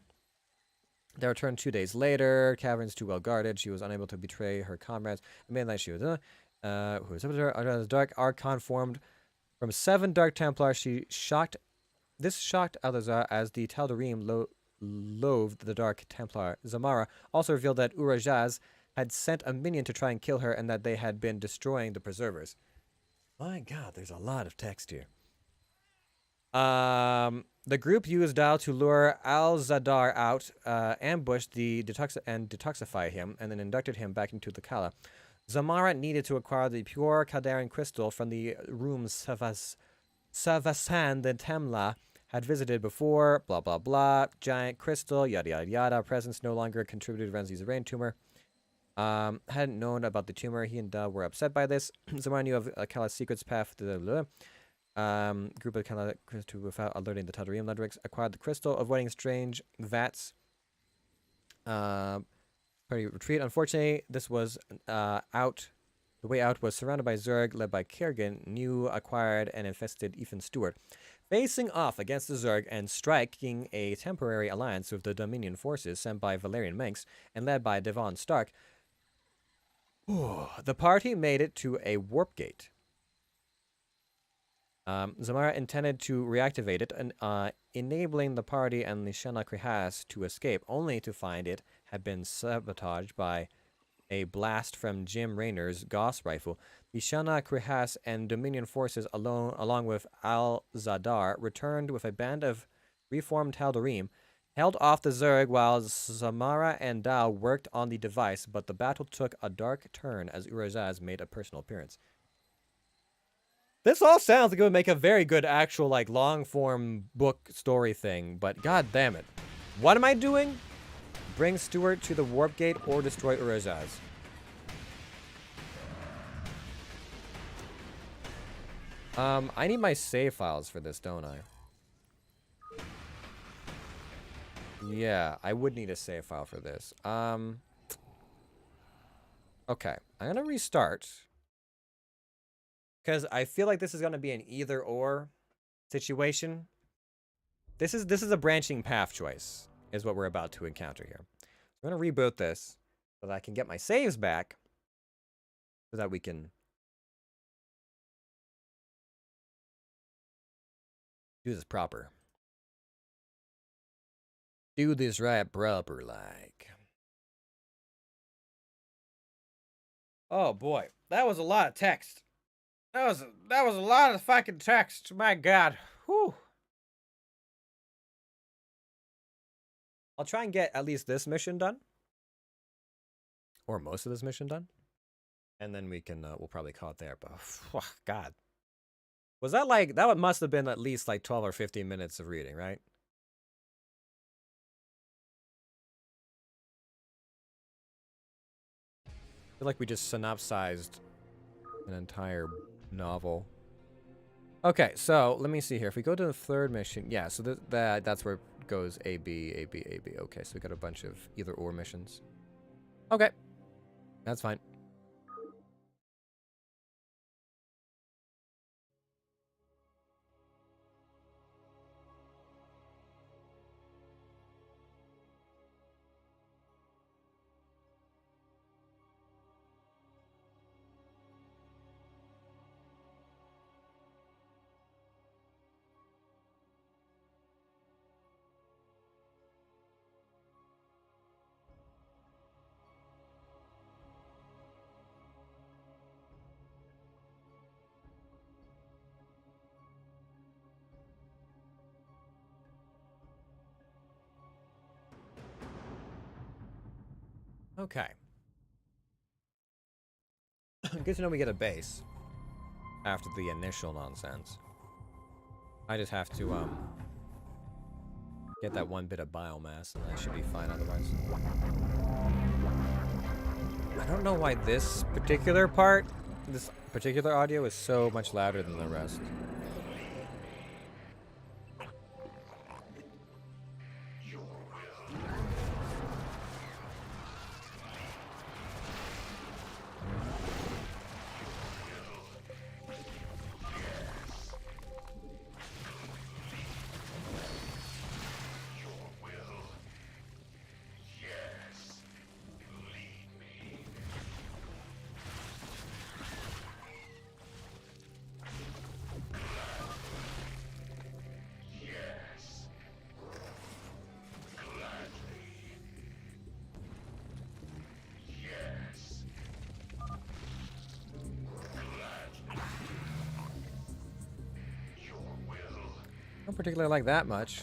They returned 2 days later. Caverns too well guarded. She was unable to betray her comrades. At midnight, she was who was the dark Archon formed from 7 Dark Templars. This shocked Alazar as the Tal'Darim loathed the Dark Templar. Zamara also revealed that Urajaz had sent a minion to try and kill her and that they had been destroying the preservers. My god, there's a lot of text here. The group used Dal to lure Al-Zadar out, ambushed the detoxify him, and then inducted him back into the Kala. Zamara needed to acquire the pure Kadaran crystal from the room Savasan the Temla had visited before, blah blah blah, giant crystal, yada yada yada, presence no longer contributed to Renzi's brain tumor. Hadn't known about the tumor, he and Dal were upset by this. Zamara knew of Kala's secrets path to the group of Kala to without alerting the Tal'Darim. Ladrix acquired the crystal, avoiding strange vats. Party retreat. Unfortunately, this was out. The way out was surrounded by Zerg, led by Kerrigan, new acquired and infested Ethan Stewart. Facing off against the Zerg and striking a temporary alliance with the Dominion forces sent by Valerian Manx and led by Devon Stark, the party made it to a warp gate. Zamara intended to reactivate it, and enabling the party and the Shelna Krihas to escape, only to find it had been sabotaged by a blast from Jim Raynor's Gauss rifle. The Shelna Krihas and Dominion forces, along with Al-Zadar, returned with a band of reformed Tal'Darim, held off the Zerg while Zamara and Dal worked on the device, but the battle took a dark turn as Urazaz made a personal appearance. This all sounds like it would make a very good actual, like, long-form book story thing, but god damn it. What am I doing? Bring Stewart to the warp gate or destroy Urazaz. I need my save files for this, don't I? Yeah, I would need a save file for this. Okay, I'm gonna restart. Because I feel like this is gonna be an either-or situation. This is a branching path choice, is what we're about to encounter here. I'm gonna reboot this so that I can get my saves back, so that we can do this proper. Do this right proper like. Oh boy, that was a lot of text. That was a lot of fucking text. My god. Whew. I'll try and get at least this mission done. Or most of this mission done. And then we can, we'll probably call it there. But, god. Was that like, that must have been at least like 12 or 15 minutes of reading, right? I feel like we just synopsized an entire novel. Okay, so let me see here. If we go to the third mission, yeah, so that's where it goes A, B, A, B, A, B. Okay, so we got a bunch of either-or missions. Okay, that's fine. Okay. Good to know we get a base after the initial nonsense. I just have to get that one bit of biomass and I should be fine otherwise. I don't know why this particular audio is so much louder than the rest. Don't particularly like that much.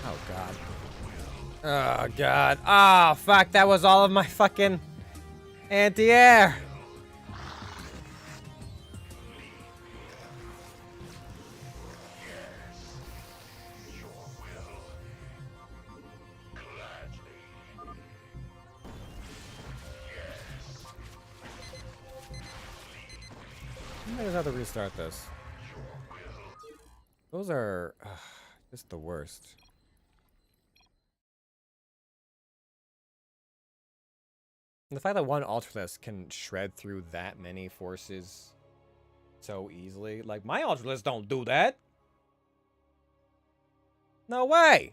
Oh god. Oh god. Oh fuck, that was all of my fucking anti-air. I just have to restart this. Those are just the worst. And the fact that one Ultralisk can shred through that many forces so easily. Like, my Ultralisk don't do that. No way.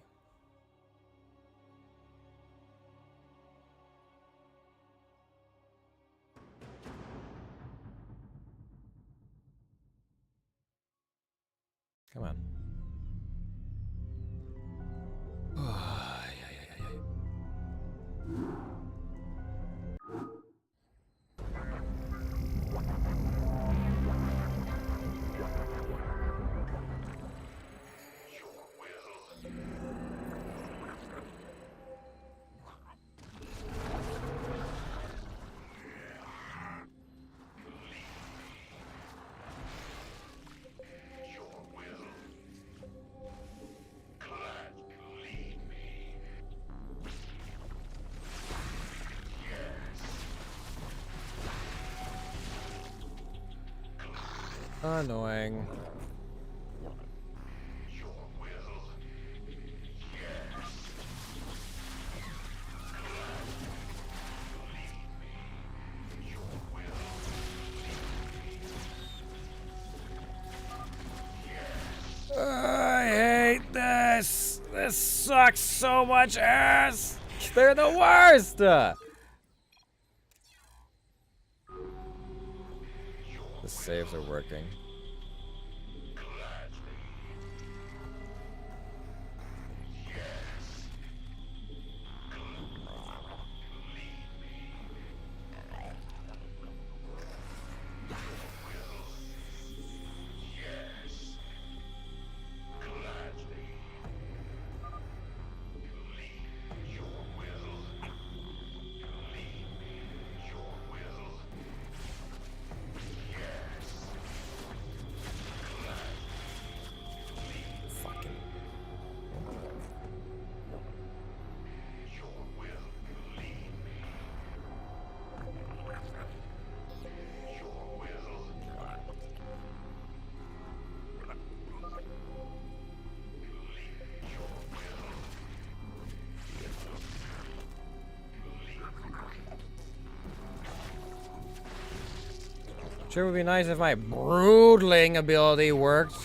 Come on. Annoying. I hate this. This sucks so much ass. They're the worst. The saves are working. Sure would be nice if my broodling ability worked.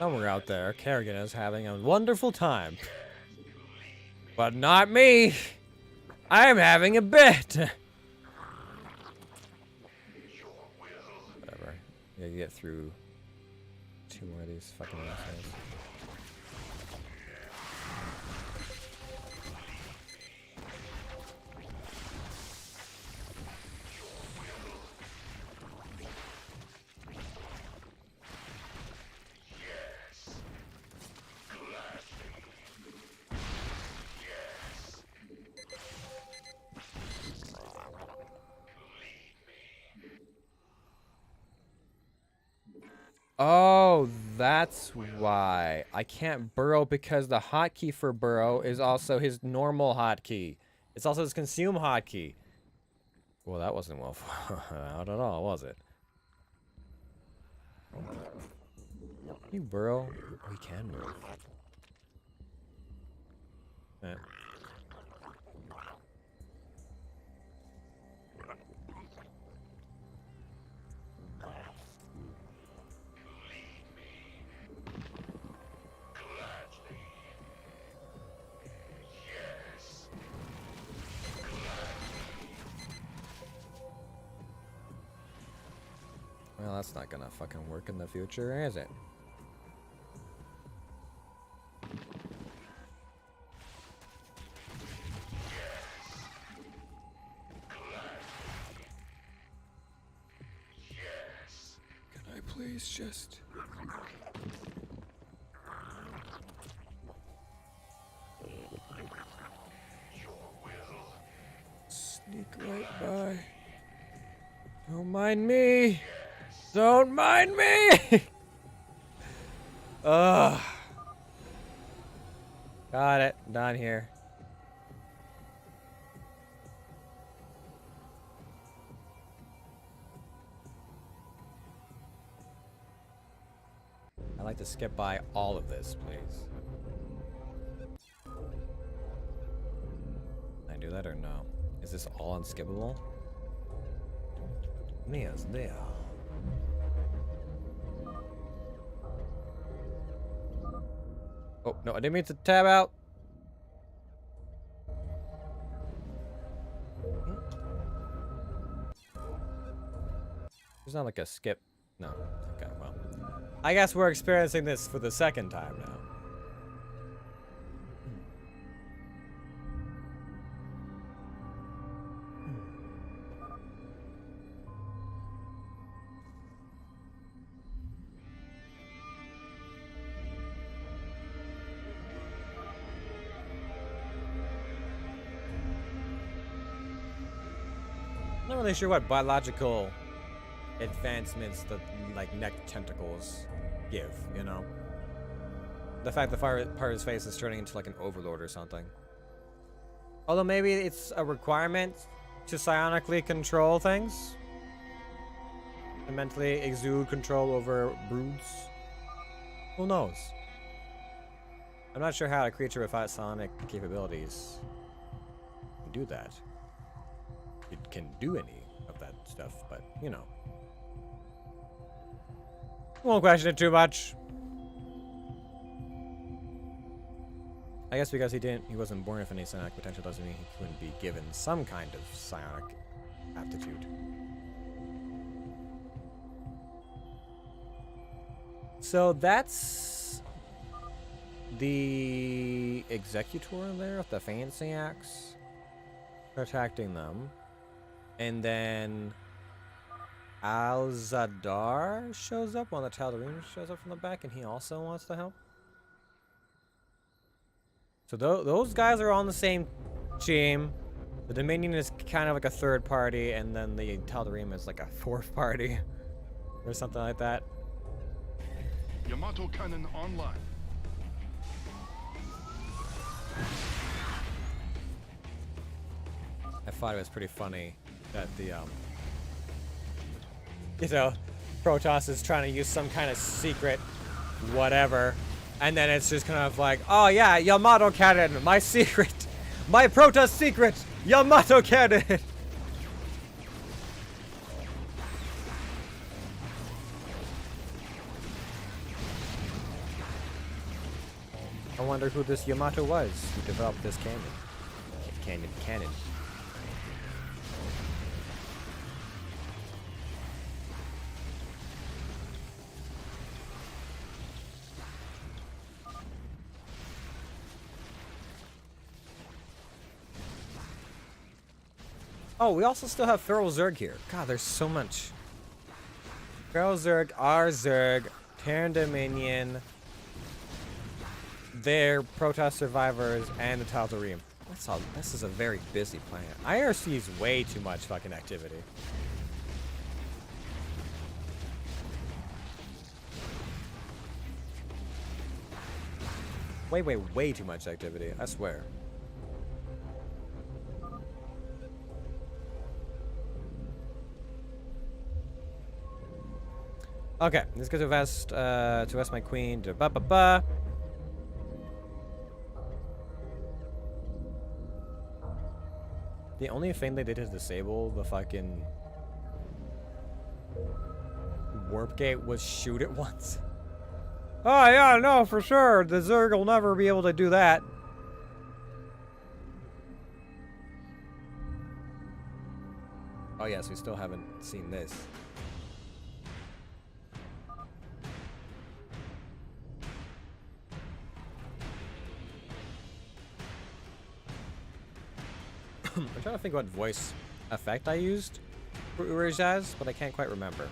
Somewhere out there, Kerrigan is having a wonderful time. But not me! I'm having a bit! Whatever. You gotta get through 2 more of these fucking assholes. Oh, that's why. I can't burrow because the hotkey for burrow is also his normal hotkey. It's also his consume hotkey. Well, that wasn't well thought out at all, was it? Can you burrow? Oh, he can move. Eh. Well, that's not gonna fucking work in the future, is it? Can I please just... sneak right by. Don't mind me! Don't mind me! Ugh. Got it. Done here. I'd like to skip by all of this, please. Can I do that or no? Is this all unskippable? Yes, there. Oh, no, I didn't mean to tab out. There's not like a skip. No. Okay, well. I guess we're experiencing this for the second time now. Not really sure what biological advancements the like neck tentacles give, you know? The fact that part of his face is turning into like an overlord or something. Although maybe it's a requirement to psionically control things. And mentally exude control over broods. Who knows? I'm not sure how a creature without psionic capabilities can do that. It can do any of that stuff, but you know. Won't question it too much. I guess because he wasn't born with any psionic potential doesn't mean he couldn't be given some kind of psionic aptitude. So that's the executor there with the fancy axe protecting them. And then Al-Zadar shows up, one of the Tal'Darim shows up from the back, and he also wants to help. So those guys are on the same team. The Dominion is kind of like a third party, and then the Tal'Darim is like a fourth party, or something like that. Yamato cannon online. I thought it was pretty funny that the, you know, Protoss is trying to use some kind of secret whatever, and then it's just kind of like, oh yeah, Yamato cannon, my secret, my Protoss secret, Yamato cannon. wonder who this Yamato was who developed this cannon. Oh, we also still have Feral Zerg here. God, there's so much. Feral Zerg, our Zerg, Terran Dominion, their Protoss survivors, and the Tal'Darim. That's all. This is a very busy planet. IRC is way too much fucking activity. Way too much activity. I swear. Okay, let's go to Vest my queen. The only thing they did is disable the fucking warp gate was shoot it once. Oh yeah, no, for sure. The Zerg will never be able to do that. Oh yes, we still haven't seen this. I'm trying to think what voice effect I used for Urajaz, but I can't quite remember.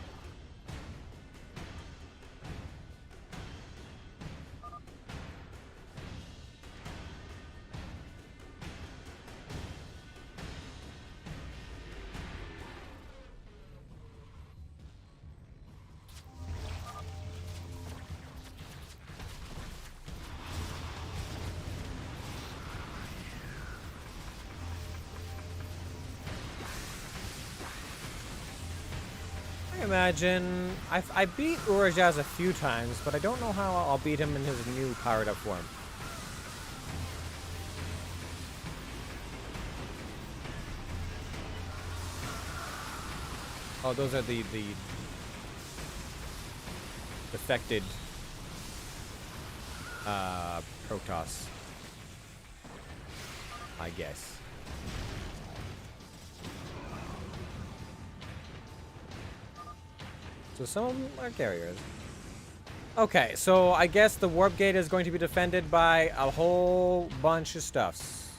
I imagine I beat Urajaz a few times, but I don't know how I'll beat him in his new powered up form. Oh, those are the defected Protoss, I guess. So some of them are carriers. Okay, so I guess the warp gate is going to be defended by a whole bunch of stuffs.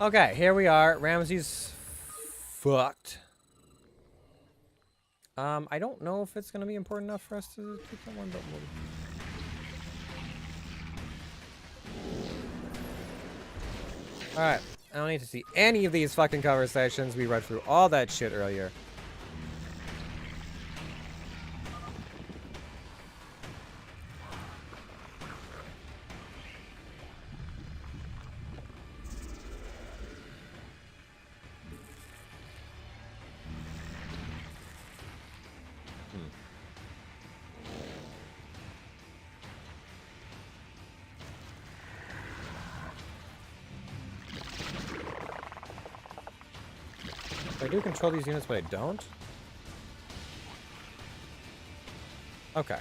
Okay, here we are. Ramsey's fucked. I don't know if it's gonna be important enough for us to keep that one, but we'll... Alright, I don't need to see any of these fucking conversations. We read through all that shit earlier. I do control these units, but I don't? Okay.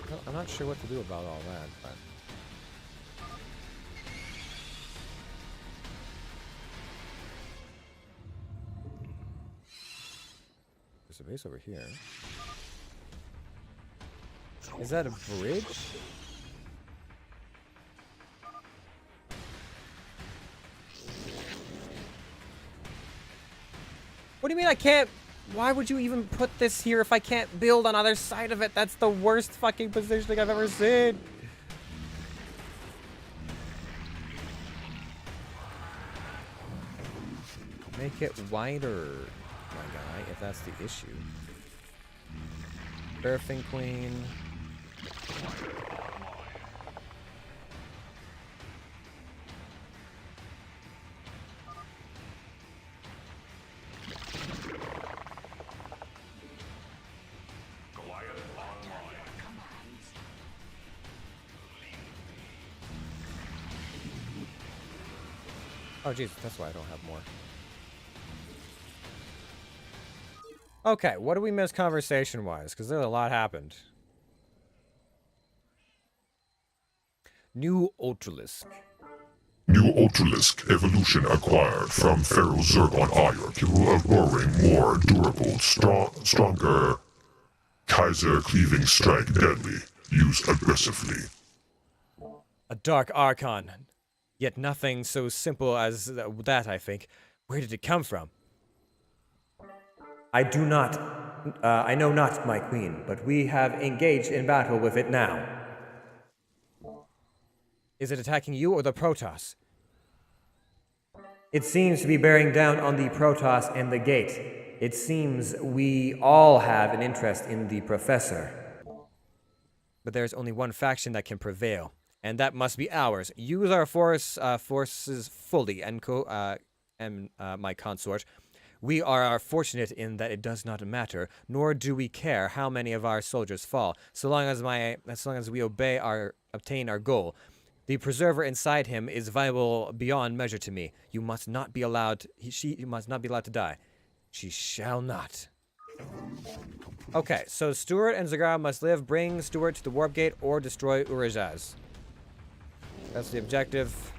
Well, I'm not sure what to do about all that, but... There's a base over here. Is that a bridge? What do you mean I can't? Why would you even put this here if I can't build on either side of it? That's the worst fucking positioning I've ever seen. Make it wider, my guy, if that's the issue. Birthing Queen. Oh, Jesus, that's why I don't have more. Okay, what did we miss conversation-wise? Because there's a lot happened. New Ultralisk. New Ultralisk evolution acquired from Feral Zerg on Ire, capable of lowering more durable, stronger Kaiser cleaving strike deadly. Use aggressively. A dark archon. Yet nothing so simple as that, I think. Where did it come from? I do not. I know not, my queen, but we have engaged in battle with it now. Is it attacking you or the Protoss? It seems to be bearing down on the Protoss and the gate. It seems we all have an interest in the Professor. But there is only one faction that can prevail, and that must be ours. Use our forces fully, and my consort. We are fortunate in that it does not matter, nor do we care how many of our soldiers fall, so long as we obtain our goal. The preserver inside him is viable beyond measure to me. You must not be allowed. She must not be allowed to die. She shall not. Okay, so Stuart and Zagara must live. Bring Stuart to the warp gate or destroy Urizaz. That's the objective.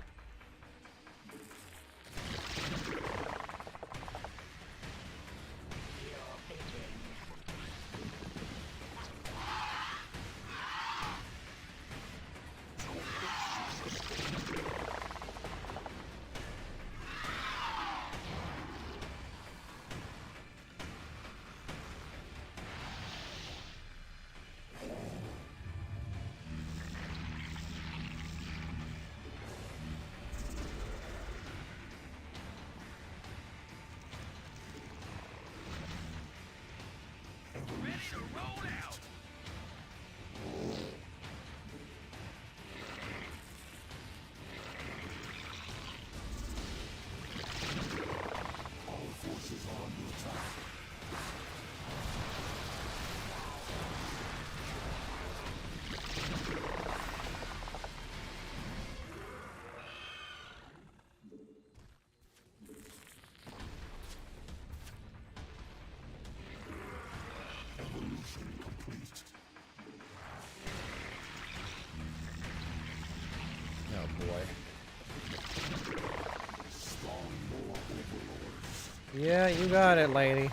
Yeah, you got it, lady.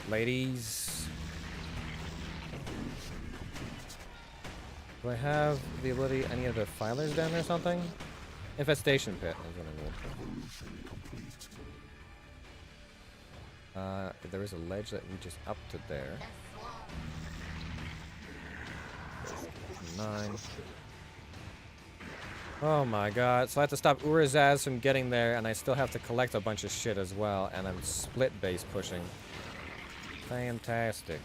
Ladies. Do I have the ability, any of the filers down there or something? Infestation pit is what I need. There is a ledge that reaches up to there. 9. Oh my god, so I have to stop Urizaz from getting there, and I still have to collect a bunch of shit as well, and I'm split base pushing. Fantastic.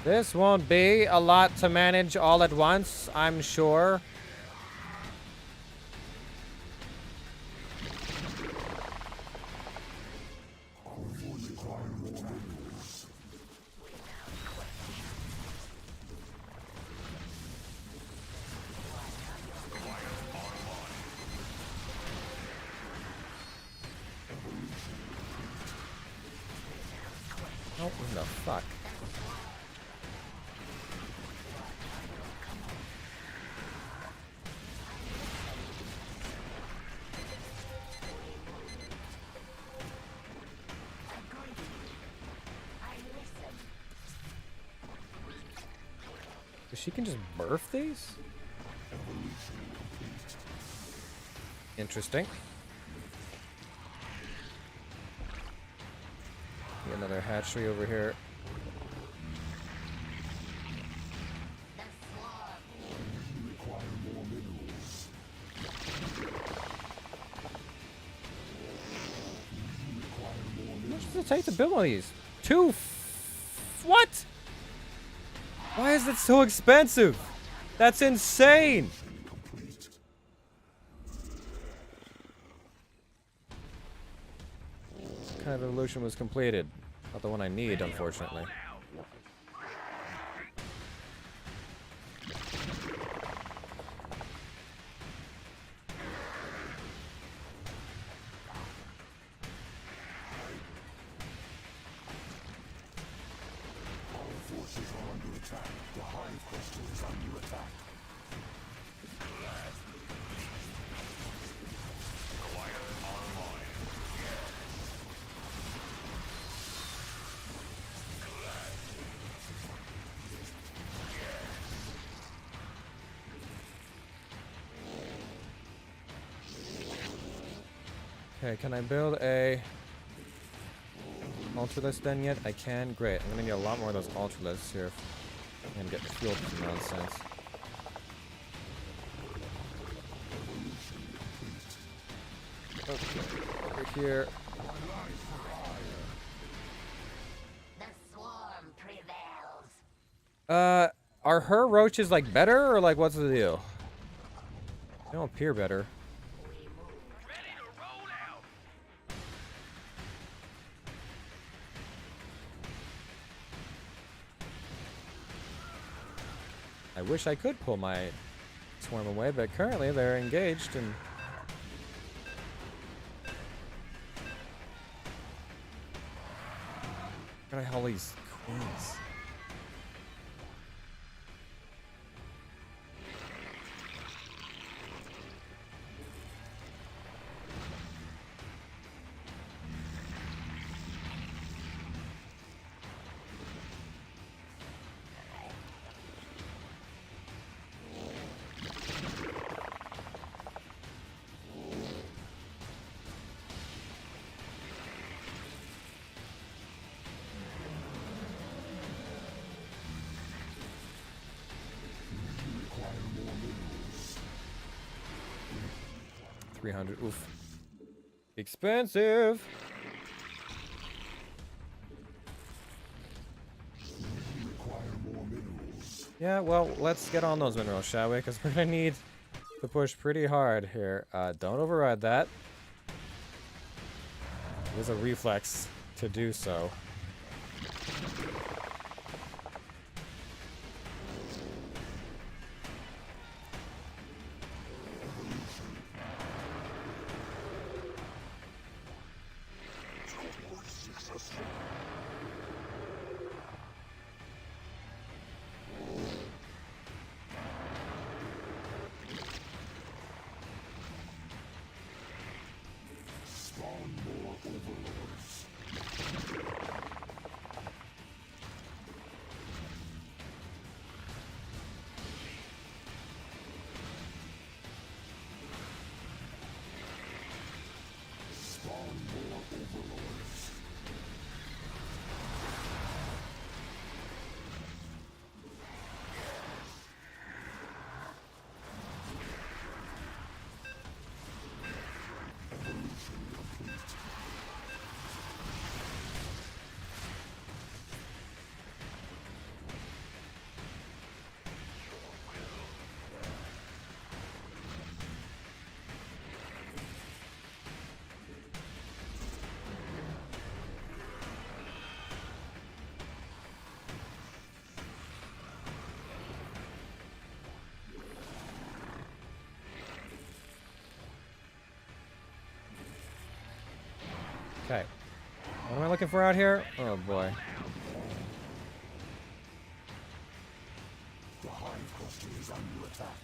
This won't be a lot to manage all at once, I'm sure. Oh, what the fuck? So she can just birth these? Interesting. Another hatchery over here. How much does it take to build one of these? What? Why is it so expensive? That's insane! What kind of evolution was completed? Not the one I need, unfortunately. Okay, can I build a Ultralisk then yet? I can. Great. I'm gonna need a lot more of those Ultralisks here. I'm gonna get fueled with some nonsense. Okay, over here. The swarm prevails. Are her roaches like better or like what's the deal? They don't appear better. I wish I could pull my swarm away, but currently they're engaged and I got all these queens. $300. Oof. Expensive. Yeah, well, let's get on those minerals, shall we? Because we're gonna need to push pretty hard here. Don't override that. There's a reflex to do so. Okay. What am I looking for out here? Oh boy. The hive cluster is under attack.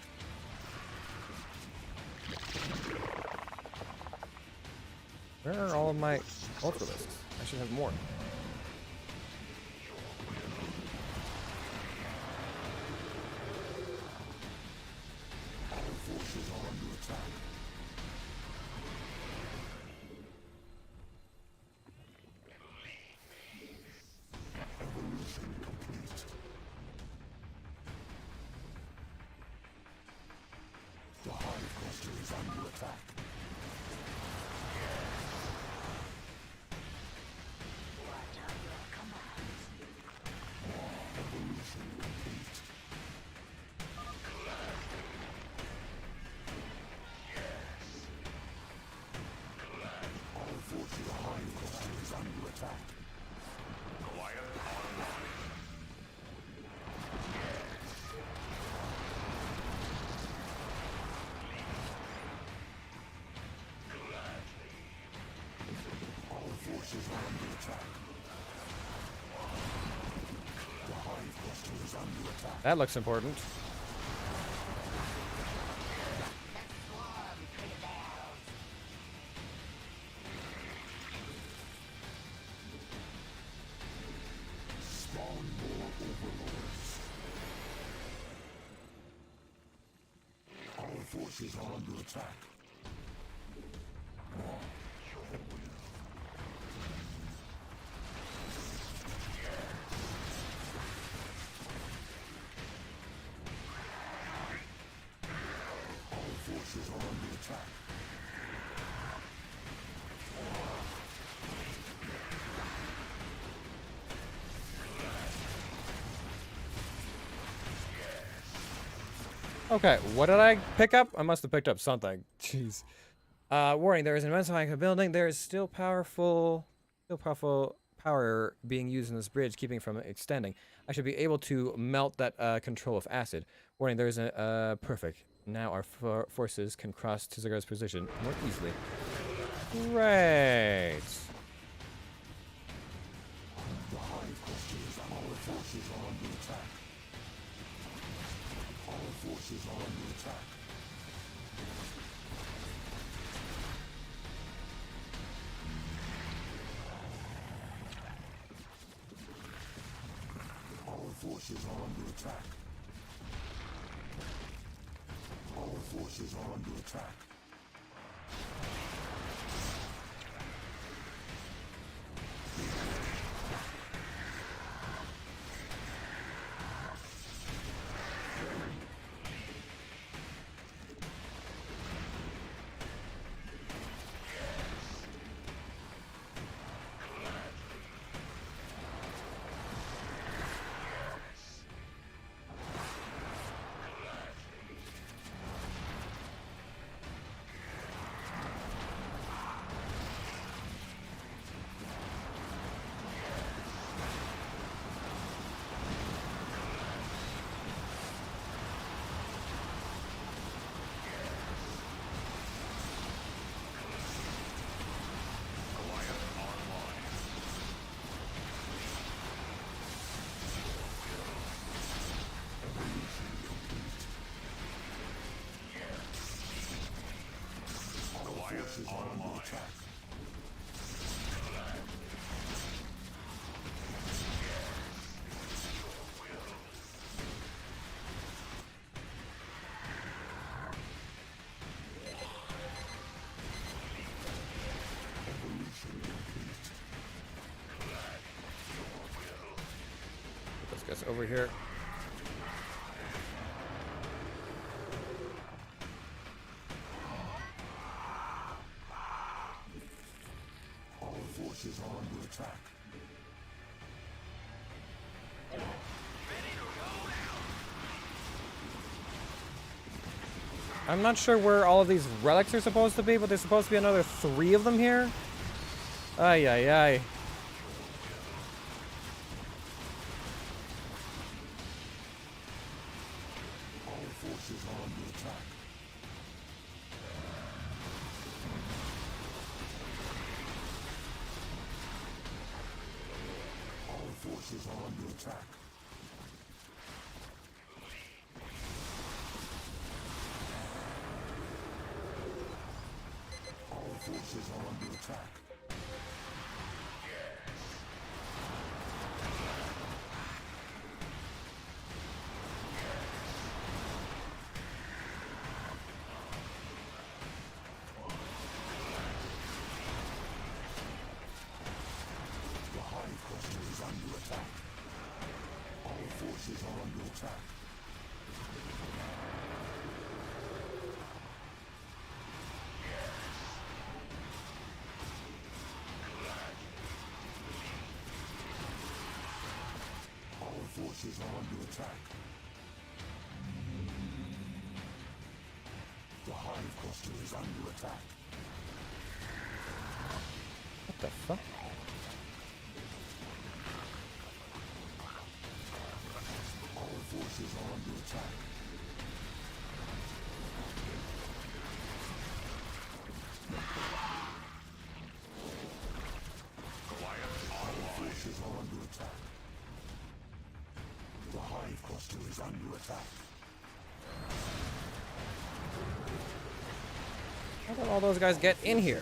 Where are all of my Ultralisks? I should have more. Our forces are under attack. Evolution complete. The hive cluster is under attack. Evolution complete. Our forces, the hive cluster is under attack. Our forces are under attack. The hive cluster is under attack. That looks important. The swarm prevails. Spawn more overlords. Our forces are under attack. Okay, what did I pick up? I must have picked up something. Jeez. Warning, there is an immense amount of building. There is still powerful power being used in this bridge, keeping it from extending. I should be able to melt that control of acid. Warning, there is a perfect. Now our forces can cross to Zerg's position more easily. Great. Let's get over here. I'm not sure where all of these relics are supposed to be, but there's supposed to be another 3 of them here. Ay, ay, ay. What the fuck? How did all those guys get in here?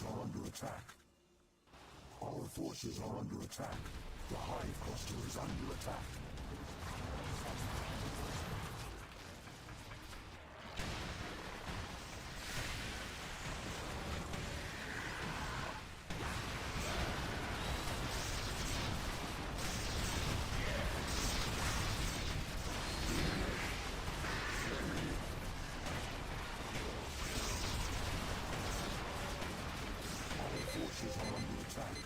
are under attack. Our forces are under attack. The Hive cluster is under attack. Forces are under attack.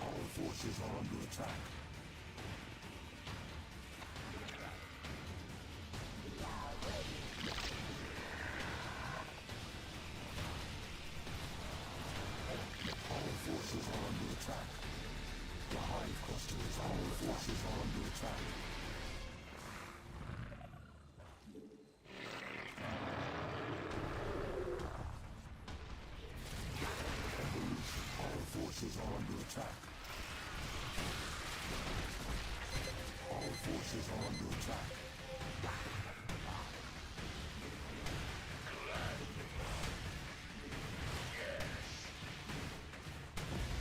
Our forces are under attack. Forces are under attack. The Hive cluster is our forces are under attack. Our forces are under attack. Our forces are under attack.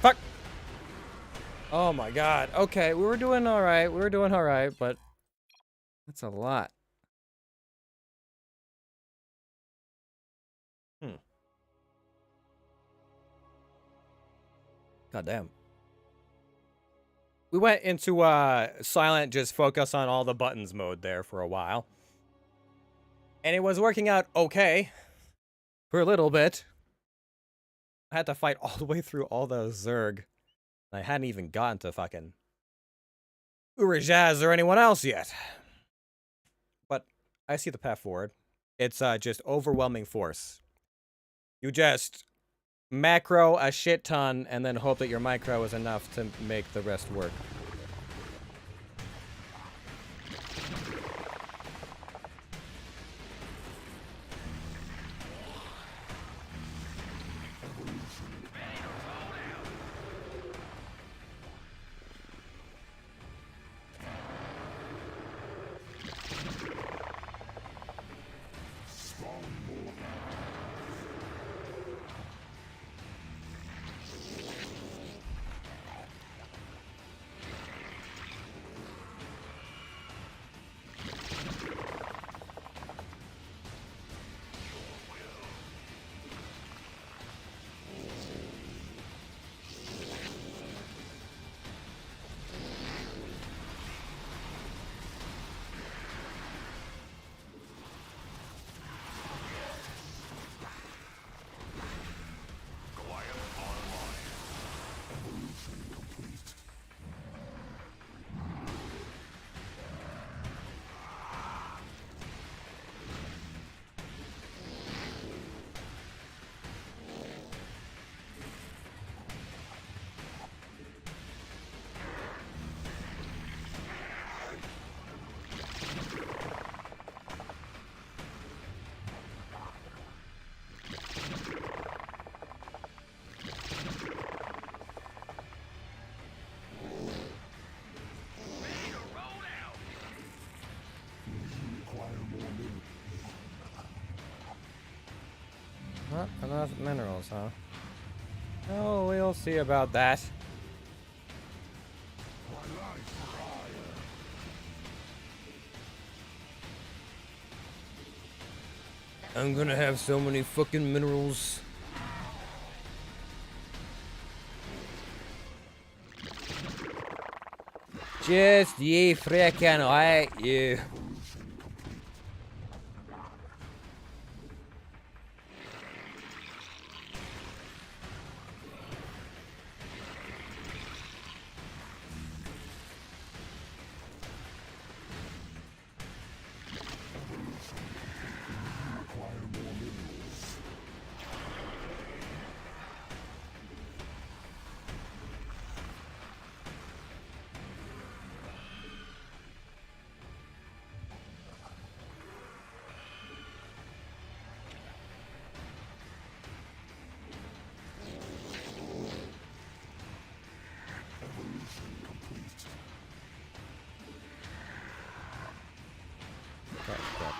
Fuck! Oh my god. Okay, we were doing alright. We were doing alright, but that's a lot. God damn. We went into silent, just focus on all the buttons mode there for a while. And it was working out okay. For a little bit. I had to fight all the way through all those Zerg. I hadn't even gotten to fucking Urajaz or anyone else yet. But I see the path forward. It's just overwhelming force. You just macro a shit ton and then hope that your micro is enough to make the rest work. Not enough minerals, huh? Oh, we'll see about that. I'm gonna have so many fucking minerals. Just ye frickin' right, you. Okay, good.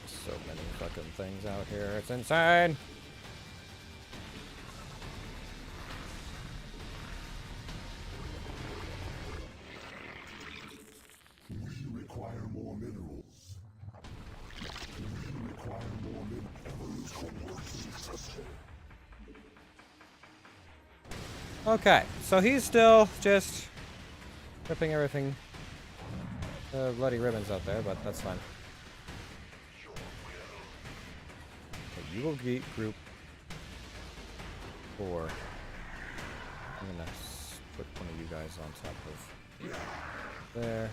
So many fucking things out here. It's insane. We require more minerals. We require more minerals. Evolution work successful. Okay, so he's still just ripping everything bloody ribbons out there, but that's fine. Okay, you will get group 4. I'm gonna put one of you guys on top of there.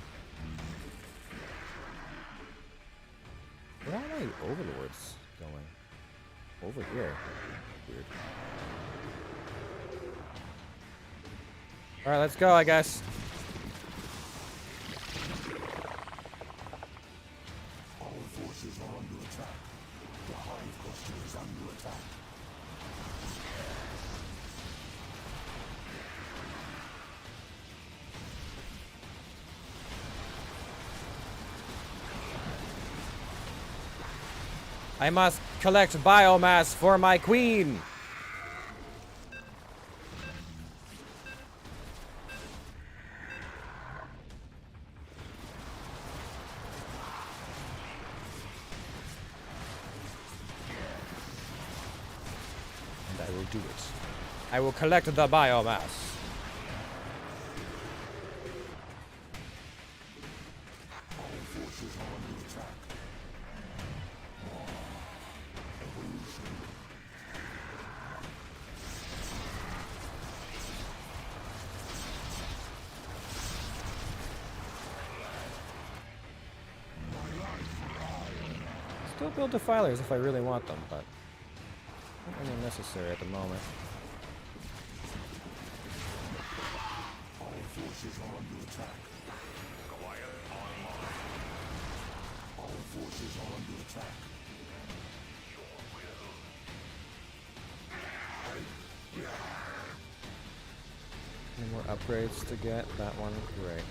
Where are my overlords going? Over here. Weird. Alright, let's go, I guess. Our forces are under attack. The hive cluster is under attack. I must collect biomass for my queen. And I will do it. I will collect the biomass. Our forces are under attack. Evolution. Still build defilers if I really want them, but not really necessary at the moment. Our forces are under attack. Our forces are under attack. Any more upgrades to get? That one, great.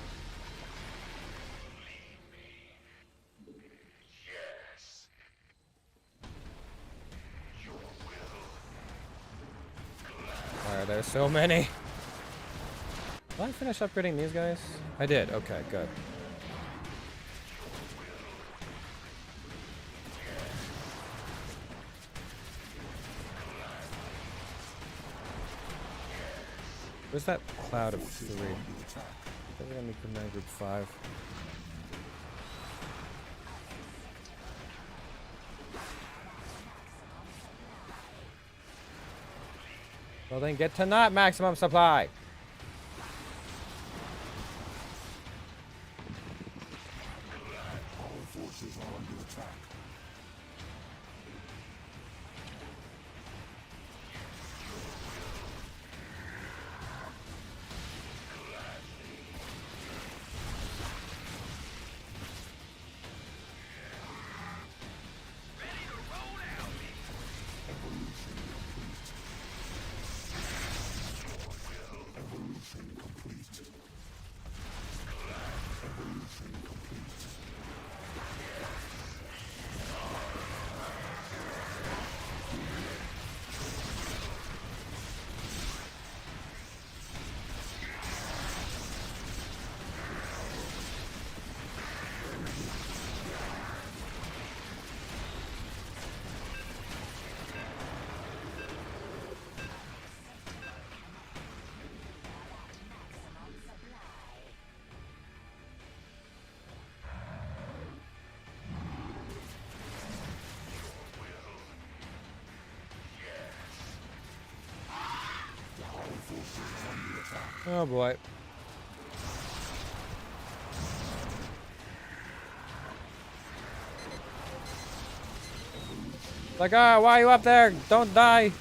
Why are there so many? Did I finish upgrading these guys? I did. Okay, good. Where's that cloud of 3? I think we're gonna make command group 5. Well then get to not maximum supply. Our forces are under attack. Evolution complete. Evolution complete. Oh boy. Like, ah, why are you up there? Don't die.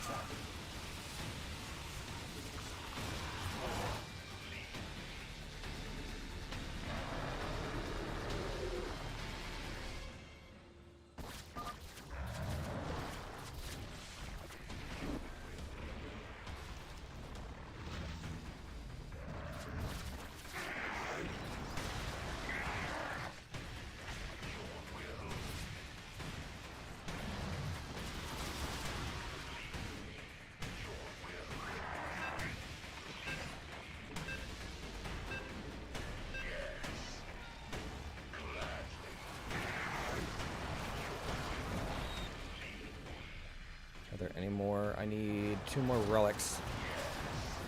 Are there any more? I need 2 more relics.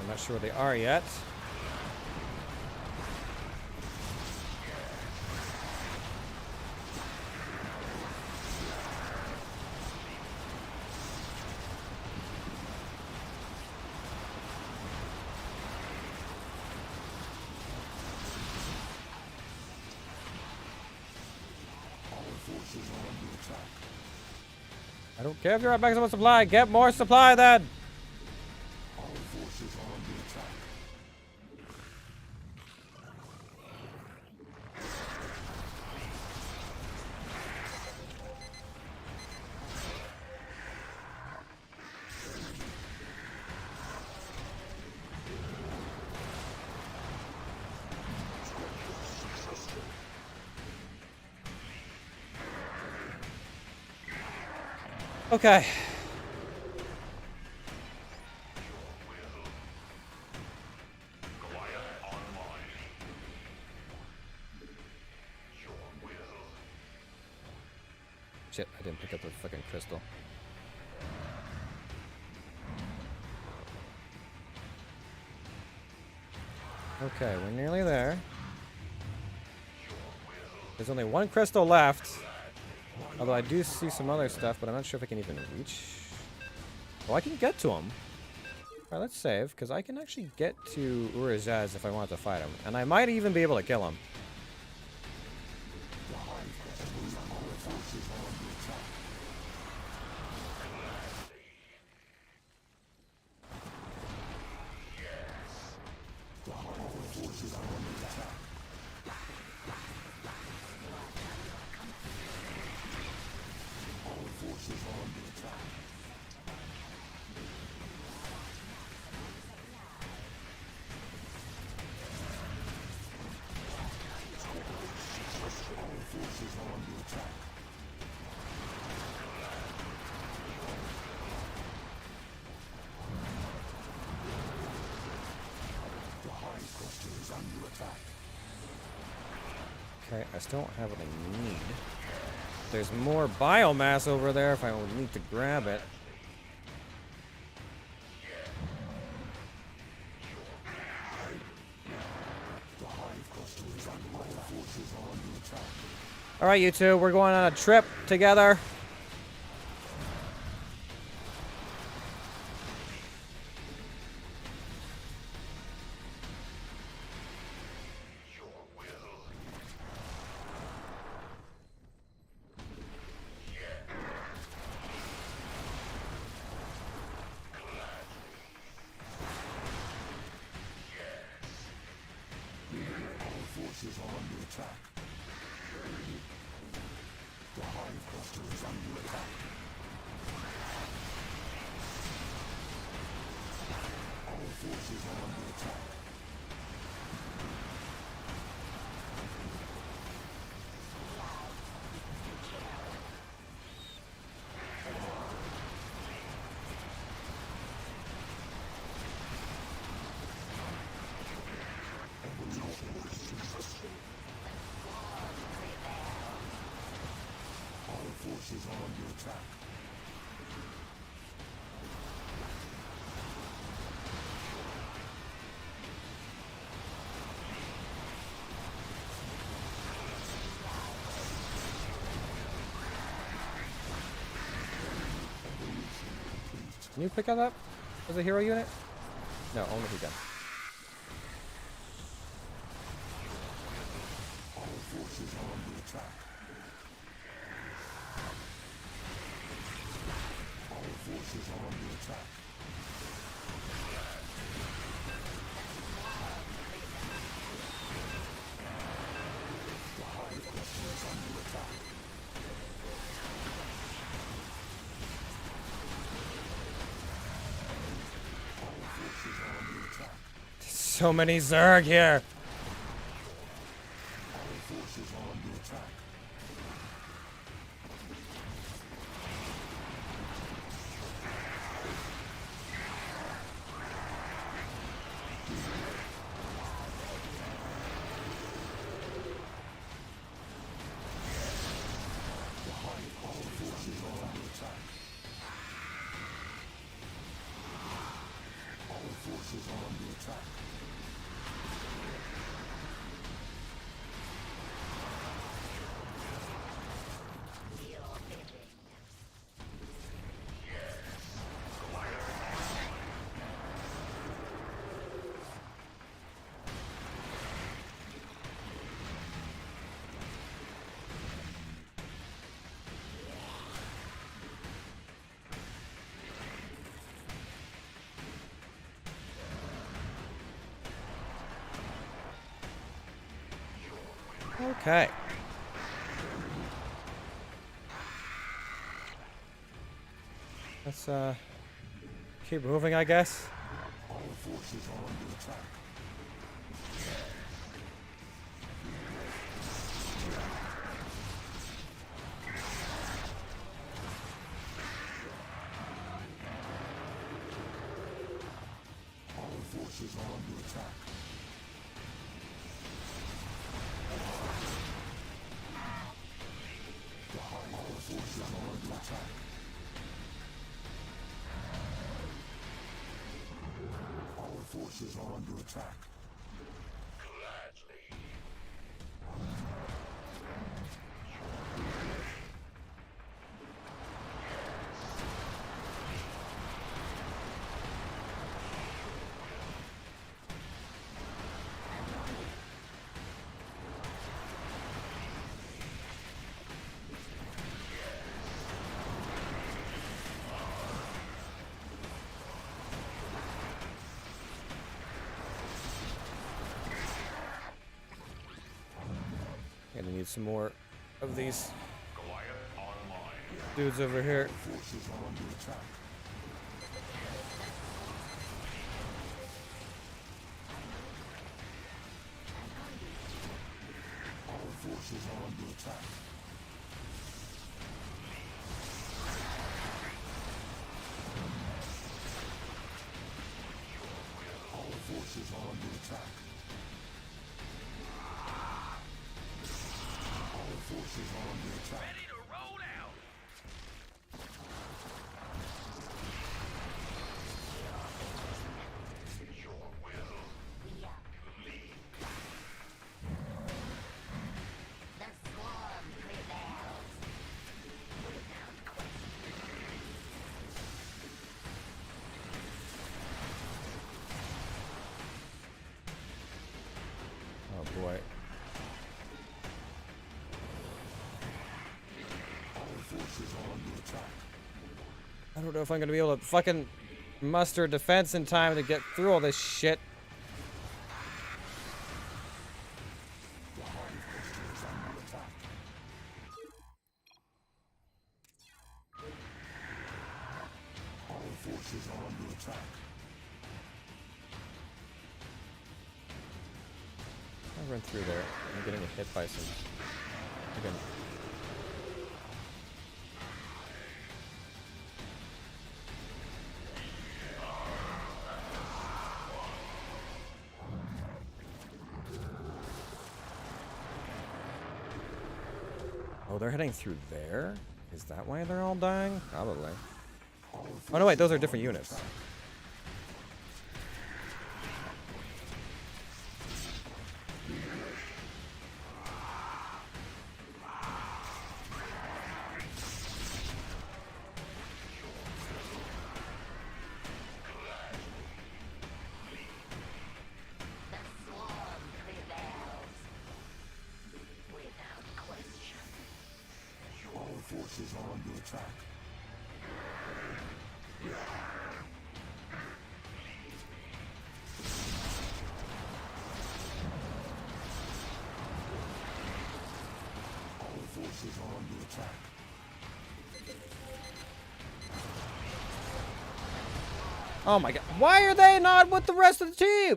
I'm not sure where they are yet. I don't care if you're at maximum supply. Get more supply then. Okay. Shit, I didn't pick up the fucking crystal. Okay, we're nearly there. There's only 1 crystal left. Although I do see some other stuff, but I'm not sure if I can even reach. Oh, I can get to him. Alright, let's save, because I can actually get to Urizaz if I want to fight him. And I might even be able to kill him. Okay, I still don't have what I need. There's more biomass over there if I would need to grab it. Alright, you two, we're going on a trip together. Can you pick that up as a hero unit? No, only he can. So many Zerg here. Okay. Let's keep moving, I guess. Our forces are under attack. Our forces are under attack. Our forces are under attack. Our forces are under attack. Gonna need some more of these dudes over here. Forces are under attack. Our forces are under attack. Our forces are under attack. Our forces are under attack. Ready to roll out. The swarm prevails. Oh boy. Our forces are under attack. I don't know if I'm gonna be able to fucking muster defense in time to get through all this shit. The hive cluster is under attack. Our forces are under attack. I'll run through there. I'm getting hit by some. Again. Oh, they're heading through there? Is that why they're all dying? Probably. Oh no, wait, those are different units. The swarm prevails. Without question. Our forces are under attack. Our forces are under attack. Oh my god. Why are they not with the rest of the team?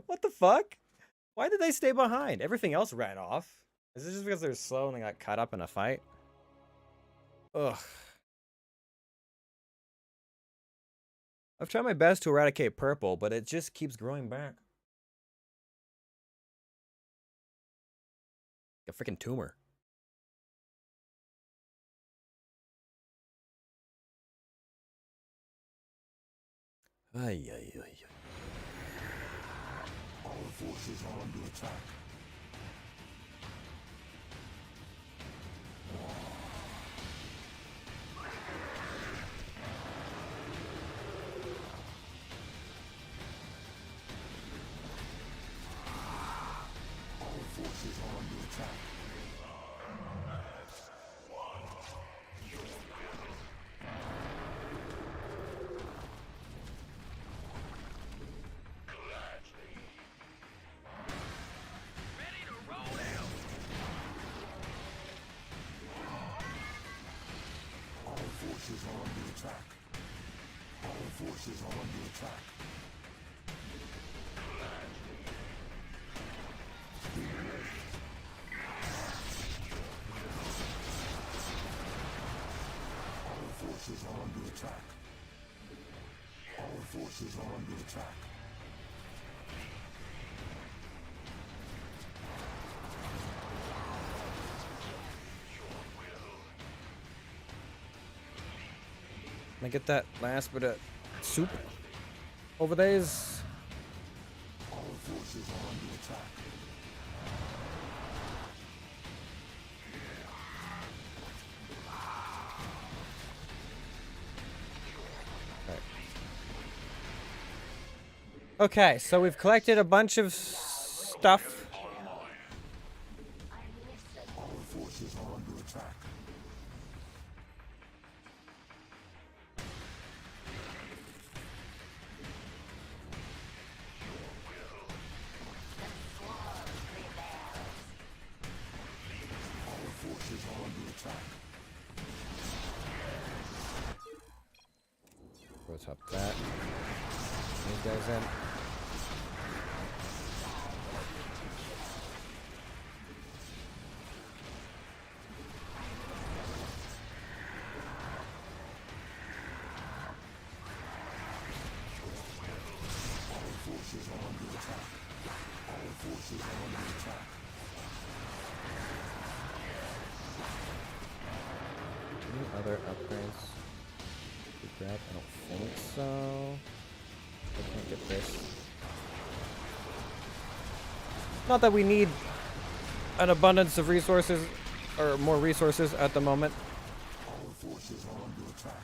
What the fuck? Why did they stay behind? Everything else ran off. Is it just because they're slow and they got caught up in a fight? Ugh. I've tried my best to eradicate purple, but it just keeps growing back. A freaking tumor. Ay, ay, ay, ay. Our forces are under attack. Our forces are under attack. forces are under attack. Our forces are under attack. Our forces are under attack. Our forces are under attack. Can I get that last bit of soup over there? Our forces are under attack. Okay, so we've collected a bunch of stuff. Our forces are under attack. Our forces are under attack. Let's up that. These guys in. Our forces are under attack. Our forces are under attack. Any other upgrades to grab? I don't think so. I can't get this. Not that we need an abundance of resources or more resources at the moment. Our forces are under attack.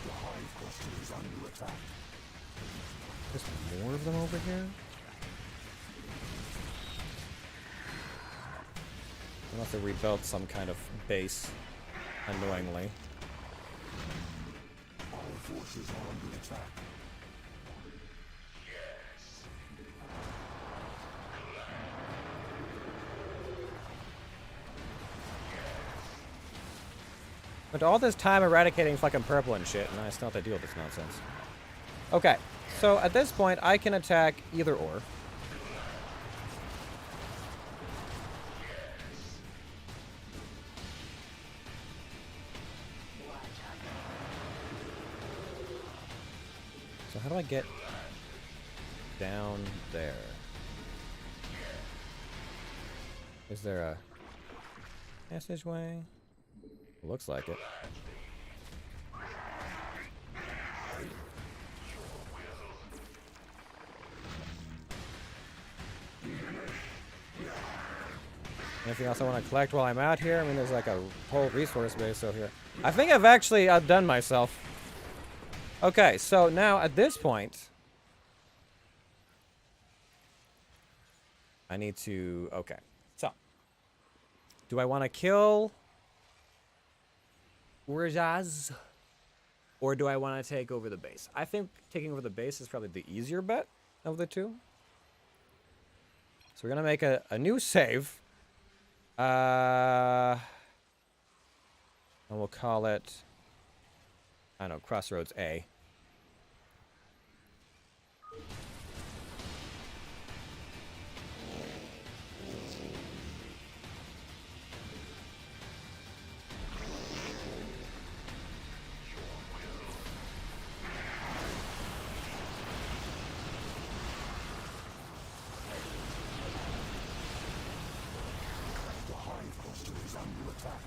The hive cluster is under attack. There's more of them over here. Unless they rebuilt some kind of base, annoyingly. Our forces are under attack. But all this time eradicating fucking purple and shit, and I still have to deal with this nonsense. Okay, so at this point, I can attack either or. So how do I get down there? Is there a passageway? Looks like it. Anything else I want to collect while I'm out here? I mean, there's like a whole resource base over here. I think I've actually outdone myself. Okay, so now at this point, I need to... Okay, so. Do I want to kill Urjaz? Or do I want to take over the base? I think taking over the base is probably the easier bet of the two. So we're going to make a new save. And we'll call it, I don't know, Crossroads A. The hive cluster is under attack.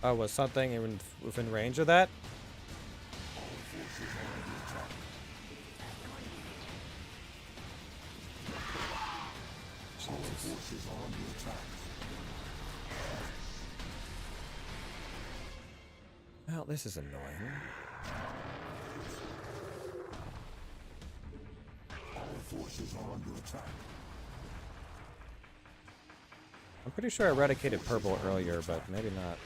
Oh, was something even within range of that? Jesus. Well, this is annoying. I'm pretty sure I eradicated purple earlier, but maybe not.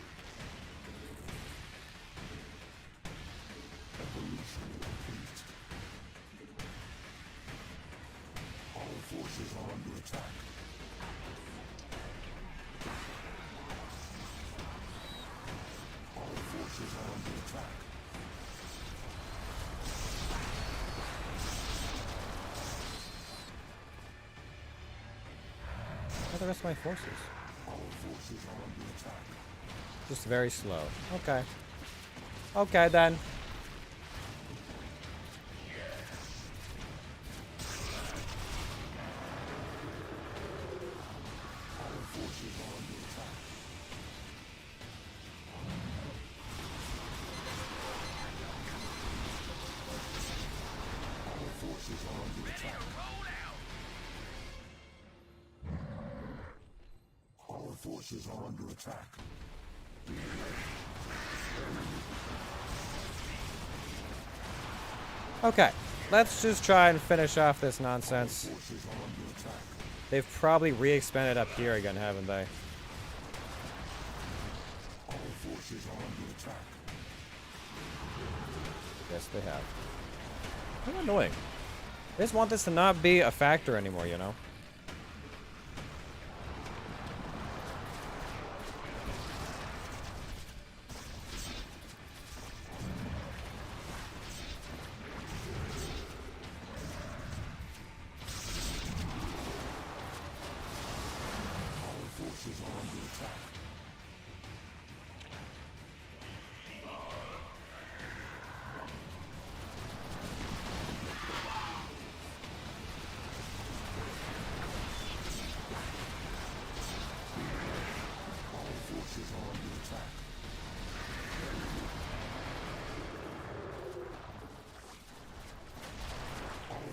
Where are the rest of my forces? Just very slow. Okay. Okay then. Forces are under attack. Okay, let's just try and finish off this nonsense. They've probably re-expanded up here again, haven't they? Yes, they have. How annoying. They just want this to not be a factor anymore, you know?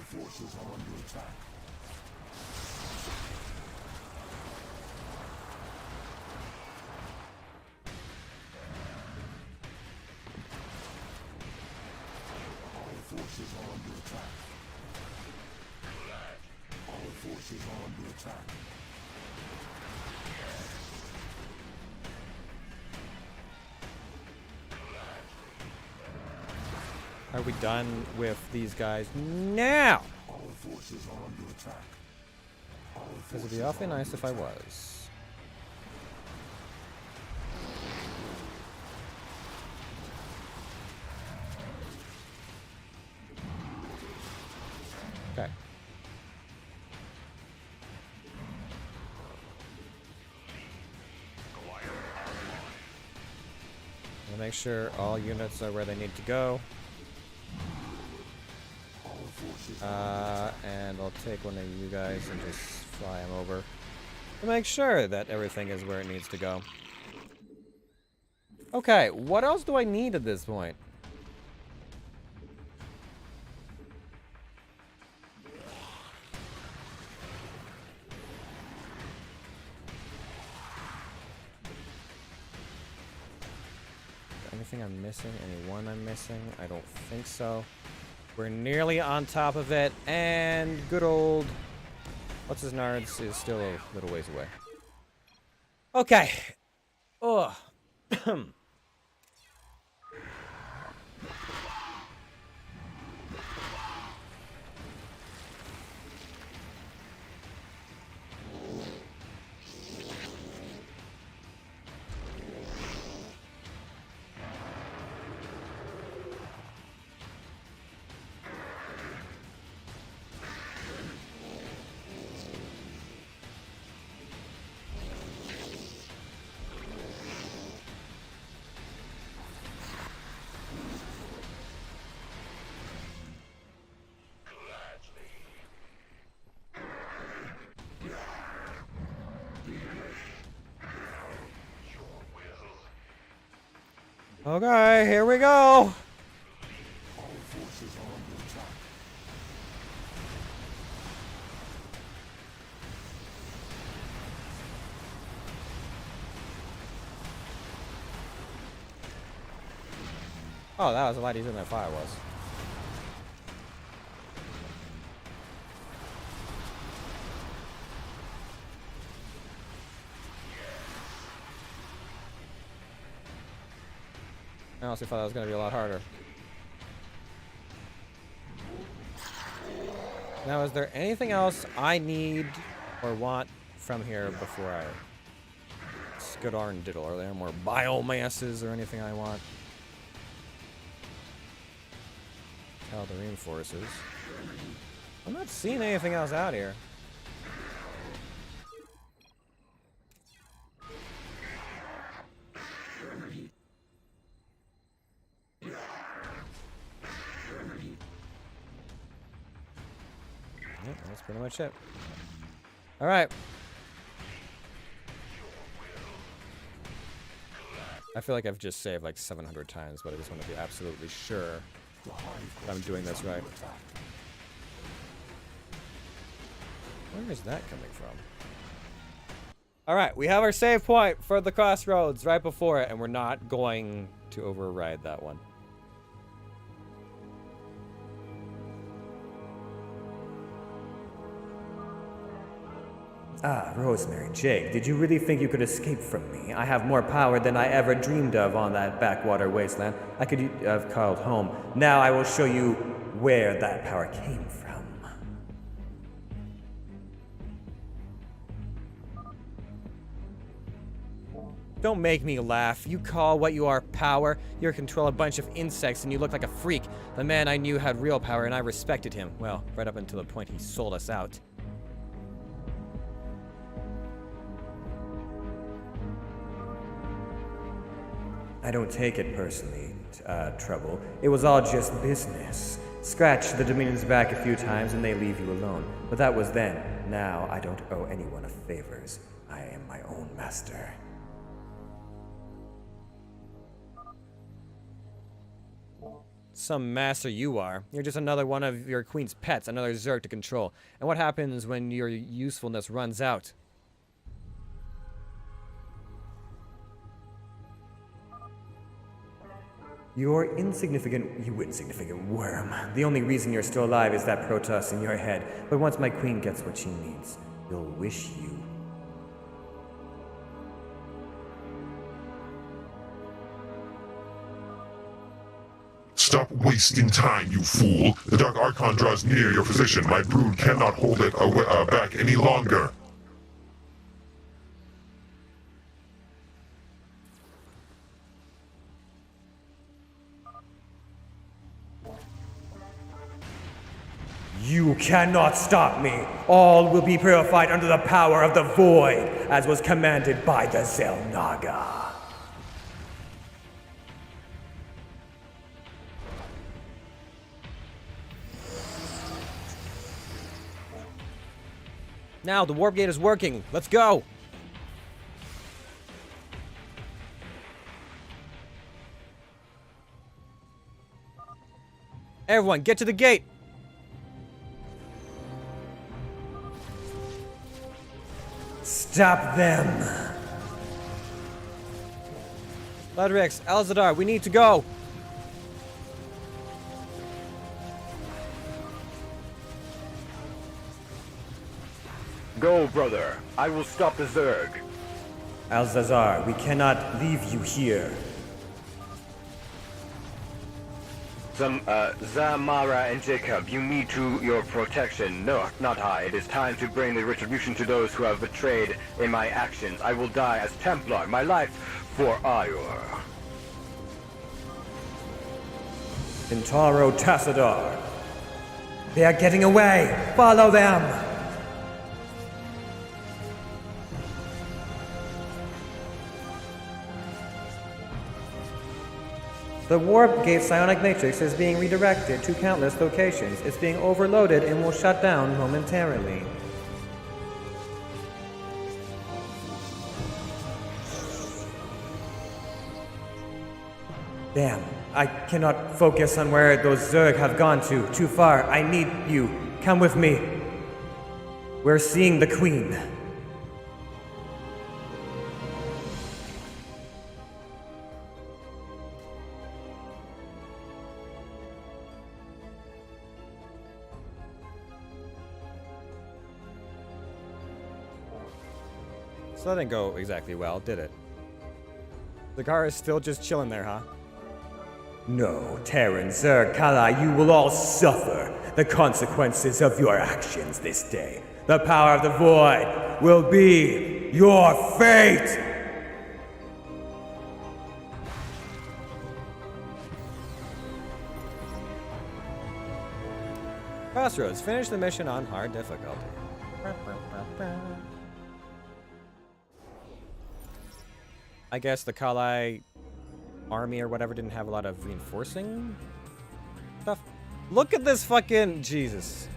Forces are under attack. Our forces are under attack. Our forces are under attack. Are we done with these guys now? Our forces are under attack. Because it'd be awfully nice if I was. Okay. I'll make sure all units are where they need to go. And I'll take one of you guys and just fly him over to make sure that everything is where it needs to go. Okay, what else do I need at this point? Anything I'm missing? Anyone I'm missing? I don't think so. We're nearly on top of it, and good old what's his nards is still a little ways away. Okay. Ugh. Okay, here we go. Our forces are under attack. Oh, that was a lot easier than fire was. I honestly thought that was going to be a lot harder. Now, is there anything else I need or want from here before I skidar and diddle? Are there more biomasses or anything I want? Oh, the reinforces. I'm not seeing anything else out here. Yep, that's pretty much it. All right. I feel like I've just saved like 700 times, but I just want to be absolutely sure that I'm doing this right. Where is that coming from? All right, we have our save point for the crossroads right before it, and we're not going to override that one. Ah, Rosemary, Jake, did you really think you could escape from me? I have more power than I ever dreamed of on that backwater wasteland. I could have called home. Now I will show you where that power came from. Don't make me laugh. You call what you are power. You control a bunch of insects and you look like a freak. The man I knew had real power and I respected him. Well, right up until the point he sold us out. I don't take it personally, Trouble. It was all just business. Scratch the Dominion's back a few times and they leave you alone. But that was then. Now I don't owe anyone a favors. I am my own master. Some master you are. You're just another one of your queen's pets, another Zerg to control. And what happens when your usefulness runs out? You insignificant worm. The only reason you're still alive is that Protoss in your head. But once my queen gets what she needs, you'll wish you. Stop wasting time, you fool. The Dark Archon draws near your position. My brood cannot hold it back any longer. You cannot stop me. All will be purified under the power of the Void, as was commanded by the Xel'Naga. Now, the warp gate is working. Let's go. Everyone, get to the gate. Stop them. Ledrix, Elzadar, we need to go. Go, brother. I will stop the Zerg. Alzazar, we cannot leave you here. Zamara and Jacob, you need to your protection. No, not I. It is time to bring the retribution to those who have betrayed in my actions. I will die as Templar, my life for Ior. Intaro Tassadar. They are getting away. Follow them. The warp gate psionic matrix is being redirected to countless locations. It's being overloaded and will shut down momentarily. Damn, I cannot focus on where those Zerg have gone to. Too far. I need you. Come with me. We're seeing the Queen. So that didn't go exactly well, did it? The car is still just chilling there, huh? No, Terran, Zerg, Kala, you will all suffer the consequences of your actions this day. The power of the Void will be your fate! Crossroads, finish the mission on hard difficulty. I guess the Kalai army or whatever didn't have a lot of reinforcing stuff. Look at this fucking Jesus.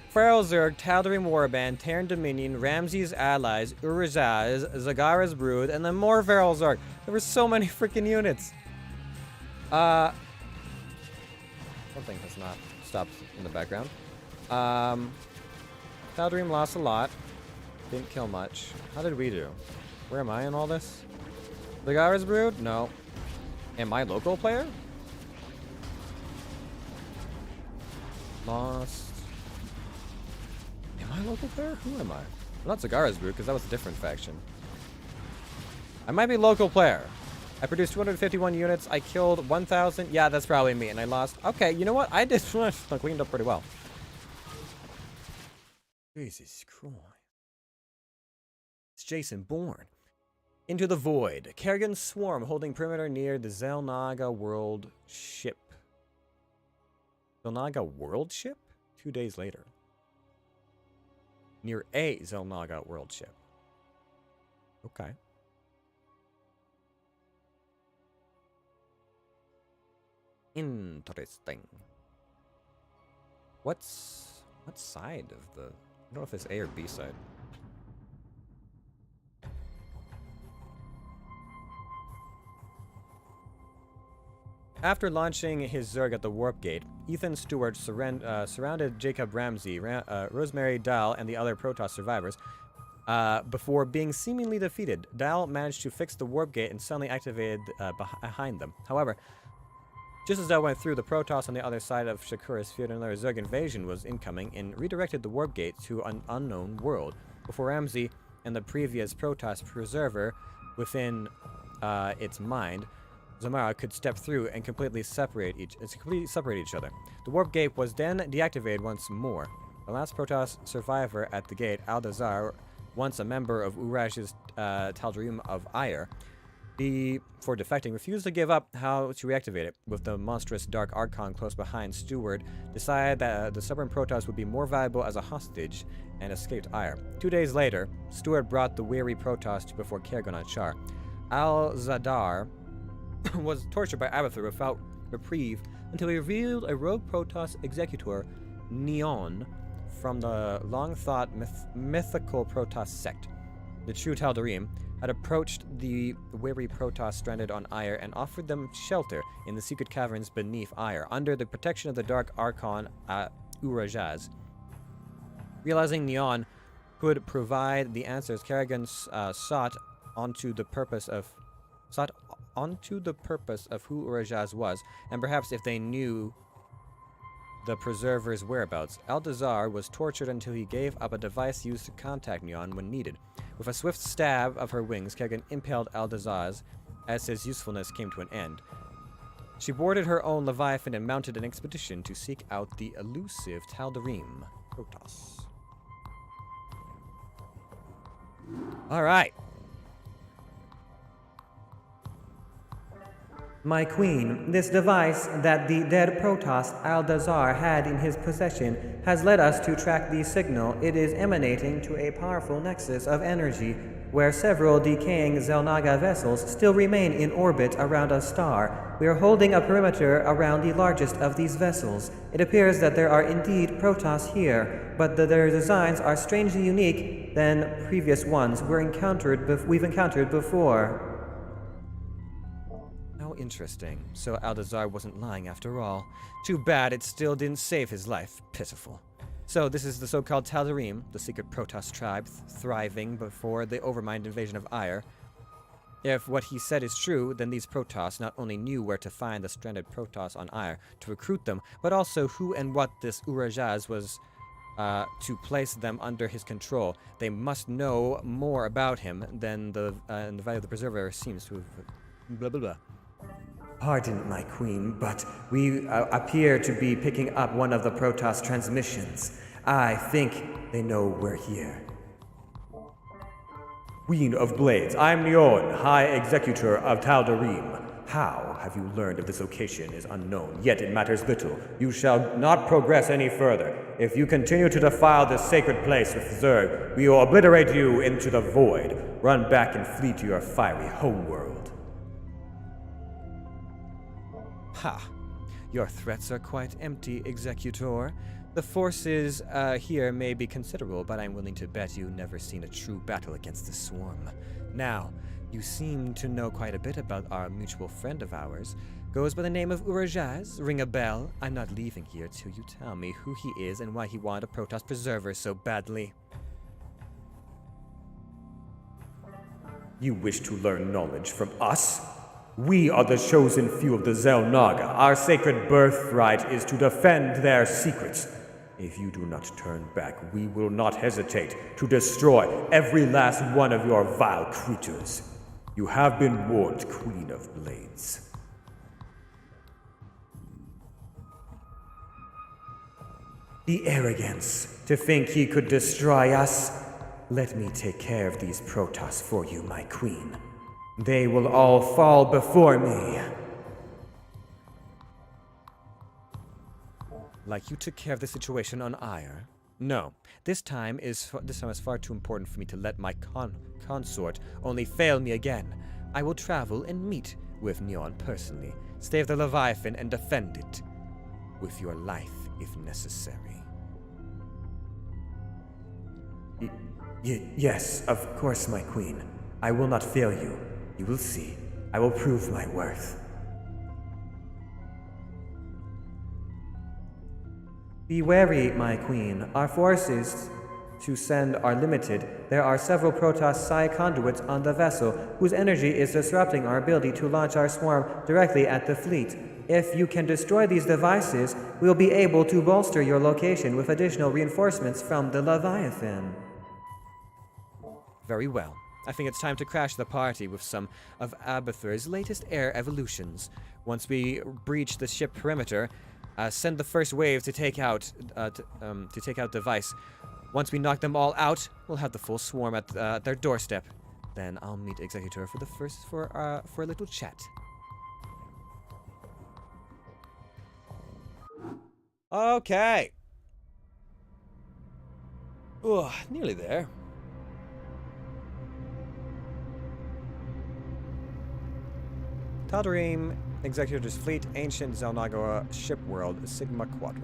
Feral Zerg, Tal'Darim Warband, Terran Dominion, Ramses allies, Uruzaz, Zagara's Brood, and then more Feral Zerg. There were so many freaking units. One thing has not stopped in the background. Tal'Darim lost a lot. Didn't kill much. How did we do? Where am I in all this? Zagara's Brood? No. Am I local player? Lost. Am I local player? Who am I? I'm not Zagara's Brood, because that was a different faction. I might be local player. I produced 251 units. I killed 1,000. Yeah, that's probably me. And I lost. Okay, you know what? I did cleaned up pretty well. Jesus Christ. It's Jason Bourne. Into the Void. Kerrigan's swarm holding perimeter near the Zelnaga world ship. Zelnaga world ship? 2 days later. Near a Zelnaga world ship. Okay. Interesting. What side of the... I don't know if it's A or B side. After launching his Zerg at the Warp Gate, Ethan Stewart surrounded Jacob Ramsey, Rosemary Dahl, and the other Protoss survivors. Before being seemingly defeated, Dahl managed to fix the Warp Gate and suddenly activated behind them. However, just as Dahl went through, the Protoss on the other side of Shakura's field, another Zerg invasion was incoming and redirected the Warp Gate to an unknown world. Before Ramsey and the previous Protoss preserver within its mind, Zamara could step through and completely separate each other. The warp gate was then deactivated once more. The last Protoss survivor at the gate, Aldazar, once a member of Uraj's Tal'Darim of Ire, for defecting, refused to give up how to reactivate it. With the monstrous Dark Archon close behind, Stewart decided that the stubborn Protoss would be more valuable as a hostage and escaped Ire. 2 days later, Stewart brought the weary Protoss before Kerrigan on Char. Al-Zadar was tortured by Abathur without reprieve until he revealed a rogue Protoss executor, Neon, from the long-thought mythical Protoss sect. The true Tal'Darim had approached the weary Protoss stranded on Ire and offered them shelter in the secret caverns beneath Ire, under the protection of the Dark Archon Urajaz. Realizing Neon could provide the answers, Kerrigan sought onto the purpose of who Urajaz was, and perhaps if they knew the Preserver's whereabouts. Aldazar was tortured until he gave up a device used to contact Neon when needed. With a swift stab of her wings, Kerrigan impaled Aldazar as his usefulness came to an end. She boarded her own Leviathan and mounted an expedition to seek out the elusive Tal'Darim Protoss. Alright. My queen, this device that the dead Protoss Aldazar had in his possession has led us to track the signal. It is emanating to a powerful nexus of energy, where several decaying Zelnaga vessels still remain in orbit around a star. We are holding a perimeter around the largest of these vessels. It appears that there are indeed Protoss here, but their designs are strangely unique than previous ones we've encountered before. How interesting. So Aldazar wasn't lying after all. Too bad it still didn't save his life. Pitiful. So this is the so-called Tal'Darim, the secret Protoss tribe, thriving before the Overmind invasion of Aiur. If what he said is true, then these Protoss not only knew where to find the stranded Protoss on Aiur to recruit them, but also who and what this Urajaz was to place them under his control. They must know more about him than the Valley of the Preserver seems to have... Blah, blah, blah. Pardon, my queen, but we appear to be picking up one of the Protoss transmissions. I think they know we're here. Queen of Blades, I'm Neon, High Executor of Tal'Darim. How have you learned of this location is unknown, yet it matters little. You shall not progress any further. If you continue to defile this sacred place with Zerg, we will obliterate you into the void. Run back and flee to your fiery homeworld. Ha! Your threats are quite empty, Executor. The forces here may be considerable, but I'm willing to bet you've never seen a true battle against the swarm. Now, you seem to know quite a bit about our mutual friend of ours. Goes by the name of Urajaz. Ring a bell. I'm not leaving here till you tell me who he is and why he wanted a Protoss Preserver so badly. You wish to learn knowledge from us? We are the chosen few of the Xel'Naga. Our sacred birthright is to defend their secrets. If you do not turn back, we will not hesitate to destroy every last one of your vile creatures. You have been warned, Queen of Blades. The arrogance to think he could destroy us. Let me take care of these Protoss for you, my queen. They will all fall before me. Like you took care of the situation on Aiur? No, this time is far too important for me to let my consort only fail me again. I will travel and meet with Neon personally, save the Leviathan and defend it with your life if necessary. Yes, of course, my queen. I will not fail you. You will see. I will prove my worth. Be wary, my queen. Our forces to send are limited. There are several Protoss psi conduits on the vessel, whose energy is disrupting our ability to launch our swarm directly at the fleet. If you can destroy these devices, we'll be able to bolster your location with additional reinforcements from the Leviathan. Very well. I think it's time to crash the party with some of Abathur's latest air evolutions. Once we breach the ship perimeter, send the first wave to take out device. Once we knock them all out, we'll have the full swarm at their doorstep. Then I'll meet Executor for a little chat. Okay. Oh, nearly there. Tal'Darim, Executor's Fleet, Ancient Xel'Naga Ship World, Sigma Quadrant.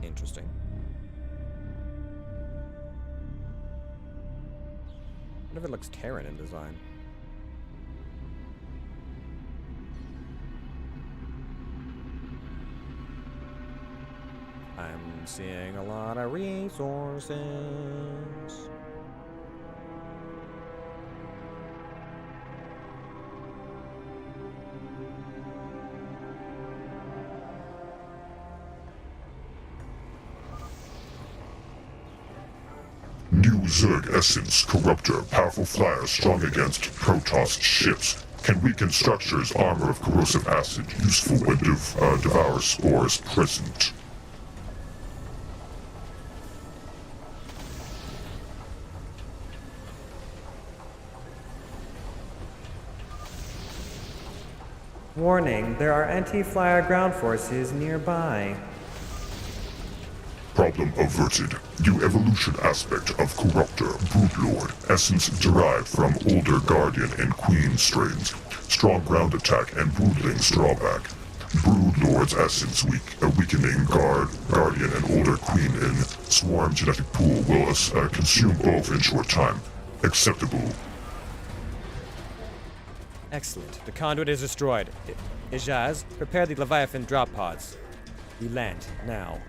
Interesting. I wonder if it looks Terran in design. I'm seeing a lot of resources. New Zerg Essence Corruptor, powerful flyer strong against Protoss ships. Can weaken structures, armor of corrosive acid, useful when devour spores present. Warning, there are anti-flyer ground forces nearby. Problem averted. New evolution aspect of Corruptor, Broodlord, essence derived from older Guardian and Queen strains. Strong ground attack and Broodling's drawback. Broodlord's essence weak, a weakening guardian, and older queen in swarm genetic pool will consume both in short time. Acceptable. Excellent. The conduit is destroyed. Ijaz, prepare the Leviathan drop pods. We land now.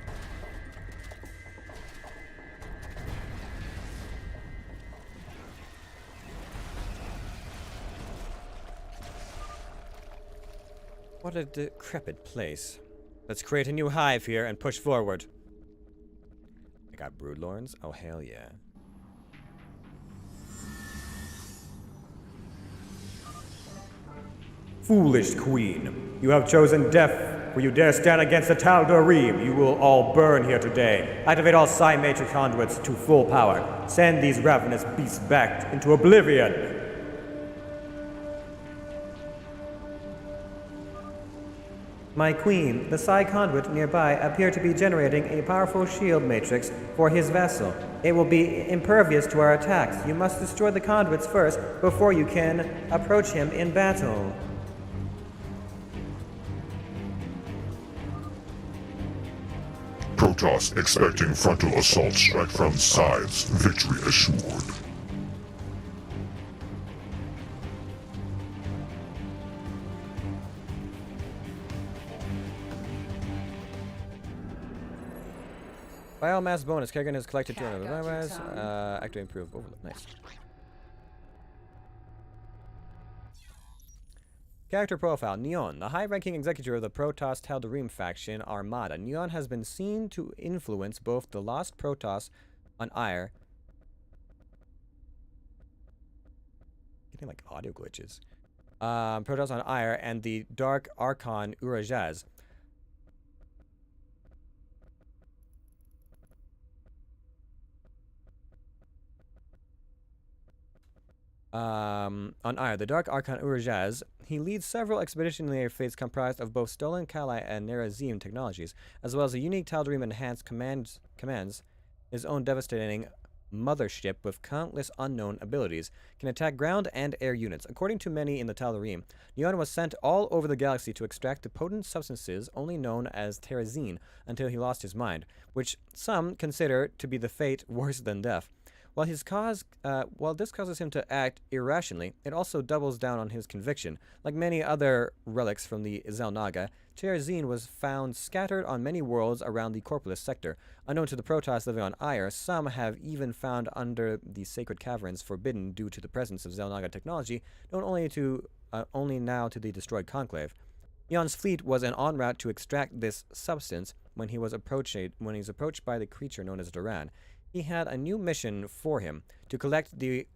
What a decrepit place. Let's create a new hive here and push forward. I got broodlords? Oh, hell yeah. Foolish queen, you have chosen death. Will you dare stand against the Tal'Darim? You will all burn here today. Activate all Psi Matrix conduits to full power. Send these ravenous beasts back into oblivion. My queen, the Psi conduit nearby appear to be generating a powerful shield matrix for his vessel. It will be impervious to our attacks. You must destroy the conduits first before you can approach him in battle. Protoss expecting frontal assault strike from sides. Victory assured. Biomass bonus. Kerrigan has collected Cat 200 got your biomass. tongue. Activate improve overload. Nice. Character profile. Neon, the high-ranking executor of the Protoss Tal'Darim faction Armada. Neon has been seen to influence both the Lost Protoss on Ire. Getting like audio glitches. Protoss on Ire and the Dark Archon Urajaz. On Ire, the Dark Archon Urajaz, he leads several expeditionary fleets comprised of both stolen Kali and Nerazim technologies, as well as a unique Tal'Darim enhanced commands his own devastating mothership with countless unknown abilities, can attack ground and air units. According to many in the Tal'Darim, Neon was sent all over the galaxy to extract the potent substances only known as Terrazine until he lost his mind, which some consider to be the fate worse than death. While this causes him to act irrationally, it also doubles down on his conviction. Like many other relics from the Xel'Naga, Terrazine was found scattered on many worlds around the Corpolis sector. Unknown to the Protoss living on Ire, some have even found under the sacred caverns forbidden due to the presence of Xel'Naga technology, known only now to the destroyed Conclave. Neon's fleet was en route to extract this substance when he was approached by the creature known as Duran. He had a new mission for him, to collect the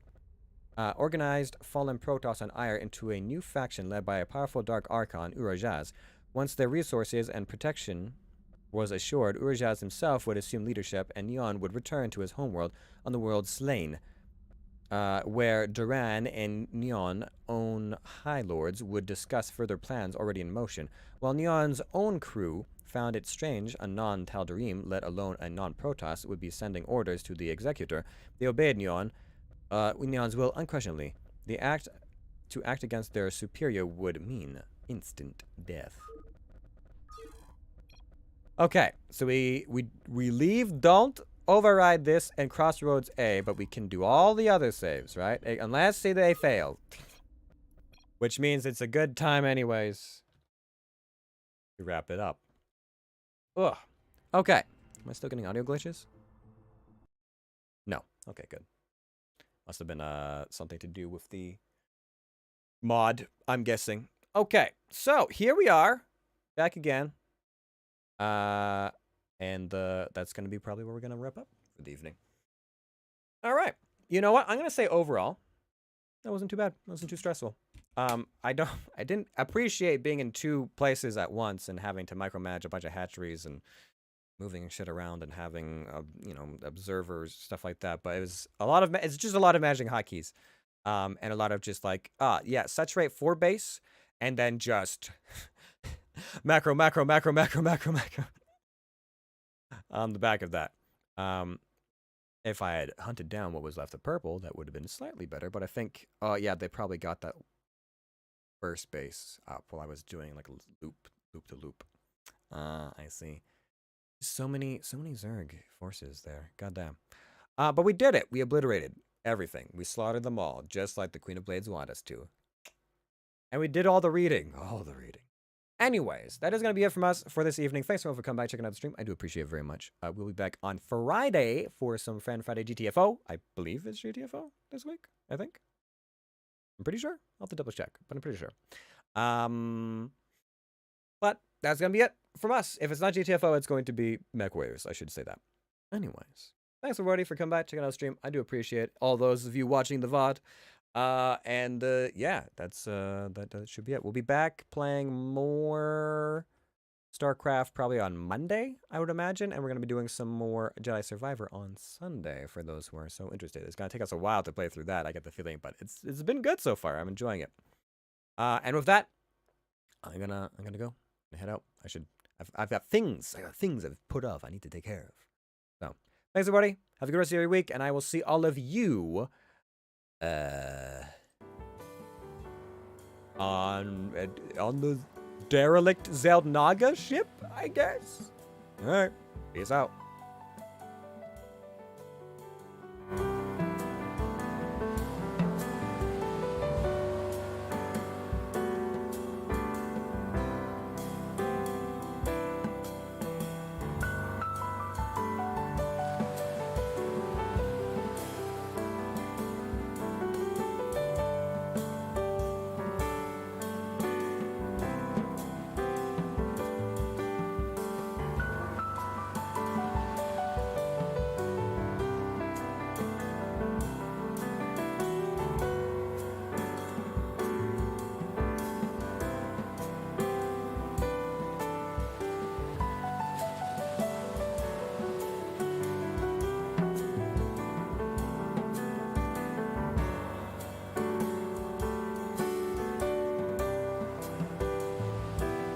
organized fallen Protoss on Ire into a new faction led by a powerful Dark Archon, Urajaz. Once their resources and protection was assured, Urajaz himself would assume leadership and Neon would return to his homeworld on the world Slain, where Duran and Neon own High Lords would discuss further plans already in motion, while Neon's own crew found it strange a non-Tal'Darim, let alone a non-Protoss, would be sending orders to the Executor. They obeyed Neon, Neon's will unquestionably. To act against their superior would mean instant death. Okay, so we leave, don't override this and Crossroads A, but we can do all the other saves, right? Unless they fail. Which means it's a good time anyways to wrap it up. Ugh. Okay. Am I still getting audio glitches? No. Okay, good. Must have been something to do with the mod, I'm guessing. Okay, so here we are. Back again. And that's going to be probably where we're going to wrap up for the evening. All right. You know what? I'm going to say overall, that wasn't too bad. It wasn't too stressful. I didn't appreciate being in two places at once and having to micromanage a bunch of hatcheries and moving shit around and having, observers, stuff like that. But it's just a lot of managing hotkeys. And a lot of just like, saturate 4 base and then just macro on the back of that. If I had hunted down what was left of purple, that would have been slightly better. But I think, they probably got that first base up while I was doing like a loop Loop to loop. I see. So many Zerg forces there. Goddamn. But we did it. We obliterated everything. We slaughtered them all, just like the Queen of Blades wanted us to. And we did all the reading. All the reading. Anyways, that is going to be it from us for this evening. Thanks so much for coming by, checking out the stream. I do appreciate it very much. We'll be back on Friday for some Fan Friday GTFO. I believe it's GTFO this week, I think. I'm pretty sure. I'll have to double check, but I'm pretty sure. But that's going to be it from us. If it's not GTFO, it's going to be MechWarriors. I should say that. Anyways, thanks everybody for coming by, checking out the stream. I do appreciate all those of you watching the VOD. Yeah, that should be it. We'll be back playing more StarCraft probably on Monday, I would imagine, and we're going to be doing some more Jedi Survivor on Sunday for those who are so interested. It's going to take us a while to play through that, I get the feeling, but it's been good so far. I'm enjoying it. And with that, I'm gonna go and head out. I've got things I've put off I need to take care of. So, thanks everybody. Have a good rest of your week, and I will see all of you on the derelict Zeldnaga ship, I guess. All right, peace out.